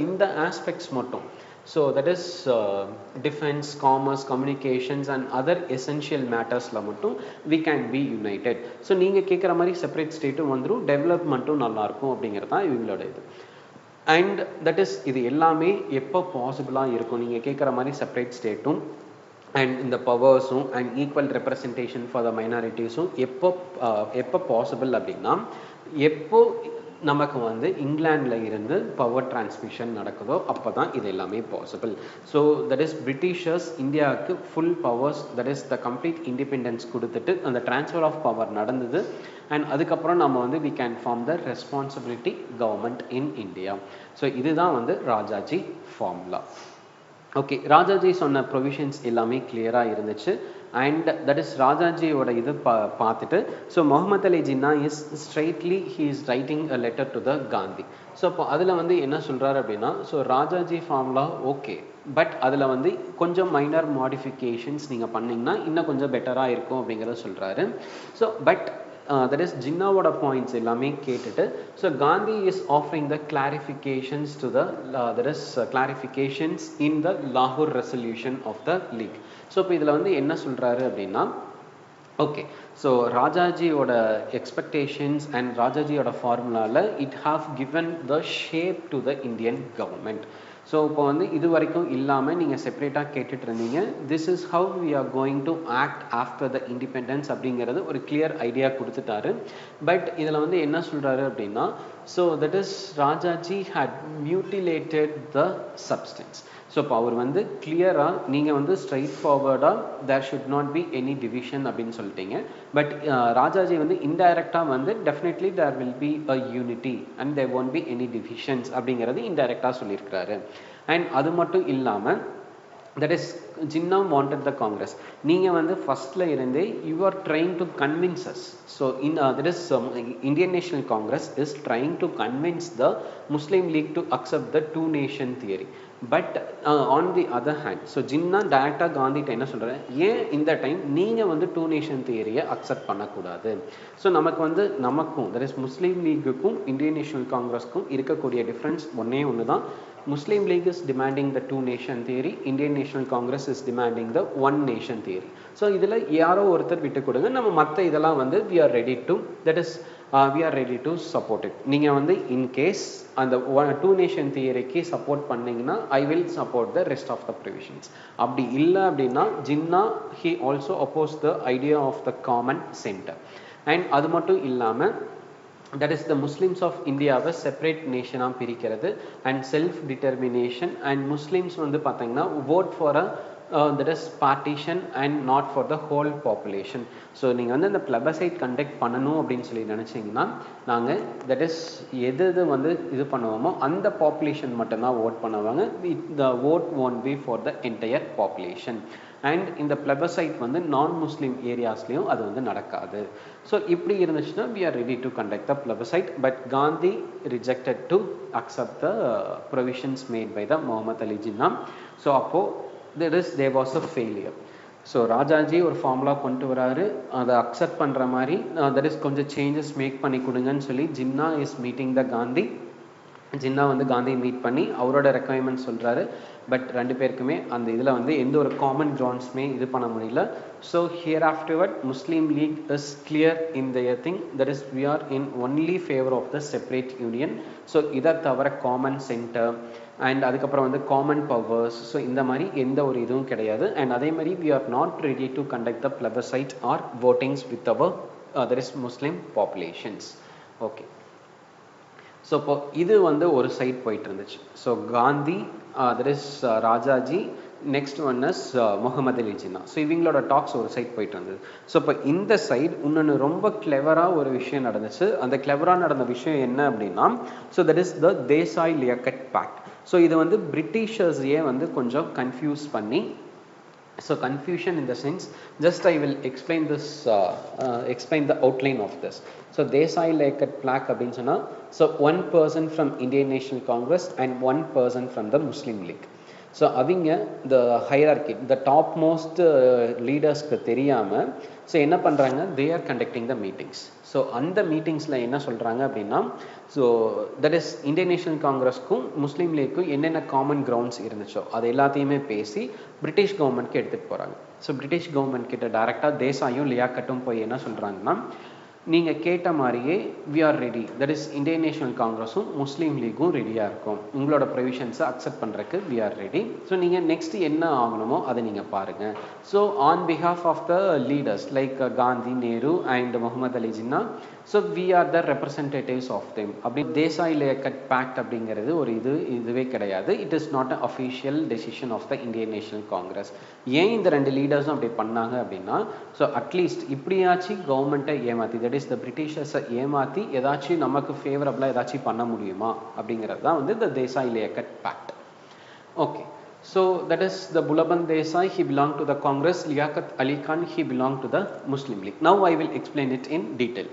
இந்த ஆஸ்பெக்ட்ஸ் மட்டும், so that is defense, commerce, communications and other essential matters la mattum we can be united. So நீங்க கேக்குற மாதிரி செப்பரேட் ஸ்டேட்டும் வந்துரும், டெவலப்மெண்ட்டும் நல்லா இருக்கும் அப்படிங்கிறது தான் இவங்களோட இது. அண்ட் தட் இஸ் இது எல்லாமே எப்போ பாசிபிளாக இருக்கும், நீங்கள் கேட்குற மாதிரி செப்பரேட் ஸ்டேட்டும் அண்ட் இந்த பவர்ஸும் and equal representation for the மைனாரிட்டிஸும் எப்போ பாசிபிள் அப்படின்னா, எப்போ நமக்கு வந்து இங்கிலாண்டில் இருந்து பவர் டிரான்ஸ்மிஷன் நடக்குதோ அப்போ தான் இது எல்லாமே possible. So that is Britishers இந்தியாவுக்கு full powers, that is the complete independence கொடுத்துட்டு அந்த டிரான்ஸ்ஃபர் ஆஃப் பவர் நடந்தது. அண்ட் அதுக்கப்புறம் நம்ம வந்து we can form the responsibility government in India. So இதுதான் வந்து ராஜாஜி ஃபார்முலா. ஓகே, ராஜாஜி சொன்ன ப்ரொவிஷன்ஸ் எல்லாமே கிளியராக இருந்துச்சு. and that is Rajaji oda idu paathitu so Muhammad Ali Jinnah is straightly he is writing a letter to the Gandhi. So அப்போ அதில் வந்து என்ன சொல்கிறாரு அப்படின்னா so Rajaji formula okay but அதில் வந்து கொஞ்சம் மைனர் மாடிஃபிகேஷன்ஸ் நீங்கள் பண்ணிங்கன்னா இன்னும் கொஞ்சம் பெட்டராக இருக்கும் அப்படிங்கிறத சொல்கிறாரு. ஸோ பட் that is ஜின்னாவோட பாயிண்ட்ஸ் எல்லாமே கேட்டுட்டு so Gandhi is offering the clarifications to the that is clarifications in the லாகூர் resolution of the League. So இப்போ இதில் வந்து என்ன சொல்கிறாரு அப்படின்னா ஓகே ஸோ ராஜாஜியோட எக்ஸ்பெக்டேஷன்ஸ் அண்ட் ராஜாஜியோட ஃபார்முலாவில் it have given the shape to the Indian government. So இப்போ வந்து இது வரைக்கும் இல்லாமல் நீங்கள் செப்பரேட்டாக கேட்டுட்டு இருந்தீங்க this is how we are going to act after the independence அப்படிங்கிறது ஒரு கிளியர் ஐடியா கொடுத்துட்டாரு. பட் இதில் வந்து என்ன சொல்கிறாரு அப்படின்னா so that is Rajaji had mutilated the substance. So இப்போ அவர் வந்து கிளியராக நீங்கள் வந்து ஸ்ட்ரைட் ஃபார்வர்டாக there should not be any division அப்படின்னு சொல்லிட்டீங்க. பட் ராஜாஜி வந்து இன்டைரக்டாக வந்து definitely there will be a unity and there won't be any divisions அப்படிங்கிறது இன்டைரக்டாக சொல்லியிருக்கிறாரு. அண்ட் அது மட்டும் இல்லாமல் that is Jinnah wanted the Congress. நீங்கள் வந்து ஃபர்ஸ்ட்ல இருந்தே you are trying to convince us. So in that is Indian National Congress is trying to convince the Muslim League to accept the two nation theory. But on the other hand so Jinnah டைரக்டா காந்தி என்ன சொல்றாரு ஏன் இந்த time நீங்க வந்து two nation தியரியை accept பண்ணக்கூடாது. So நமக்கு வந்து நமக்கும் that is முஸ்லீம் லீக்குக்கும் இந்தியன் நேஷனல் காங்கிரஸ்க்கும் இருக்கக்கூடிய டிஃப்ரென்ஸ் ஒன்னே ஒன்று தான். Muslim League is demanding the two nation theory, Indian National Congress is demanding the one nation theory. So இதில் யாரோ ஒருத்தர் விட்டு கொடுங்க நம்ம மற்ற இதெல்லாம் வந்து we are ready to that is we are ready to support it. நீங்கள் வந்து in case அந்த two nation theoryக்கு சப்போர்ட் பண்ணீங்கன்னா I will support the rest of the provisions. அப்படி இல்லை அப்படின்னா Jinnah he also opposed the idea of the common center. And அது மட்டும் இல்லாமல் that is the Muslims of India was separate nation ஆ பிரிக்கிறது and self determination and Muslims வந்து பார்த்தீங்கன்னா vote for a that is partition and not for the whole population. So நீங்கள் வந்து இந்த plebiscite conduct பண்ணணும் அப்படின்னு சொல்லி நினச்சிங்கன்னா நாங்கள் that is எது வந்து இது பண்ணுவோமோ அந்த பாப்புலேஷன் மட்டும்தான் ஓட் பண்ணுவாங்க. the vote won't be for the entire population. And இந்த plebiscite வந்து நான் முஸ்லீம் ஏரியாஸ்லேயும் அது வந்து நடக்காது. ஸோ இப்படி இருந்துச்சுன்னா we are ready to conduct the plebiscite but Gandhi rejected to accept the provisions made by the Muhammad Ali Jinnah. So அப்போது there was a failure. So Rajaji ஒரு ஃபார்முலா கொண்டு வராரு அதை அக்செப்ட் பண்ணுற மாதிரி that is கொஞ்சம் சேஞ்சஸ் மேக் பண்ணி கொடுங்கன்னு சொல்லி Jinnah is meeting the Gandhi. Jinnah வந்து காந்தி மீட் பண்ணி அவரோட ரெக்குவயர்மெண்ட் சொல்கிறாரு. பட் ரெண்டு பேருக்குமே அந்த இதில் வந்து எந்த ஒரு காமன் கிரவுண்ட்ஸுமே இது பண்ண முடியல. So here afterward Muslim league is clear in the thing that is we are in only favour of the separate union. So இதை தவிர காமன் சென்டர் அண்ட் அதுக்கப்புறம் வந்து காமன் பவர்ஸ் ஸோ இந்த மாதிரி எந்த ஒரு இதுவும் கிடையாது. அண்ட் அதே மாதிரி we are not ready to conduct the plebiscite or votings with our that is Muslim populations. Okay so இப்போ இது வந்து ஒரு சைட் போயிட்டு இருந்துச்சு. So Gandhi that is Rajaji next one is Muhammad Ali Jinnah. So இவங்களோட டாக்ஸ் ஒரு சைட் போயிட்டு இருந்தது. ஸோ இப்போ இந்த சைடு இன்னொன்று ரொம்ப கிளெவராக ஒரு விஷயம் நடந்துச்சு. அந்த கிளெவராக நடந்த விஷயம் என்ன அப்படின்னா so that is the Desai Liaquat pact. ஸோ இது வந்து பிரிட்டிஷர்ஸையே வந்து கொஞ்சம் கன்ஃபியூஸ் பண்ணி so confusion in the sense just I will explain this explain the outline of this. So Desai Liaquat Plaque அப்படினு சொன்னா so one person from Indian National Congress and one person from the Muslim League. So அவங்க the hierarchy the top most leadersக்கு தெரியாம so என்ன பண்றாங்க they are conducting the meetings. So அந்த மீட்டிங்ஸ்ல என்ன சொல்றாங்க அப்படின்னா so that is Indian National Congressக்கும் முஸ்லீம் லீக்கும் என்னென்ன common grounds இருந்துச்சோ அது எல்லாத்தையுமே பேசி பிரிட்டிஷ் கவர்மெண்ட்க்கு எடுத்துட்டு போறாங்க. ஸோ பிரிட்டிஷ் கவர்மெண்ட் கிட்ட டைரக்டா தேசாயும் லியாக்கட்டும் போய் என்ன சொல்றாங்கன்னா நீங்கள் கேட்ட மாதிரியே we are ready that is Indian national காங்கிரஸும் முஸ்லீம் லீக்கும் ரெடியாக இருக்கும் உங்களோட ப்ரொவிஷன்ஸை அக்செப்ட் பண்ணுறதுக்கு வி ஆர் ரெடி. ஸோ நீங்கள் நெக்ஸ்ட் என்ன ஆகணுமோ அதை நீங்கள் பாருங்கள். So on behalf of the leaders like Gandhi Nehru and Muhammad Ali Jinnah so we are the representatives of them அப்படி தேசாய் லியாக்கட் பேக்ட் அப்படிங்கிறது ஒரு இதுவே கிடையாது. It is not a official decision of the Indian national Congress. ஏன் இந்த ரெண்டு லீடர்ஸும் அப்படி பண்ணாங்க அப்படின்னா ஸோ அட்லீஸ்ட் இப்படியாச்சும் கவர்மெண்ட்டை ஏமாற்றி தட் இஸ் த பிரிட்டிஷர்ஸை ஏமாற்றி ஏதாச்சும் நமக்கு ஃபேவரபிளாக ஏதாச்சும் பண்ண முடியுமா அப்படிங்கிறது தான் வந்து இந்த Desai Liaquat pact. Okay So that is the Bulaban Desai, he belonged to the Congress. Liaquat Ali Khan, he belonged to the Muslim League. Now I will explain it in detail.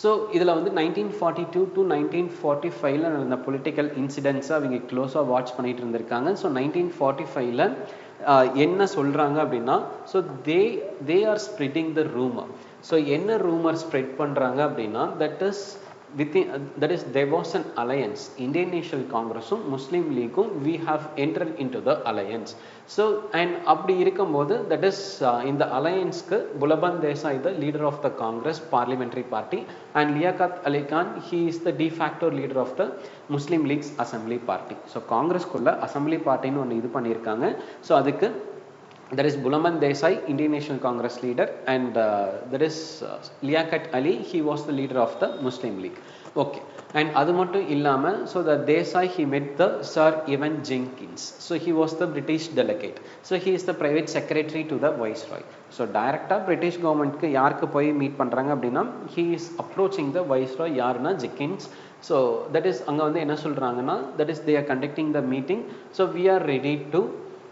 So இதில் வந்து 1942 to 1945 நடந்த political இன்சிடென்ட்ஸை அவங்க க்ளோஸாக watch பண்ணிட்டு இருந்திருக்காங்க. So 1945 என்ன சொல்கிறாங்க அப்படின்னா, so they R spreading the rumour. So என்ன ரூமர் ஸ்ப்ரெட் பண்ணுறாங்க அப்படின்னா, that is there was an alliance. Indian National Congressum Muslim Leagueum we have entered into the alliance. So and அப்படி இருக்கும்போது that is in the alliance-க்கு Bulaban Desai the leader of the Congress parliamentary party and Liaquat Ali Khan he is the de facto leader of the Muslim League's assembly party. So காங்கிரஸ்க்குள்ள assembly partyன்னு ஒன்று இது பண்ணியிருக்காங்க. So அதுக்கு that is Bulaban Desai, Indian National Congress leader, and that is Liaquat Ali, he was the leader of the Muslim League. Okay, and adu mattum illama, so the Desai he met the Sir Evan Jenkins. So he was the British delegate. So he is the private secretary to the Viceroy. So director British government ku yaarku poi meet பண்றாங்க அப்படின்னா, he is approaching the Viceroy யாருன்னா Jenkins. So that is அங்க வந்து என்ன சொல்றாங்கன்னா, that is they are conducting the meeting. So we are ready to,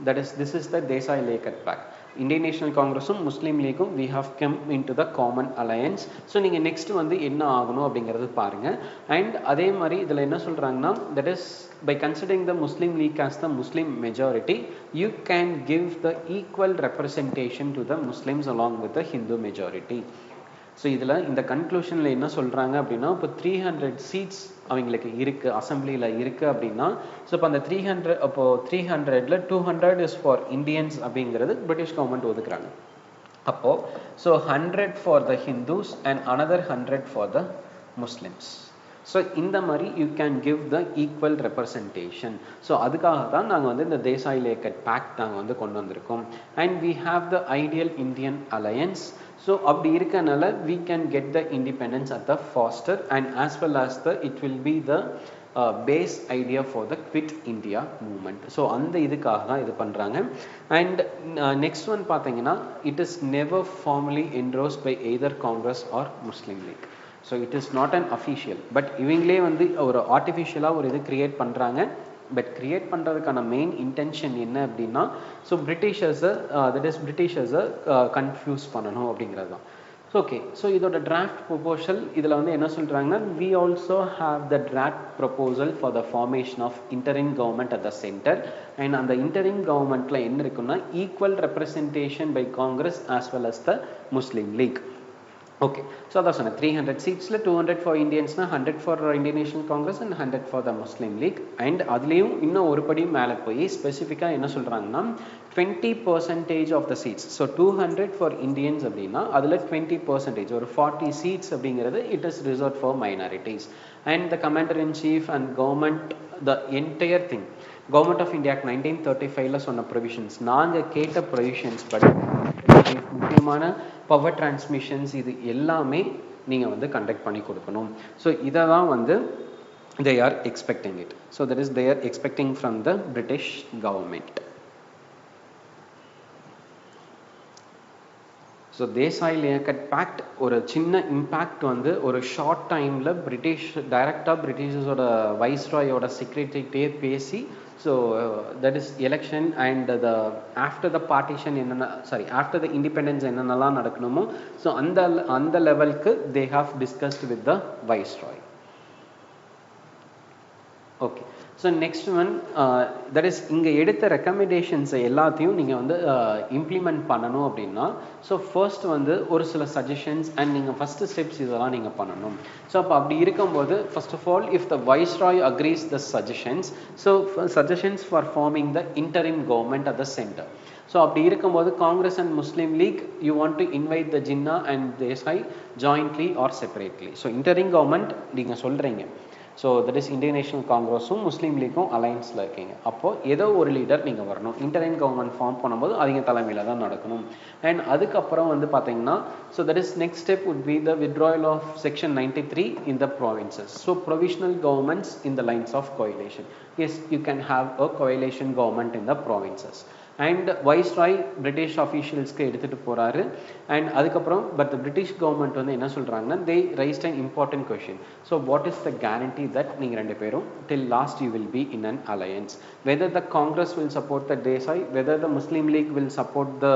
that is this is the Desai Liaquat Pact. Indian National Congressum Muslim Leagueum we have come into the common alliance. So நீங்க next வந்து என்ன ஆகணும் அப்படிங்கிறது பாருங்க. And அதே மாதிரி இதில் என்ன சொல்றாங்கன்னா, that is by considering the Muslim League as the Muslim majority, you can give the equal representation to the Muslims along with the Hindu majority. So இதில் இந்த கன்க்ளூஷனில் என்ன சொல்கிறாங்க அப்படின்னா, இப்போ 300 சீட்ஸ் அவங்களுக்கு இருக்குது, அசம்பிளியில் இருக்குது அப்படின்னா, ஸோ இப்போ அந்த 300 அப்போது 300ல் 200 இஸ் ஃபார் இந்தியன்ஸ் அப்படிங்கிறது பிரிட்டிஷ் கவர்மெண்ட் ஒதுக்குறாங்க. அப்போது so 100 for the Hindus and another 100 for the Muslims. So இந்த மாதிரி you can give the equal representation. So அதுக்காக தான் நாங்கள் வந்து இந்த Desai Liaquat Pact நாங்கள் வந்து கொண்டு வந்திருக்கோம். And we have the ideal Indian alliance. So அப்படி இருக்கனால we can get the independence at the faster and as well as the it will be the base idea for the quit India movement. So அந்த இதுக்காக தான் இது பண்ணுறாங்க. And next one பார்த்தீங்கன்னா, it is never formally endorsed by either Congress or Muslim League. So it is not an official, but இவங்களே வந்து ஒரு ஆர்டிஃபிஷியலாக ஒரு இது கிரியேட் பண்ணுறாங்க. பட் கிரியேட் பண்ணுறதுக்கான மெயின் இன்டென்ஷன் என்ன அப்படின்னா, ஸோ பிரிட்டிஷர்ஸை தட் இஸ் பிரிட்டிஷர்ஸை கன்ஃபியூஸ் பண்ணணும் அப்படிங்கிறது தான். ஓகே, ஸோ இதோட டிராஃப்ட் ப்ரொபோசல் இதில் வந்து என்ன சொல்கிறாங்கன்னா, we also have the draft proposal for the formation of interim government at the centre. And அந்த இன்டரிம் கவர்மெண்ட்டில் என்ன இருக்குன்னா, equal representation by Congress as well as the Muslim League. Okay, so அதான் சொன்னேன், 300 சீட்ஸில் 200 ஃபார் இந்தியன்ஸ்னா 100 for Indian national Congress and 100 for the Muslim League. And அதுலேயும் இன்னும் ஒரு படி மேலே போய் ஸ்பெசிஃபிக்காக என்ன சொல்கிறாங்கன்னா, 20% of the seats. So 200 for Indians அப்படின்னா அதில் 20%, ஒரு 40 சீட்ஸ் அப்படிங்கிறது it is reserve for minorities. And the commander in chief and government the entire thing government of India 1935ல சொன்ன ப்ரொவிஷன்ஸ், நாங்கள் கேட்ட ப்ரொவிஷன்ஸ் படி முக்கியமான பவர் டிரான்ஸ்மிஷன்ஸ் இது எல்லாமே நீங்கள் வந்து கண்டக்ட் பண்ணி கொடுக்கணும். ஸோ இதை தான் வந்து they are expecting it. So that is they are expecting from the British government. So Desai Liaquat Pact ஒரு சின்ன இம்பேக்ட் வந்து ஒரு ஷார்ட் டைமில் பிரிட்டிஷ் டைரக்டாக பிரிட்டிஷஸோட வைஸ்ராயோட செக்ரட்டரிகிட்டே பேசி, so that is election and the after the partition என்னென்ன ஆஃப்டர் த இண்டிபெண்டன்ஸ் என்னென்னலாம் நடக்கணுமோ, so அந்த லெவலுக்கு they have discussed with the viceroy. Okay, so next one that is இங்கே எடுத்த ரெக்கமெண்டேஷன்ஸை எல்லாத்தையும் நீங்கள் வந்து இம்ப்ளிமெண்ட் பண்ணணும் அப்படின்னா, ஸோ ஃபர்ஸ்ட் வந்து ஒரு சில சஜஷன்ஸ் அண்ட் நீங்கள் ஃபஸ்ட்டு ஸ்டெப்ஸ் இதெல்லாம் நீங்கள் பண்ணணும். ஸோ அப்போ அப்படி இருக்கும்போது first of all if the viceroy agrees the suggestions, so suggestions for forming the interim government at the centre. So அப்படி இருக்கும்போது Congress and Muslim League you want to invite the Jinnah and Desai jointly or separately. So interim government நீங்கள் சொல்கிறீங்க, so that is Indian national காங்கிரஸும் முஸ்லீம் லீக்கும் அலைன்ஸில் இருக்கீங்க. அப்போது ஏதோ ஒரு leader நீங்கள் வரணும். இன்டரிம் கவர்மெண்ட் ஃபார்ம் பண்ணும்போது அவங்க தலைமையில் தான் நடக்கணும். அண்ட் அதுக்கப்புறம் வந்து பார்த்தீங்கன்னா, so that is next step would be the withdrawal of section 93 in the provinces. So provisional governments in the lines of coalition. Yes, you can have a coalition government in the provinces. and Viceroy British officialsக்கு எடுத்துட்டு போறாரு. And அதுக்கப்புறம் but the British government வந்து என்ன சொல்றாங்கன்னா, they raised an important question. So what is the guarantee that நீங்க ரெண்டு பேரும் till last you will be in an alliance, whether the Congress will support the Desai, whether the Muslim League will support the,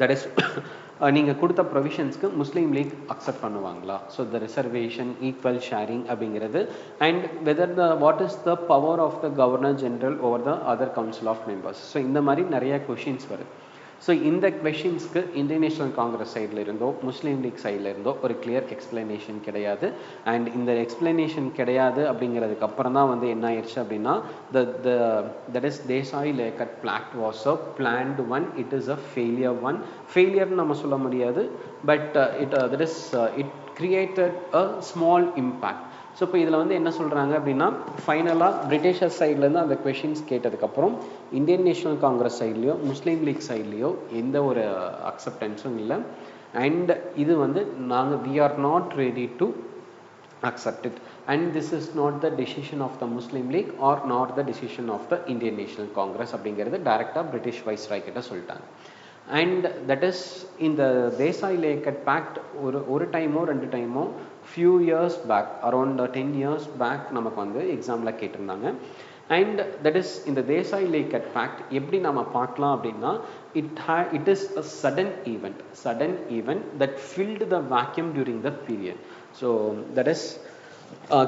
that is நீங்கள் கொடுத்த ப்ரொவிஷன்ஸ்க்கு Muslim League accept பண்ணுவாங்களா, so the reservation equal sharing அப்படிங்கிறது, and whether the what is the power of the governor general over the other council of members. So இந்த மாதிரி நிறைய questions வருது. So இந்த கொஷின்ஸ்க்கு இந்தியன் நேஷனல் காங்கிரஸ் சைடில் இருந்தோ முஸ்லீம் லீக் சைடில் இருந்தோ ஒரு கிளியர் எக்ஸ்பிளனேஷன் கிடையாது. அண்ட் இந்த எக்ஸ்பிளனேஷன் கிடையாது அப்படிங்கிறதுக்கு அப்புறம் தான் வந்து என்ன ஆயிடுச்சு அப்படின்னா, that is Desai Layout Pact was a planned one, it is a failure one. Failure நம்ம சொல்ல முடியாது, but it created a small impact. So இப்போ இதில் வந்து என்ன சொல்கிறாங்க அப்படின்னா, ஃபைனலாக பிரிட்டிஷர் சைட்லேருந்து அந்த கொஷின்ஸ் கேட்டதுக்கப்புறம் இந்தியன் நேஷனல் காங்கிரஸ் சைட்லேயோ முஸ்லீம் லீக் சைட்லேயோ எந்த ஒரு அக்செப்டன்ஸும் இல்லை. அண்ட் இது வந்து நாங்கள் we are not ready to accept it, and this is not the decision of the Muslim League or not the decision of the Indian National Congress அப்படிங்கிறது டைரெக்டாக British viceroy கிட்ட சொல்லிட்டாங்க. அண்ட் தட் இஸ் இந்த Desai Liaquat fact ஒரு டைமோ ரெண்டு டைமோ few years back, around 10 years back நமக்கு வந்து எக்ஸாமில் கேட்டிருந்தாங்க. அண்ட் தட் இஸ் இந்த தேசாய் லேக்கட் பேக்ட் எப்படி நம்ம பார்க்கலாம் அப்படின்னா, it is a sudden event that filled the vacuum during the period. So that is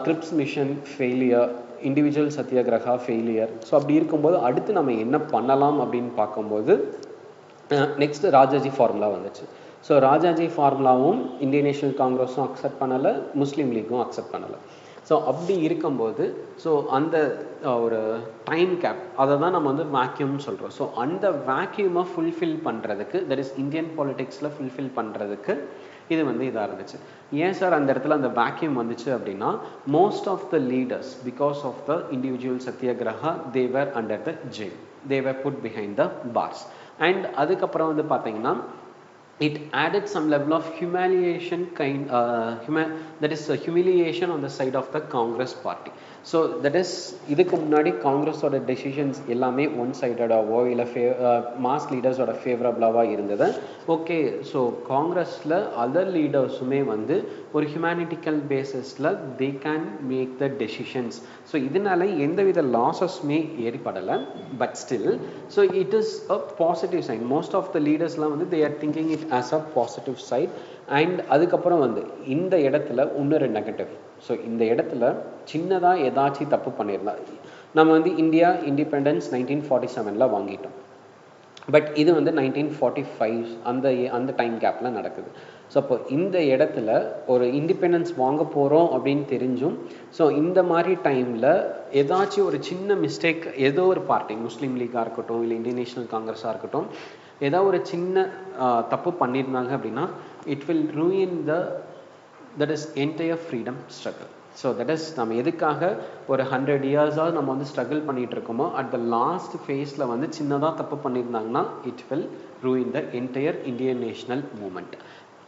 Cripps mission failure, individual satyagraha failure. So அப்படி இருக்கும்போது அடுத்து நம்ம என்ன பண்ணலாம் அப்படின்னு பார்க்கும்போது நெக்ஸ்ட் ராஜாஜி ஃபார்முலா வந்துச்சு. ஸோ ராஜாஜி ஃபார்முலாவும் இந்தியன் நேஷனல் காங்கிரஸும் அக்செப்ட் பண்ணலை, முஸ்லீம் லீக்கும் அக்செப்ட் பண்ணலை. ஸோ அப்படி இருக்கும்போது ஸோ அந்த ஒரு டைம் கேப், அதை தான் நம்ம வந்து வேக்யூம்னு சொல்கிறோம். ஸோ அந்த வேக்யூமை ஃபுல்ஃபில் பண்ணுறதுக்கு, தட் இஸ் இந்தியன் பாலிடிக்ஸில் ஃபுல்ஃபில் பண்ணுறதுக்கு இது வந்து இதாக இருந்துச்சு. ஏன் சார் அந்த இடத்துல அந்த வேக்யூம் வந்துச்சு அப்படின்னா, most of the leaders because of the individual satyagraha they were under the jail, they were put behind the bars. And அதுக்கப்புறம் வந்து பார்த்தீங்கன்னா it added some level of humiliation that is humiliation on the side of the Congress party. So that is இதுக்கு முன்னாடி காங்கிரஸோட decisions எல்லாமே one சைடடாவோ இல்லை mass லீடர்ஸோட ஃபேவரபிளாவோ இருந்தது. ஓகே, ஸோ காங்கிரஸில் அதர் லீடர்ஸுமே வந்து ஒரு ஹியூமனிட்டிக்கல் பேசிஸில் they can make the decisions. So இதனால எந்தவித லாஸஸுமே ஏற்படலை. But still so it is a positive sign. Most of the லீடர்ஸ்லாம் வந்து they are thinking it as a positive side. And அதுக்கப்புறம் வந்து இந்த இடத்துல இன்னொரு நெகட்டிவ். ஸோ இந்த இடத்துல சின்னதாக ஏதாச்சும் தப்பு பண்ணியிருந்தா, நம்ம வந்து இந்தியா இண்டிபெண்டன்ஸ் 1947 வாங்கிட்டோம், பட் இது வந்து 1945 அந்த டைம் கேப்பில் நடக்குது. ஸோ அப்போ இந்த இடத்துல ஒரு இண்டிபெண்டன்ஸ் வாங்க போகிறோம் அப்படின்னு தெரிஞ்சும் ஸோ இந்த மாதிரி டைமில் ஏதாச்சும் ஒரு சின்ன மிஸ்டேக் ஏதோ ஒரு பார்ட்டி, முஸ்லீம் லீக்காக இருக்கட்டும் இல்லை இந்தியன் நேஷனல் காங்கிரஸாக இருக்கட்டும், ஏதாவது ஒரு சின்ன தப்பு பண்ணியிருந்தாங்க அப்படின்னா it will ruin that is entire freedom struggle. So that is நம்ம எதுக்காக ஒரு 100 years-ஆக நம்ம வந்து ஸ்ட்ரகிள் பண்ணிட்டு இருக்கோமோ, அட் த லாஸ்ட் ஃபேஸில் வந்து சின்னதாக தப்பு பண்ணியிருந்தாங்கன்னா it will ruin the entire Indian national movement.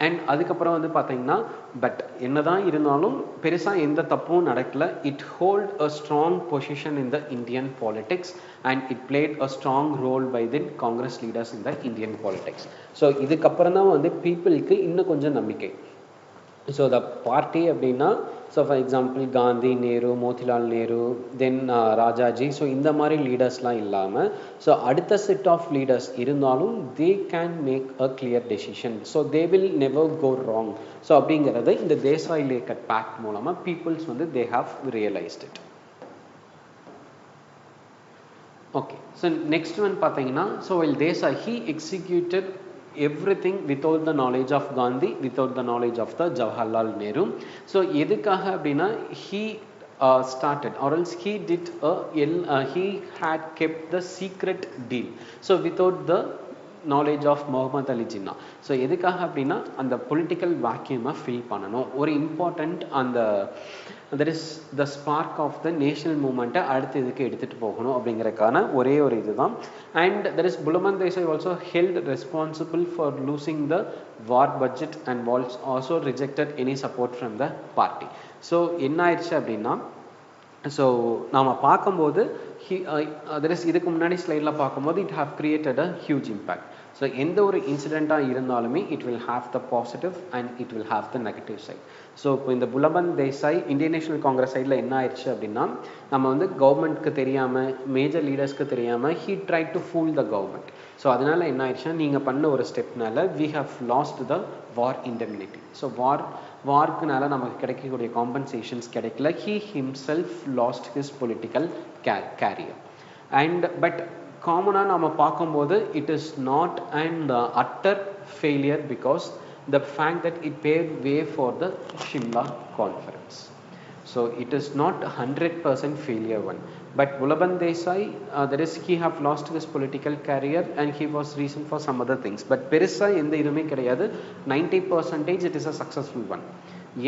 And அதுக்கப்புறம் வந்து பார்த்தீங்கன்னா பட் என்னதான் இருந்தாலும் பெருசாக எந்த தப்பும் நடக்கல. It hold a strong position in the Indian politics and it played a strong role by the Congress leaders in the Indian politics. So இதுக்கப்புறம் தான் வந்து பீப்புளுக்கு இன்னும் கொஞ்சம் நம்பிக்கை. ஸோ த பார்ட்டி அப்படின்னா, so for example Gandhi, Nehru, Motilal Nehru, then Rajaji, so இந்த மாதிரி லீடர்ஸ்லாம் இல்லாமல் ஸோ அடுத்த செட் ஆஃப் லீடர்ஸ் இருந்தாலும் they can make a clear decision. So they will never go wrong. So அப்படிங்கிறது இந்த தேசாய் லேக்கட் பேக்ட் மூலமாக பீப்புள்ஸ் வந்து they have realised it. Okay, so next one பார்த்தீங்கன்னா, so while Desai he executed everything without the knowledge of Gandhi, without the knowledge of the Jawaharlal Nehru. So எதுக்காக அப்படின்னா he started or else he did he had kept the secret deal. So without the knowledge of Muhammad Ali Jinnah. So எதுக்காக அப்படின்னா அந்த political வேக்யூமை fill பண்ணணும். ஒரு important அந்த that is the spark of the national movement அடுத்து இதுக்கு எடுத்துகிட்டு போகணும் அப்படிங்கிறதுக்கான ஒரே ஒரு இதுதான். And there is Bulaman Desai also held responsible for losing the war budget and also rejected any support from the party. So என்ன ஆயிடுச்சு அப்படின்னா ஸோ நாம் பார்க்கும்போது இதுக்கு முன்னாடி ஸ்லைடில் பார்க்கும்போது it have created a huge impact. So எந்த ஒரு இன்சிடெண்ட்டாக இருந்தாலுமே it will have the positive and it will have the negative side. So இப்போ இந்த புலபந்த் தேசாய் இந்தியன் நேஷனல் காங்கிரஸ் சைடில் என்ன ஆயிடுச்சு அப்படின்னா நம்ம வந்து கவர்மெண்ட்க்கு தெரியாமல் மேஜர் லீடர்ஸ்க்கு தெரியாமல் he tried to fool the government. So அதனால் என்ன ஆயிடுச்சுன்னா நீங்கள் பண்ண ஒரு ஸ்டெப்னால we have lost the war indemnity. So வார்க்குனால நமக்கு கிடைக்கக்கூடிய காம்பன்சேஷன்ஸ் கிடைக்கல. he himself lost his political career. But காமனாக நம்ம பார்க்கும்போது it is not an utter failure because the fact that it paved way for the Shimla conference. So it is not 100% failure one. But Bulaband Desai, he have lost his political career and he was reason for some other things. But Perissa in the idume kedaiyadhu 90% it is a successful one.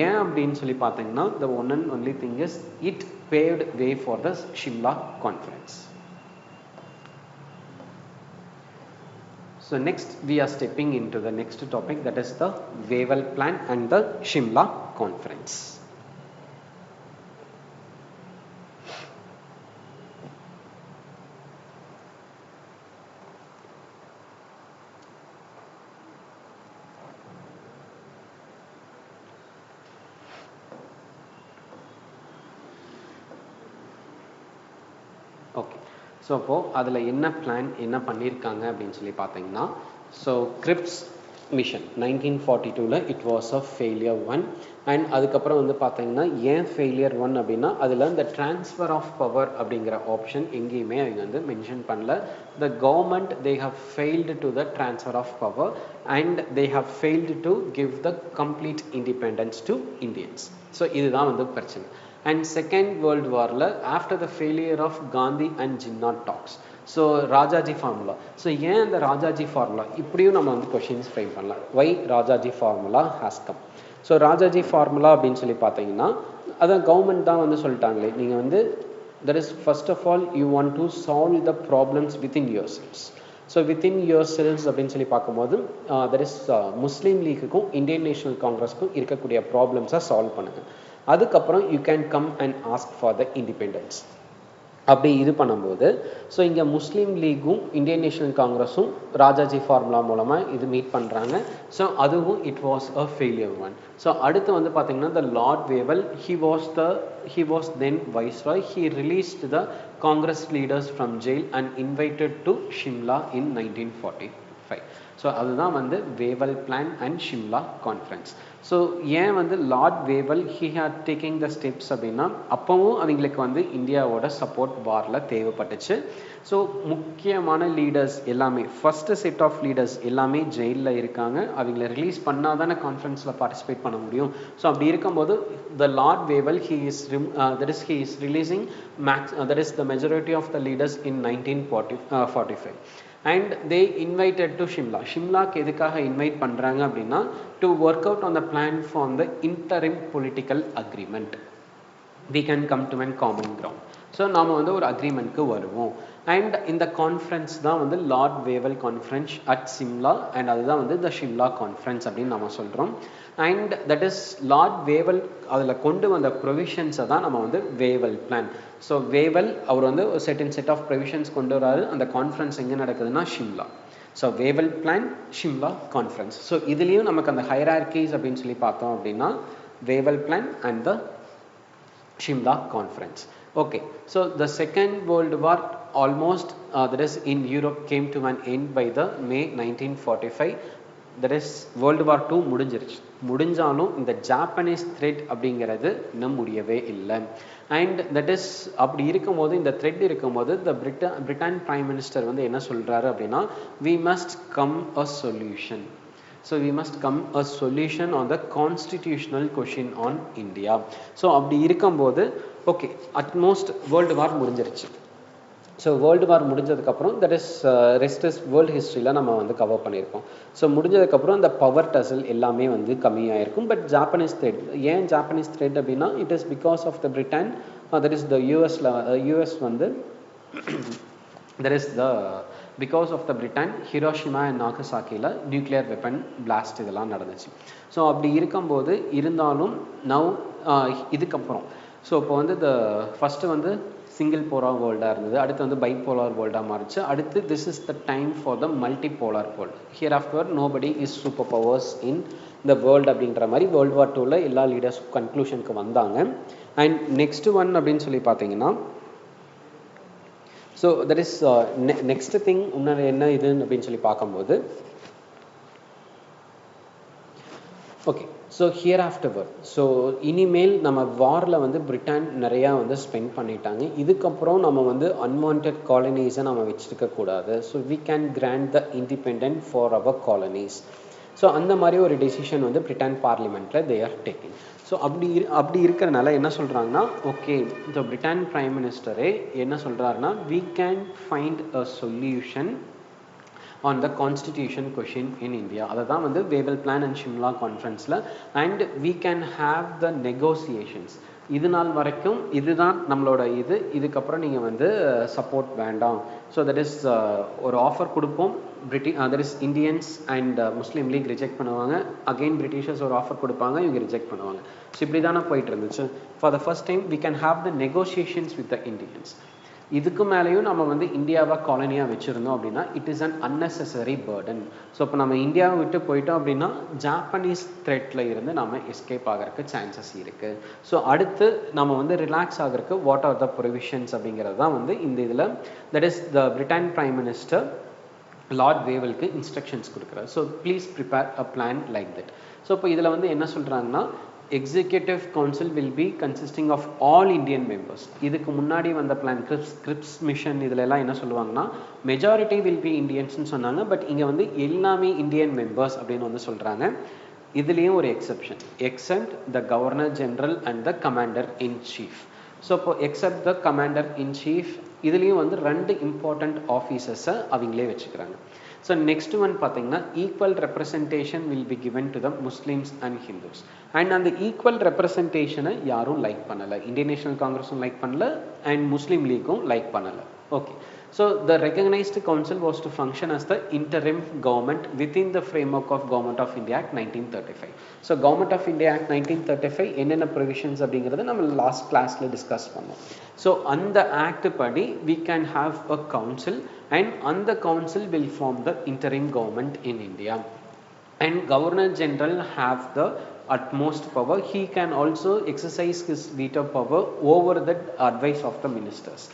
ஏன் அப்படின்னு சொல்லி பார்த்தீங்கன்னா the one and only thing is it paved way for the Shimla conference. So next we are stepping into the next topic, that is the Wavell Plan and the Shimla conference. Okay. So அப்போது அதில் என்ன plan என்ன பண்ணியிருக்காங்க அப்படின்னு சொல்லி பார்த்தீங்கன்னா so Cripps mission 1942 it was a failure one. And அதுக்கப்புறம் வந்து பார்த்தீங்கன்னா ஏன் ஃபெயிலியர் ஒன் அப்படின்னா அதில் இந்த ட்ரான்ஸ்ஃபர் ஆஃப் பவர் அப்படிங்கிற ஆப்ஷன் எங்கேயுமே அவங்க வந்து மென்ஷன் பண்ணல. The government they have failed to the transfer of power and they have failed to give the complete independence to Indians. So இதுதான் வந்து பிரச்சனை. And Second World Warல after the failure of Gandhi and Jinnah talks, so Rajaji formula. So ஏன் அந்த Rajaji formula இப்படியும் நம்ம வந்து questions frame பண்ணலாம். why Rajaji formula has come. So Rajaji formula அப்படின்னு சொல்லி பார்த்தீங்கன்னா அதான் கவர்மெண்ட் தான் வந்து சொல்லிட்டாங்களே, நீங்கள் வந்து that is first of all you want to solve the problems within yourselves. So within yourselves அப்படின்னு சொல்லி பார்க்கும்போது தட் இஸ் முஸ்லீம் லீக்குக்கும் இந்தியன் நேஷனல் காங்கிரஸுக்கும் இருக்கக்கூடிய ப்ராப்ளம்ஸை சால்வ் பண்ணுங்க. அதுக்கப்புறம் you can come and ask for the independence. அப்படி இது பண்ணும்போது ஸோ இங்கே முஸ்லீம் லீக்கும் இந்தியன் நேஷனல் காங்கிரஸும் ராஜாஜி ஃபார்முலா மூலமாக இது மீட் பண்ணுறாங்க. ஸோ அதுவும் it was a failure one. So அடுத்து வந்து பார்த்தீங்கன்னா the Lord Wavell he was then viceroy. He released the Congress leaders from jail and invited to Shimla in 1945. So அதுதான் வந்து Wavell plan and Shimla conference. So ஏன் வந்து Lord Wavell he had taking the steps அப்படின்னா அப்போவும் அவங்களுக்கு வந்து இந்தியாவோட support வாரில் தேவைப்பட்டுச்சு. ஸோ முக்கியமான லீடர்ஸ் எல்லாமே ஃபஸ்ட்டு செட் ஆஃப் லீடர்ஸ் எல்லாமே ஜெயிலில் இருக்காங்க. அவங்கள ரிலீஸ் பண்ணால் தானே கான்ஃபரன்ஸில் பார்ட்டிசிபேட் பண்ண முடியும். ஸோ அப்படி இருக்கும்போது the Lord Wavell he is releasing that is the majority of the leaders in 1945. And they invited to Shimla. ஷிம்லாக்கு எதுக்காக இன்வைட் பண்ணுறாங்க அப்படின்னா to work out on the plan for the interim political agreement. We can come to a common ground. So நாம் வந்து ஒரு அக்ரிமெண்ட்க்கு வருவோம். And இந்த conference தான் வந்து Lord Wavell conference at Shimla and அதுதான் வந்து த ஷிம்லா கான்ஃபரன்ஸ் அப்படின்னு நம்ம சொல்கிறோம். And that is Lord Wavell அதில் கொண்டு வந்த ப்ரொவிஷன்ஸை தான் நம்ம வந்து வேவல் பிளான். ஸோ வேவல் அவர் வந்து ஒரு செட் ஆஃப் ப்ரொவிஷன்ஸ் கொண்டு வராரு. அந்த கான்ஃபரன்ஸ் எங்கே நடக்குதுன்னா Shimla. So Wavell plan Shimla conference. So இதுலேயும் நமக்கு அந்த ஹைரார்கீஸ் அப்படின்னு சொல்லி பார்த்தோம் அப்படின்னா Wavell plan and the Shimla conference. Okay, so the Second World War almost that is in Europe came to an end by the May 1945. That is World War II முடிஞ்சிருச்சு. முடிஞ்சாலும் இந்த ஜாப்பனீஸ் த்ரெட் அப்படிங்கிறது இன்னும் முடியவே இல்லை. And that is அப்படி இருக்கும்போது இந்த த்ரெட் இருக்கும்போது த பிரிட்டன் பிரைம் மினிஸ்டர் வந்து என்ன சொல்கிறாரு அப்படின்னா we must come a solution. So we must come a solution on the constitutional question on India. So அப்படி இருக்கும்போது ஓகே அட்மோஸ்ட் வேர்ல்டு வார் முடிஞ்சிருச்சு. ஸோ வேர்ல்டு வார் முடிஞ்சதுக்கப்புறம் that is rest is world ஹிஸ்ட்ரியில் நம்ம வந்து கவர் பண்ணியிருக்கோம். So முடிஞ்சதுக்கப்புறம் இந்த பவர் டசல் எல்லாமே வந்து கம்மியாயிருக்கும். பட் ஜாப்பனீஸ் த்ரெட் ஏன் ஜாப்பனீஸ் த்ரெட் அப்படின்னா it is because of the Britain that is the US வந்து that is the because of the Britain Hiroshima and Nagasakiல nuclear weapon blast இதெல்லாம் நடந்துச்சு. ஸோ அப்படி இருக்கும்போது இருந்தாலும் நவ் இதுக்கப்புறம் ஸோ இப்போ வந்து the first வந்து single polar world-ஆ இருந்தது, அடுத்து வந்து bipolar world-ஆ மாறிச்சு, அடுத்து this is the time for the multipolar world. Hereafter nobody is superpowers in the world அப்படின்ற மாதிரி World War II எல்லா லீடர்ஸ் கன்க்ளூஷனுக்கு வந்தாங்க. அண்ட் நெக்ஸ்ட் ஒன் அப்படின்னு சொல்லி பார்த்தீங்கன்னா, so that is next thing இன்னொரு என்ன இது அப்படின்னு சொல்லி பார்க்கும்போது, okay so here afterward, so இனிமேல் நம்ம வாரில் வந்து பிரிட்டன் நிறையா வந்து ஸ்பெண்ட் பண்ணிட்டாங்க, இதுக்கப்புறம் நம்ம வந்து அன்வான்ட் காலனிஸை நம்ம வச்சுருக்கக்கூடாது. So we can grant the independent for our colonies. So அந்த மாதிரி ஒரு டெசிஷன் வந்து பிரிட்டன் பார்லிமெண்ட்டில் தே ஆர் டேக்கிங். ஸோ அப்படி இருக்கிறனால என்ன சொல்கிறாங்கன்னா, ஓகே இந்த பிரிட்டன் பிரைம் மினிஸ்டரே என்ன சொல்கிறாருன்னா, we can find a solution on the constitution question in India. அதை தான் வந்து வேவல் பிளான் அண்ட் ஷிம்லா கான்ஃபரன்ஸில், அண்ட் we can have the negotiations. இது நாள் வரைக்கும் இதுதான் நம்மளோட இதுக்கப்புறம் நீங்கள் வந்து சப்போர்ட் வேண்டாம். ஸோ தட் இஸ் ஒரு ஆஃபர் கொடுப்போம், that is Indians and Muslim League reject பண்ணுவாங்க, அகெயின் பிரிட்டிஷர்ஸ் ஒரு ஆஃபர் கொடுப்பாங்க, இவங்க ரிஜெக்ட் பண்ணுவாங்க. ஸோ இப்படி தானே போயிட்டு இருந்துச்சு. For the first time we can have the negotiations with the Indians. இதுக்கு மேலேயும் நம்ம வந்து இந்தியாவை காலனியாக வச்சுருந்தோம் அப்படின்னா it is an unnecessary burden. So இப்போ நம்ம இந்தியாவை விட்டு போயிட்டோம் அப்படின்னா ஜாப்பனீஸ் த்ரெட்டில் இருந்து நம்ம எஸ்கேப் ஆகிறதுக்கு சான்சஸ் இருக்குது. ஸோ அடுத்து நம்ம வந்து ரிலாக்ஸ் ஆகிறதுக்கு வாட் ஆர் த ப்ரொவிஷன்ஸ் அப்படிங்கிறது தான் வந்து இந்த இதில், that is the Britain prime minister Lord வேவலுக்கு இன்ஸ்ட்ரக்ஷன்ஸ் கொடுக்குறாரு. So please prepare a plan like that. So இப்போ இதில் வந்து என்ன சொல்கிறாங்கன்னா, executive council will be consisting of all Indian members. இதுக்கு முன்னாடி வந்த பிளான் கிரிப்ஸ் மிஷன் இதில் எல்லாம் என்ன சொல்லுவாங்கன்னா, மெஜாரிட்டி வில் பி இந்தியன்ஸ்னு சொன்னாங்க, பட் இங்கே வந்து எல்லாமே இந்தியன் மெம்பர்ஸ் அப்படின்னு வந்து சொல்கிறாங்க. இதுலேயும் ஒரு exception, except the governor general and the commander in chief. So இப்போ except the commander in chief இதுலேயும் வந்து 2 இம்பார்ட்டண்ட் ஆஃபீஸர்ஸை அவங்களே வச்சுக்கிறாங்க. ஸோ நெக்ஸ்ட் ஒன் பார்த்தீங்கன்னா, equal representation will be given to the Muslims and Hindus. And அந்த ஈக்குவல் ரெப்ரசன்டேஷனை யாரும் லைக் பண்ணலை, இந்தியன் நேஷனல் காங்கிரஸும் லைக் பண்ணல அண்ட் முஸ்லீம் லீக்கும் லைக் பண்ணலை. Okay, so the recognized council was to function as the interim government within the framework of Government of India Act 1935. So Government of India Act 1935 என்னென்ன provisions அப்படிங்கிறத நம்ம last கிளாஸில் discuss பண்ணோம். So அந்த act படி we can have a council and அந்த council will form the interim government in India, and Governor General have the utmost power. He can also exercise his veto power over the advice of the ministers.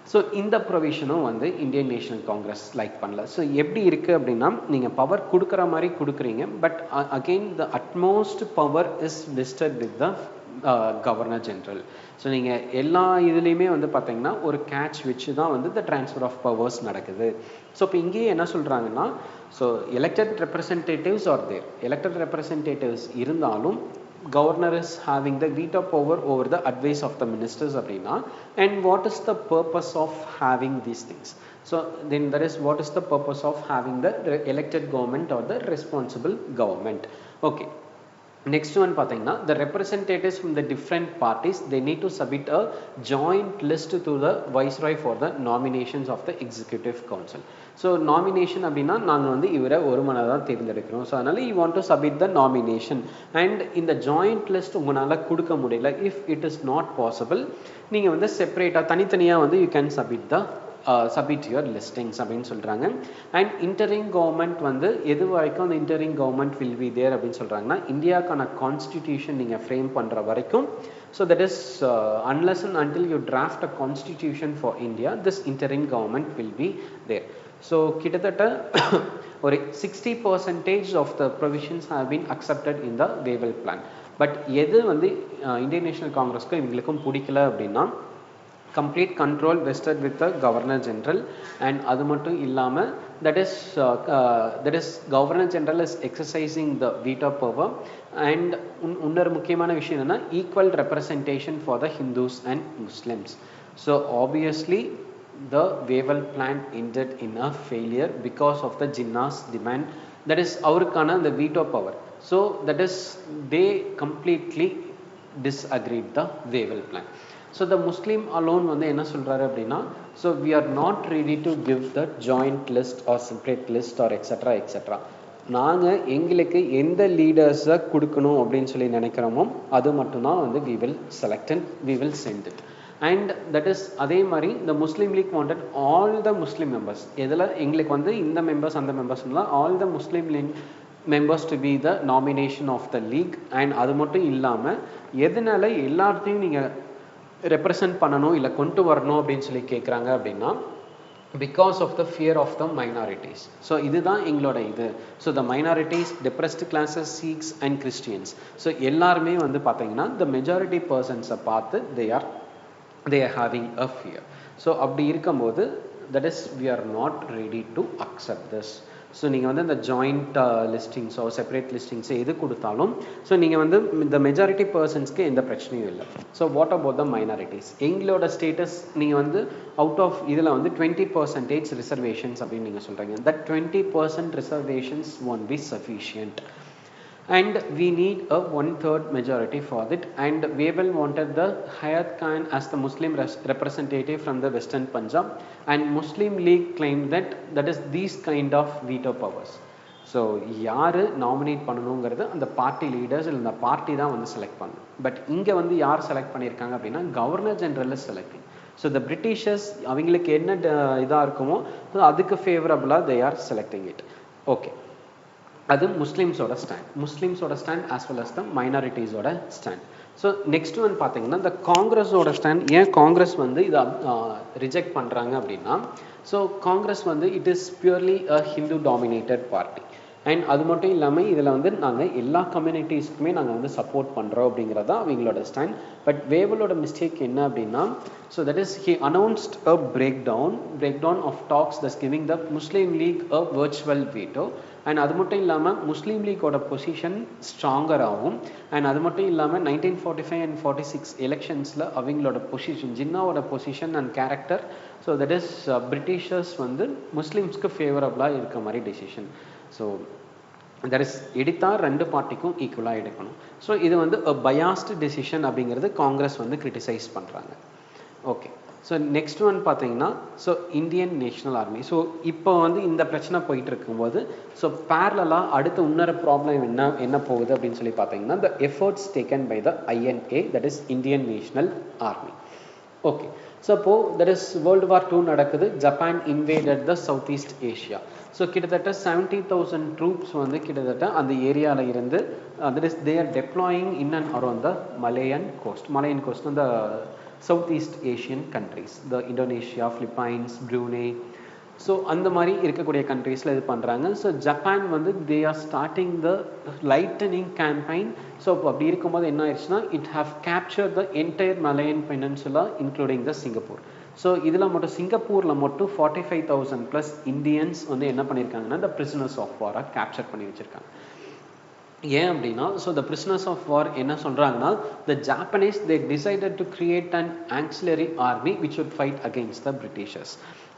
So இந்த ப்ரொவிஷனும் வந்து Indian national Congress like பண்ணல. ஸோ எப்படி இருக்குது அப்படின்னா, நீங்கள் power கொடுக்குற மாதிரி கொடுக்குறீங்க, but again the utmost power is vested with the governor general. So நீங்கள் எல்லா இதுலேயுமே வந்து பார்த்தீங்கன்னா ஒரு கேட்ச் வச்சு தான் வந்து த ட்ரான்ஸ்ஃபர் ஆஃப் பவர்ஸ் நடக்குது. ஸோ இப்போ இங்கேயே என்ன சொல்கிறாங்கன்னா, so elected representatives are there, elected representatives இருந்தாலும் governor is having the veto power over the advice of the ministers அப்படின்னா, and what is the purpose of having these things? So then there is what is the purpose of having the elected government or the responsible government? Okay, next one பார்த்தீங்கன்னா, the representatives from the different parties they need to submit a joint list to the viceroy for the nominations of the executive council. So nomination அப்படின்னா நாங்கள் வந்து இவரை ஒரு மனதாக தான் தேர்ந்தெடுக்கிறோம். So அதனால் you want to submit the nomination, and இந்த ஜாயிண்ட் லிஸ்ட் உங்களால் கொடுக்க முடியல, if it is not possible நீங்கள் வந்து செப்பரேட்டாக தனித்தனியாக வந்து you can submit your listings அப்படின்னு சொல்கிறாங்க. அண்ட் இன்டரிங் கவர்மெண்ட் வந்து எது வரைக்கும் அந்த இன்டரிங் கவர்மெண்ட் வில் பி தேர் அப்படின்னு சொல்கிறாங்கன்னா, இந்தியாவுக்கான கான்ஸ்டிடியூஷன் நீங்கள் ஃப்ரேம் பண்ணுற வரைக்கும். So that is unless and until you draft a constitution for India, this interim government will be there. So கிட்டத்தட்ட ஒரு 60% of the provisions have been accepted in the Wavell plan. But எது வந்து Indian National காங்கிரஸ்க்கும் இவங்களுக்கும் பிடிக்கல அப்படின்னா, complete control vested with the governor general, and அது மட்டும் இல்லாமல் that is governor general is exercising the veto power, and இன்னொரு முக்கியமான விஷயம் என்னன்னா equal representation for the Hindus and Muslims. So obviously the Wavell plan ended in a failure because of the Jinnah's demand, that is அவருக்கான the veto power. So that is they completely disagreed the Wavell plan. So the Muslim alone வந்து என்ன சொல்றாரு அப்படின்னா, so we are not ready to give the joint list or separate list or etc etc. நாங்கள் எங்களுக்கு எந்த லீடர்ஸை கொடுக்கணும் அப்படின்னு சொல்லி நினைக்கிறோமோ அது மட்டும்தான் வந்து we will select and we will send it. And that is அதே மாதிரி the Muslim League wanted all the Muslim members. எதில் எங்களுக்கு வந்து இந்த மெம்பர்ஸ் அந்த மெம்பர்ஸ்லாம் all the Muslim League members to be the nomination of the league. And அது மட்டும் இல்லாமல் எதனால எல்லாத்தையும் நீங்கள் ரெப்ரசன்ட் பண்ணணும் இல்லை கொண்டு வரணும் அப்படின்னு சொல்லி கேட்குறாங்க அப்படின்னா because of the fear of the minorities. So இதுதான் எங்களோட இது. So the minorities, depressed classes, Sikhs and Christians. So எல்லாருமே வந்து பார்த்தீங்கன்னா the majority persons பார்த்து they are having a fear. So அப்படி இருக்கும்போது that is we are not ready to accept this. So நீங்கள் வந்து இந்த ஜாயிண்ட் லிஸ்டிங்ஸோ செப்பரேட் லிஸ்டிங்ஸோ எது கொடுத்தாலும் ஸோ நீங்கள் வந்து இந்த மெஜாரிட்டி பர்சன்ஸ்க்கு எந்த பிரச்சனையும் இல்லை. So what about the minorities? எங்களோட ஸ்டேட்டஸ் நீங்கள் வந்து அவுட் ஆஃப் இதில் வந்து 20% ரிசர்வேஷன்ஸ் அப்படின்னு நீங்கள் சொல்கிறீங்க. That 20% reservations won't be sufficient. And we need a 1/3 majority for that. And Webel wanted the Hayat Khan as the Muslim representative from the Western Punjab, and Muslim League claimed that is these kind of veto powers. So யார் nominate பண்ணணுங்கிறது அந்த party leaders இல்லை அந்த party தான் வந்து select பண்ணணும். But இங்கே வந்து யார் செலக்ட் பண்ணியிருக்காங்க அப்படின்னா governor general selecting. So the Britishers அவங்களுக்கு என்ன இதாக இருக்குமோ அதுக்கு ஃபேவரபுளாக they are selecting it. Okay, அது முஸ்லிம்ஸோட stand as well as the மைனாரிட்டிஸோட ஸ்டாண்ட். ஸோ நெக்ஸ்ட் வந்து பார்த்தீங்கன்னா இந்த காங்கிரஸோட ஸ்டாண்ட். ஏன் காங்கிரஸ் வந்து இதை ரிஜெக்ட் பண்ணுறாங்க அப்படின்னா ஸோ காங்கிரஸ் வந்து it is purely a Hindu dominated party. And அது மட்டும் இல்லாமல் இதில் வந்து நாங்கள் எல்லா கம்யூனிட்டிஸ்க்குமே நாங்கள் வந்து சப்போர்ட் பண்ணுறோம் அப்படிங்கிறது தான் அவங்களோட ஸ்டாண்ட். பட் வேவலோட மிஸ்டேக் என்ன அப்படின்னா so that is he announced a break down of talks thus giving the Muslim League a virtual veto. And அது மட்டும் இல்லாமல் முஸ்லீம் லீக்கோட பொசிஷன் ஸ்ட்ராங்கர் ஆகும். அண்ட் அது மட்டும் இல்லாமல் 1945 and 46 எலெக்ஷன்ஸில் அவங்களோட பொசிஷன் ஜின்னாவோட position and character so that is Britishers வந்து முஸ்லீம்ஸ்க்கு ஃபேவரபுளாக இருக்க மாதிரி டெசிஷன். ஸோ தட் இஸ் எடுத்தால் ரெண்டு பார்ட்டிக்கும் ஈக்குவலாக எடுக்கணும். ஸோ இது வந்து பயாஸ்டு டெசிஷன் அப்படிங்கிறது காங்கிரஸ் வந்து கிரிட்டிசைஸ் பண்ணுறாங்க. ஓகே, ஸோ நெக்ஸ்ட் ஒன் பார்த்தீங்கன்னா so Indian National Army. So இப்போ வந்து இந்த பிரச்சனை போயிட்டு இருக்கும்போது ஸோ பேரலாக அடுத்த இன்னொரு ப்ராப்ளம் என்ன போகுது அப்படின்னு சொல்லி பார்த்தீங்கன்னா the efforts taken by the INA, that is Indian National Army. Okay, so அப்போது that is World War II நடக்குது. Japan invaded the south east Asia. So கிட்டத்தட்ட 70,000 ட்ரூப்ஸ் வந்து கிட்டத்தட்ட அந்த ஏரியாவில் இருந்து that is they are deploying in and around the Malayan coast அந்த south east Asian countries, the Indonesia, Philippines, Brunei. So அந்த மாதிரி இருக்கக்கூடிய கண்ட்ரீஸில் இது பண்ணுறாங்க. ஸோ ஜப்பான் வந்து they are starting the lightening campaign. So அப்படி இருக்கும்போது என்ன ஆயிடுச்சுன்னா it have capture the entire Malaiyan peninsula including the Singapore. So இதில் மட்டும் சிங்கப்பூரில் மட்டும் 45,000+ இந்தியன்ஸ் வந்து என்ன பண்ணியிருக்காங்கன்னா இந்த பிரிசனர்ஸ் ஆஃப் வாராக கேப்சர் பண்ணி வச்சுருக்காங்க. ஏன் அப்படின்னா so the prisoners of war என்ன சொல்கிறாங்கன்னா the Japanese they decided to create an auxiliary army which would fight against the Britishers.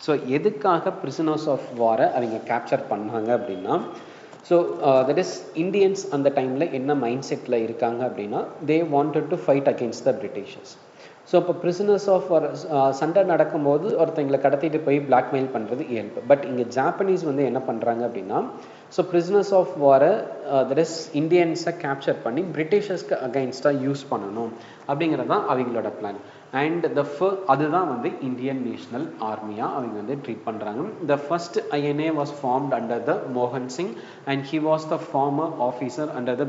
So எதுக்காக பிரிசனர்ஸ் ஆஃப் வாரை அவங்க கேப்சர் பண்ணாங்க அப்படின்னா ஸோ தட் இஸ் இந்தியன்ஸ் அந்த டைமில் என்ன மைண்ட் செட்டில் இருக்காங்க அப்படின்னா they wanted to fight against the Britishers. So இப்போ பிரிசனர்ஸ் ஆஃப் வார் சண்டை நடக்கும்போது ஒருத்தங்களை கடத்திட்டு போய் பிளாக்மெயில் பண்ணுறது இயல்பு. பட் இங்கே ஜாப்பனீஸ் வந்து என்ன பண்ணுறாங்க அப்படின்னா ஸோ பிரிசனர்ஸ் ஆஃப் வாரை தட் இஸ் இந்தியன்ஸை கேப்சர் பண்ணி பிரிட்டிஷர்ஸ்க்கு அகைன்ஸ்டாக யூஸ் பண்ணணும் அப்படிங்கிறது தான் அவங்களோட பிளான். அண்ட் அதுதான் வந்து இந்தியன் நேஷனல் ஆர்மியாக அவங்க வந்து ட்ரீட் பண்ணுறாங்க. The first INA was formed under the மோகன் Singh and he was the former officer under the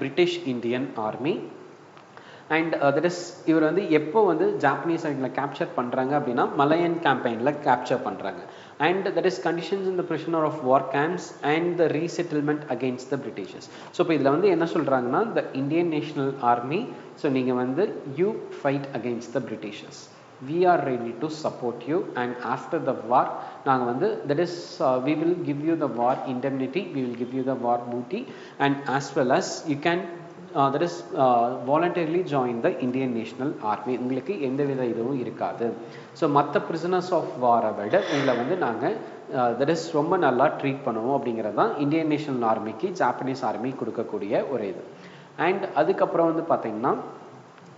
British Indian Army. And that is இவர் வந்து எப்போ வந்து ஜாப்பனீஸ் அவங்களை கேப்சர் பண்ணுறாங்க அப்படின்னா மலையன் கேம்பெயினில் கேப்சர் பண்ணுறாங்க. And that is conditions in the prisoner of war camps and the resettlement against the Britishers. So இப்போ இதில் வந்து என்ன சொல்கிறாங்கன்னா the Indian National Army so நீங்கள் வந்து you fight against the Britishers, we are ready to support you, and after the war நாங்கள் வந்து that is we will give you the war indemnity, we will give you the war booty, and as well as you can that is voluntarily join the Indian National Army. உங்களுக்கு எந்த வித இதுவும் இருக்காது. So மற்ற prisoners of வாரை விட உங்களை வந்து நாங்கள் தட் இஸ் ரொம்ப நல்லா ட்ரீட் பண்ணுவோம் அப்படிங்கிறது தான் இந்தியன் நேஷனல் ஆர்மிக்கு ஜாப்பனீஸ் ஆர்மி கொடுக்கக்கூடிய ஒரு இது. அண்ட் அதுக்கப்புறம் வந்து பார்த்தீங்கன்னா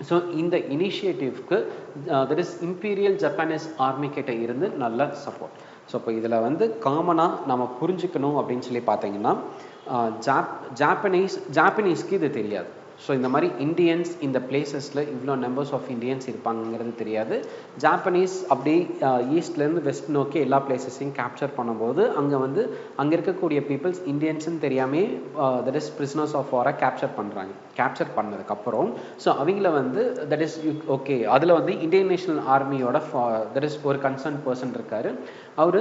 ஸோ இந்த இனிஷியேட்டிவ்க்கு that is Imperial Japanese Army கிட்ட இருந்து நல்ல சப்போர்ட். ஸோ இப்போ இதில் வந்து காமனாக நம்ம புரிஞ்சுக்கணும் அப்படின்னு சொல்லி பார்த்தீங்கன்னா ஜாப்பனீஸ்க்கு இது தெரியாது. ஸோ இந்த மாதிரி இந்தியன்ஸ் இந்த பிளேசஸில் இவ்வளோ நம்பர்ஸ் ஆஃப் இந்தியன்ஸ் இருப்பாங்கிறது தெரியாது. ஜாப்பனீஸ் அப்படி ஈஸ்ட்லேருந்து வெஸ்ட் நோக்கி எல்லா பிளேசஸையும் கேப்சர் பண்ணும்போது அங்கே இருக்கக்கூடிய பீப்புள்ஸ் இந்தியன்ஸ்ன்னு தெரியாமே தட் இஸ் பிரிசனர்ஸ் ஆஃப் வாரை கேப்சர் பண்ணதுக்கப்புறம் ஸோ அவங்கள தட் இஸ் ஓகே அதில் இந்தியன் நேஷனல் ஆர்மியோட தட் இஸ் ஒரு கன்சர்ன் பர்சன் இருக்காரு. அவர்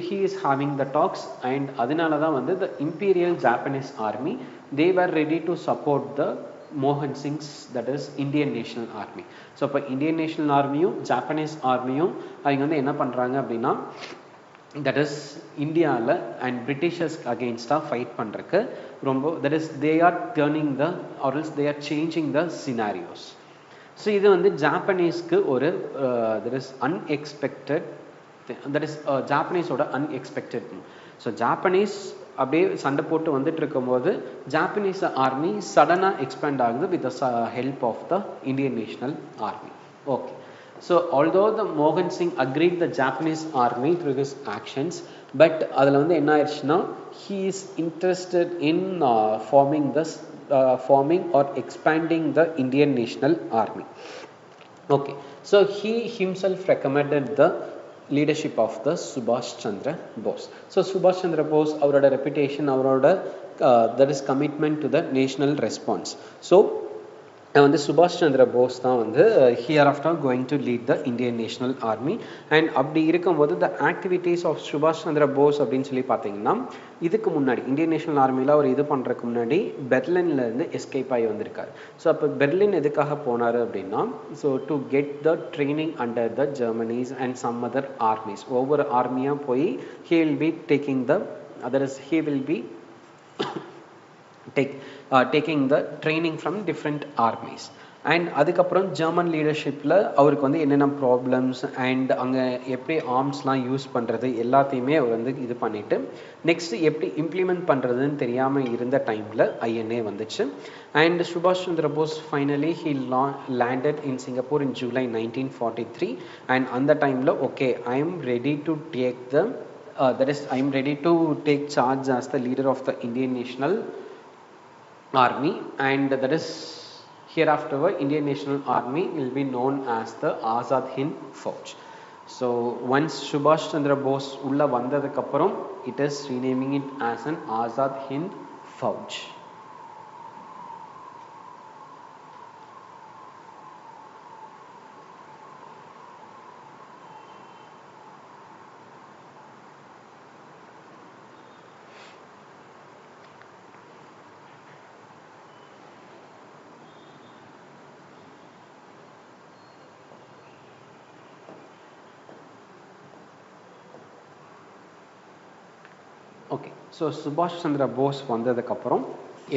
he is having the talks and அதனால தான் the Imperial Japanese Army they were ready to support the Mohan Singh's that is Indian National Army. So இப்போ Indian National ஆர்மியும் Japanese ஆர்மியும் அவங்க என்ன பண்ணுறாங்க அப்படின்னா தட் இஸ் இந்தியாவில் அண்ட் பிரிட்டிஷர்ஸ் அகெயின்ஸ்டாக ஃபைட் பண்ணுறக்கு ரொம்ப that is they are turning the or else they are changing the scenarios. So இது ஜாப்பனீஸ்க்கு ஒரு that is unexpected that is ஜாப்பனீஸோட அன்எக்ஸ்பெக்டட். ஸோ ஜாப்பனீஸ் அப்படியே சண்டை போட்டு வந்துட்டு இருக்கும்போது ஜாப்பனீஸ் ஆர்மி சடனாக எக்ஸ்பேண்ட் ஆகுது with the help of the Indian National Army. Okay, so although த மோகன் Singh agreed the Japanese army through his actions, but அதில் என்ன ஆயிடுச்சுன்னா he is interested in forming or expanding the Indian National Army. Okay, so he himself recommended the leadership of the Subhash Chandra Bose. So Subhash Chandra Bose, அவரோட reputation, அவரோட that is commitment to the national response. So Subhash Chandra Bose தான் hereafter going to lead the Indian National Army. And அப்படி இருக்கும்போது the activities of Subhash Chandra Bose அப்படின்னு சொல்லி பார்த்தீங்கன்னா இதுக்கு முன்னாடி இந்தியன் நேஷனல் ஆர்மியில் அவர் இது பண்ணுறதுக்கு முன்னாடி பெர்லின்ல இருந்து எஸ்கேப் ஆகி வந்திருக்காரு. ஸோ அப்போ பெர்லின் எதுக்காக போனார் அப்படின்னா so to get the training under the Germanies and some other armies. ஒவ்வொரு ஆர்மியாக போய் he will be taking the taking the training from different armies. And அதுக்கப்புறம் ஜெர்மன் லீடர்ஷிப்பில் அவருக்கு என்னென்ன ப்ராப்ளம்ஸ் அண்ட் அங்கே எப்படி ஆர்ம்ஸ்லாம் யூஸ் பண்ணுறது எல்லாத்தையுமே அவர் இது பண்ணிவிட்டு நெக்ஸ்ட் எப்படி இம்ப்ளிமெண்ட் பண்ணுறதுன்னு தெரியாமல் இருந்த டைமில் ஐஎன்ஏ வந்துச்சு. அண்ட் சுபாஷ் Chandra Bose finally he landed in Singapore in July 1943. And அந்த டைமில் okay I am ready to take I am ready to take charge as the leader of the Indian National Army, and that is hereafter Indian National Army will be known as the Azad Hind Fauj. So once Subhash Chandra Bose ulla vandadukku appuram it is renaming it as an Azad Hind Fauj. Okay, so சுபாஷ் சந்திர போஸ் வந்ததுக்கப்புறம்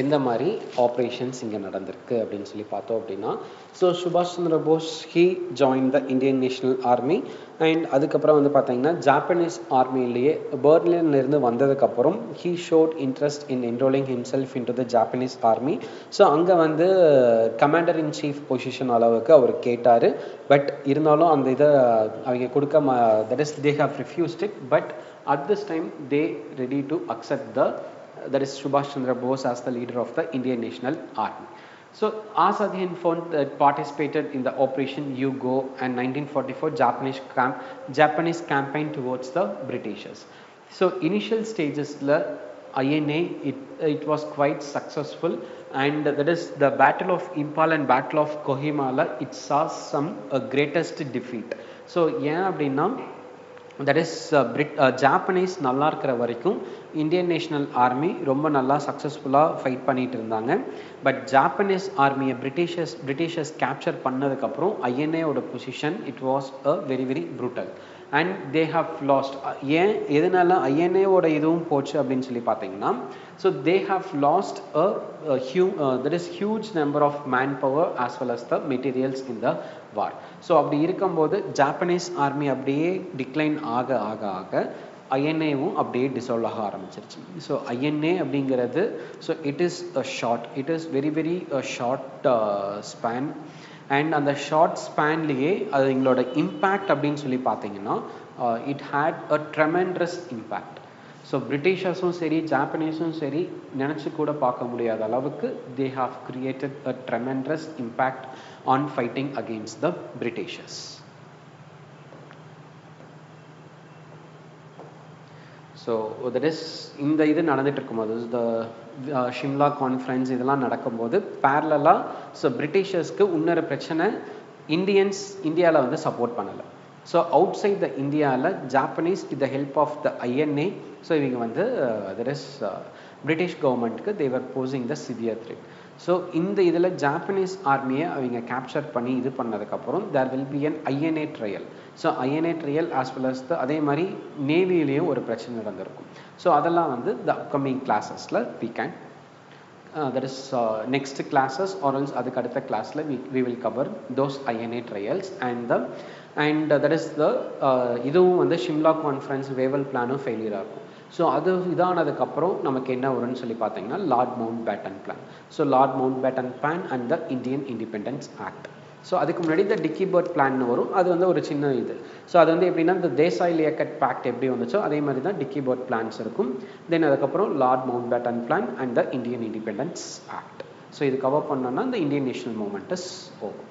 எந்த மாதிரி operations இங்கே நடந்திருக்கு அப்படின்னு சொல்லி பார்த்தோம் அப்படின்னா ஸோ சுபாஷ் Chandra Bose he join the Indian National Army. And அதுக்கப்புறம் பார்த்தீங்கன்னா ஜாப்பனீஸ் ஆர்மியிலேயே பெர்லின்லேருந்து வந்ததுக்கப்புறம் he showed interest in enrolling himself in to the Japanese Army. So அங்கே கமாண்டர் இன் சீஃப் பொசிஷன் அளவுக்கு அவர் கேட்டார். பட் இருந்தாலும் அந்த இதை அவங்க கொடுக்க that is they have refused it. But at this time they ready to accept that is Subhash Chandra Bose as the leader of the Indian National Army. So Azad Hind Fauj participated in the Operation U-Go and 1944 Japanese campaign towards the Britishers. So initial stages la INA it was quite successful, and that is the Battle of Impal and Battle of Kohima la it saw some greatest defeat. So ஏன் அப்படின்னா that is Japanese நல்லா இருக்கிற வரைக்கும் Indian National army ரொம்ப நல்லா சக்ஸஸ்ஃபுல்லாக fight பண்ணிகிட்டு இருந்தாங்க. பட் ஜாப்பனீஸ் ஆர்மியை பிரிட்டிஷர்ஸ் கேப்சர் பண்ணதுக்கப்புறம் ஐஎன்ஏவோட position it was a very very brutal and they have lost. எதனால ஐஎன்ஏவோட இதுவும் போச்சு அப்படின்னு சொல்லி பார்த்தீங்கன்னா so they have lost there is huge number of manpower as well as the materials in the war. So அப்படி இருக்கும்போது ஜாப்பனீஸ் ஆர்மி அப்படியே டிக்ளைன் ஆக ஆக ஆக ஐஎன்ஏவும் அப்படியே டிசால்வ் ஆக ஆரம்பிச்சிருச்சு. ஸோ ஐஎன்ஏ அப்படிங்கிறது so it is very very short span and அந்த ஷார்ட் ஸ்பேன்லேயே அது எங்களோட இம்பேக்ட் அப்படின்னு சொல்லி பார்த்தீங்கன்னா it had a tremendous impact. So பிரிட்டிஷர்ஸும் சரி ஜாப்பனீஸும் சரி நினச்சி கூட பார்க்க முடியாத அளவுக்கு they have created a tremendous impact on fighting against the Britishers. So that is இந்த இது நடந்துட்டு இருக்கும்போது த ஷிம்லா கான்ஃபரன்ஸ் இதெல்லாம் நடக்கும்போது பேரலாக ஸோ பிரிட்டிஷர்ஸ்க்கு இன்னொரு பிரச்சனை, இந்தியாவில் வந்து சப்போர்ட் பண்ணலை. ஸோ அவுட் சைட் த இந்தியாவில் Japanese with the help of the INA so இவங்க வந்து தட் இஸ் பிரிட்டிஷ் கவர்மெண்ட்டுக்கு they are posing the severe threat. So இந்த இதில் ஜாப்பனீஸ் ஆர்மியை அவங்க கேப்சர் பண்ணி இது பண்ணதுக்கப்புறம் there will be an INA trial. So INA trial as well as the அதே மாதிரி நேவியிலையும் ஒரு பிரச்சனை நடந்திருக்கும். ஸோ அதெல்லாம் வந்து த அப்கமிங் கிளாஸஸில் we can that is next classes or else அதுக்கு அடுத்த கிளாஸில் we will cover those INA trials and that is the இதுவும் வந்து ஷிம்லா கான்ஃபரன்ஸ் வேவல் பிளானும் ஃபெயிலியராக இருக்கும். ஸோ அது இதானதுக்கப்புறம் நமக்கு என்ன வரும்னு சொல்லி பார்த்தீங்கன்னா Lord Mountbatten plan. So Lord Mountbatten plan and the Indian independence act. So அதுக்கு முன்னாடி இந்த டிக்கி பேர்ட் பிளான் வரும், அது வந்து ஒரு சின்ன இது. ஸோ அது வந்து எப்படின்னா இந்த தேசாய் லியாக்கட் பேக்ட் எப்படி வந்துச்சோ அதே மாதிரி தான் டிக்கி பேர்ட் பிளான்ஸ் இருக்கும். தென் அதுக்கப்புறம் Lord Mountbatten plan and the Indian independence act. So இது கவர் பண்ணோன்னா இந்த Indian national movement is over.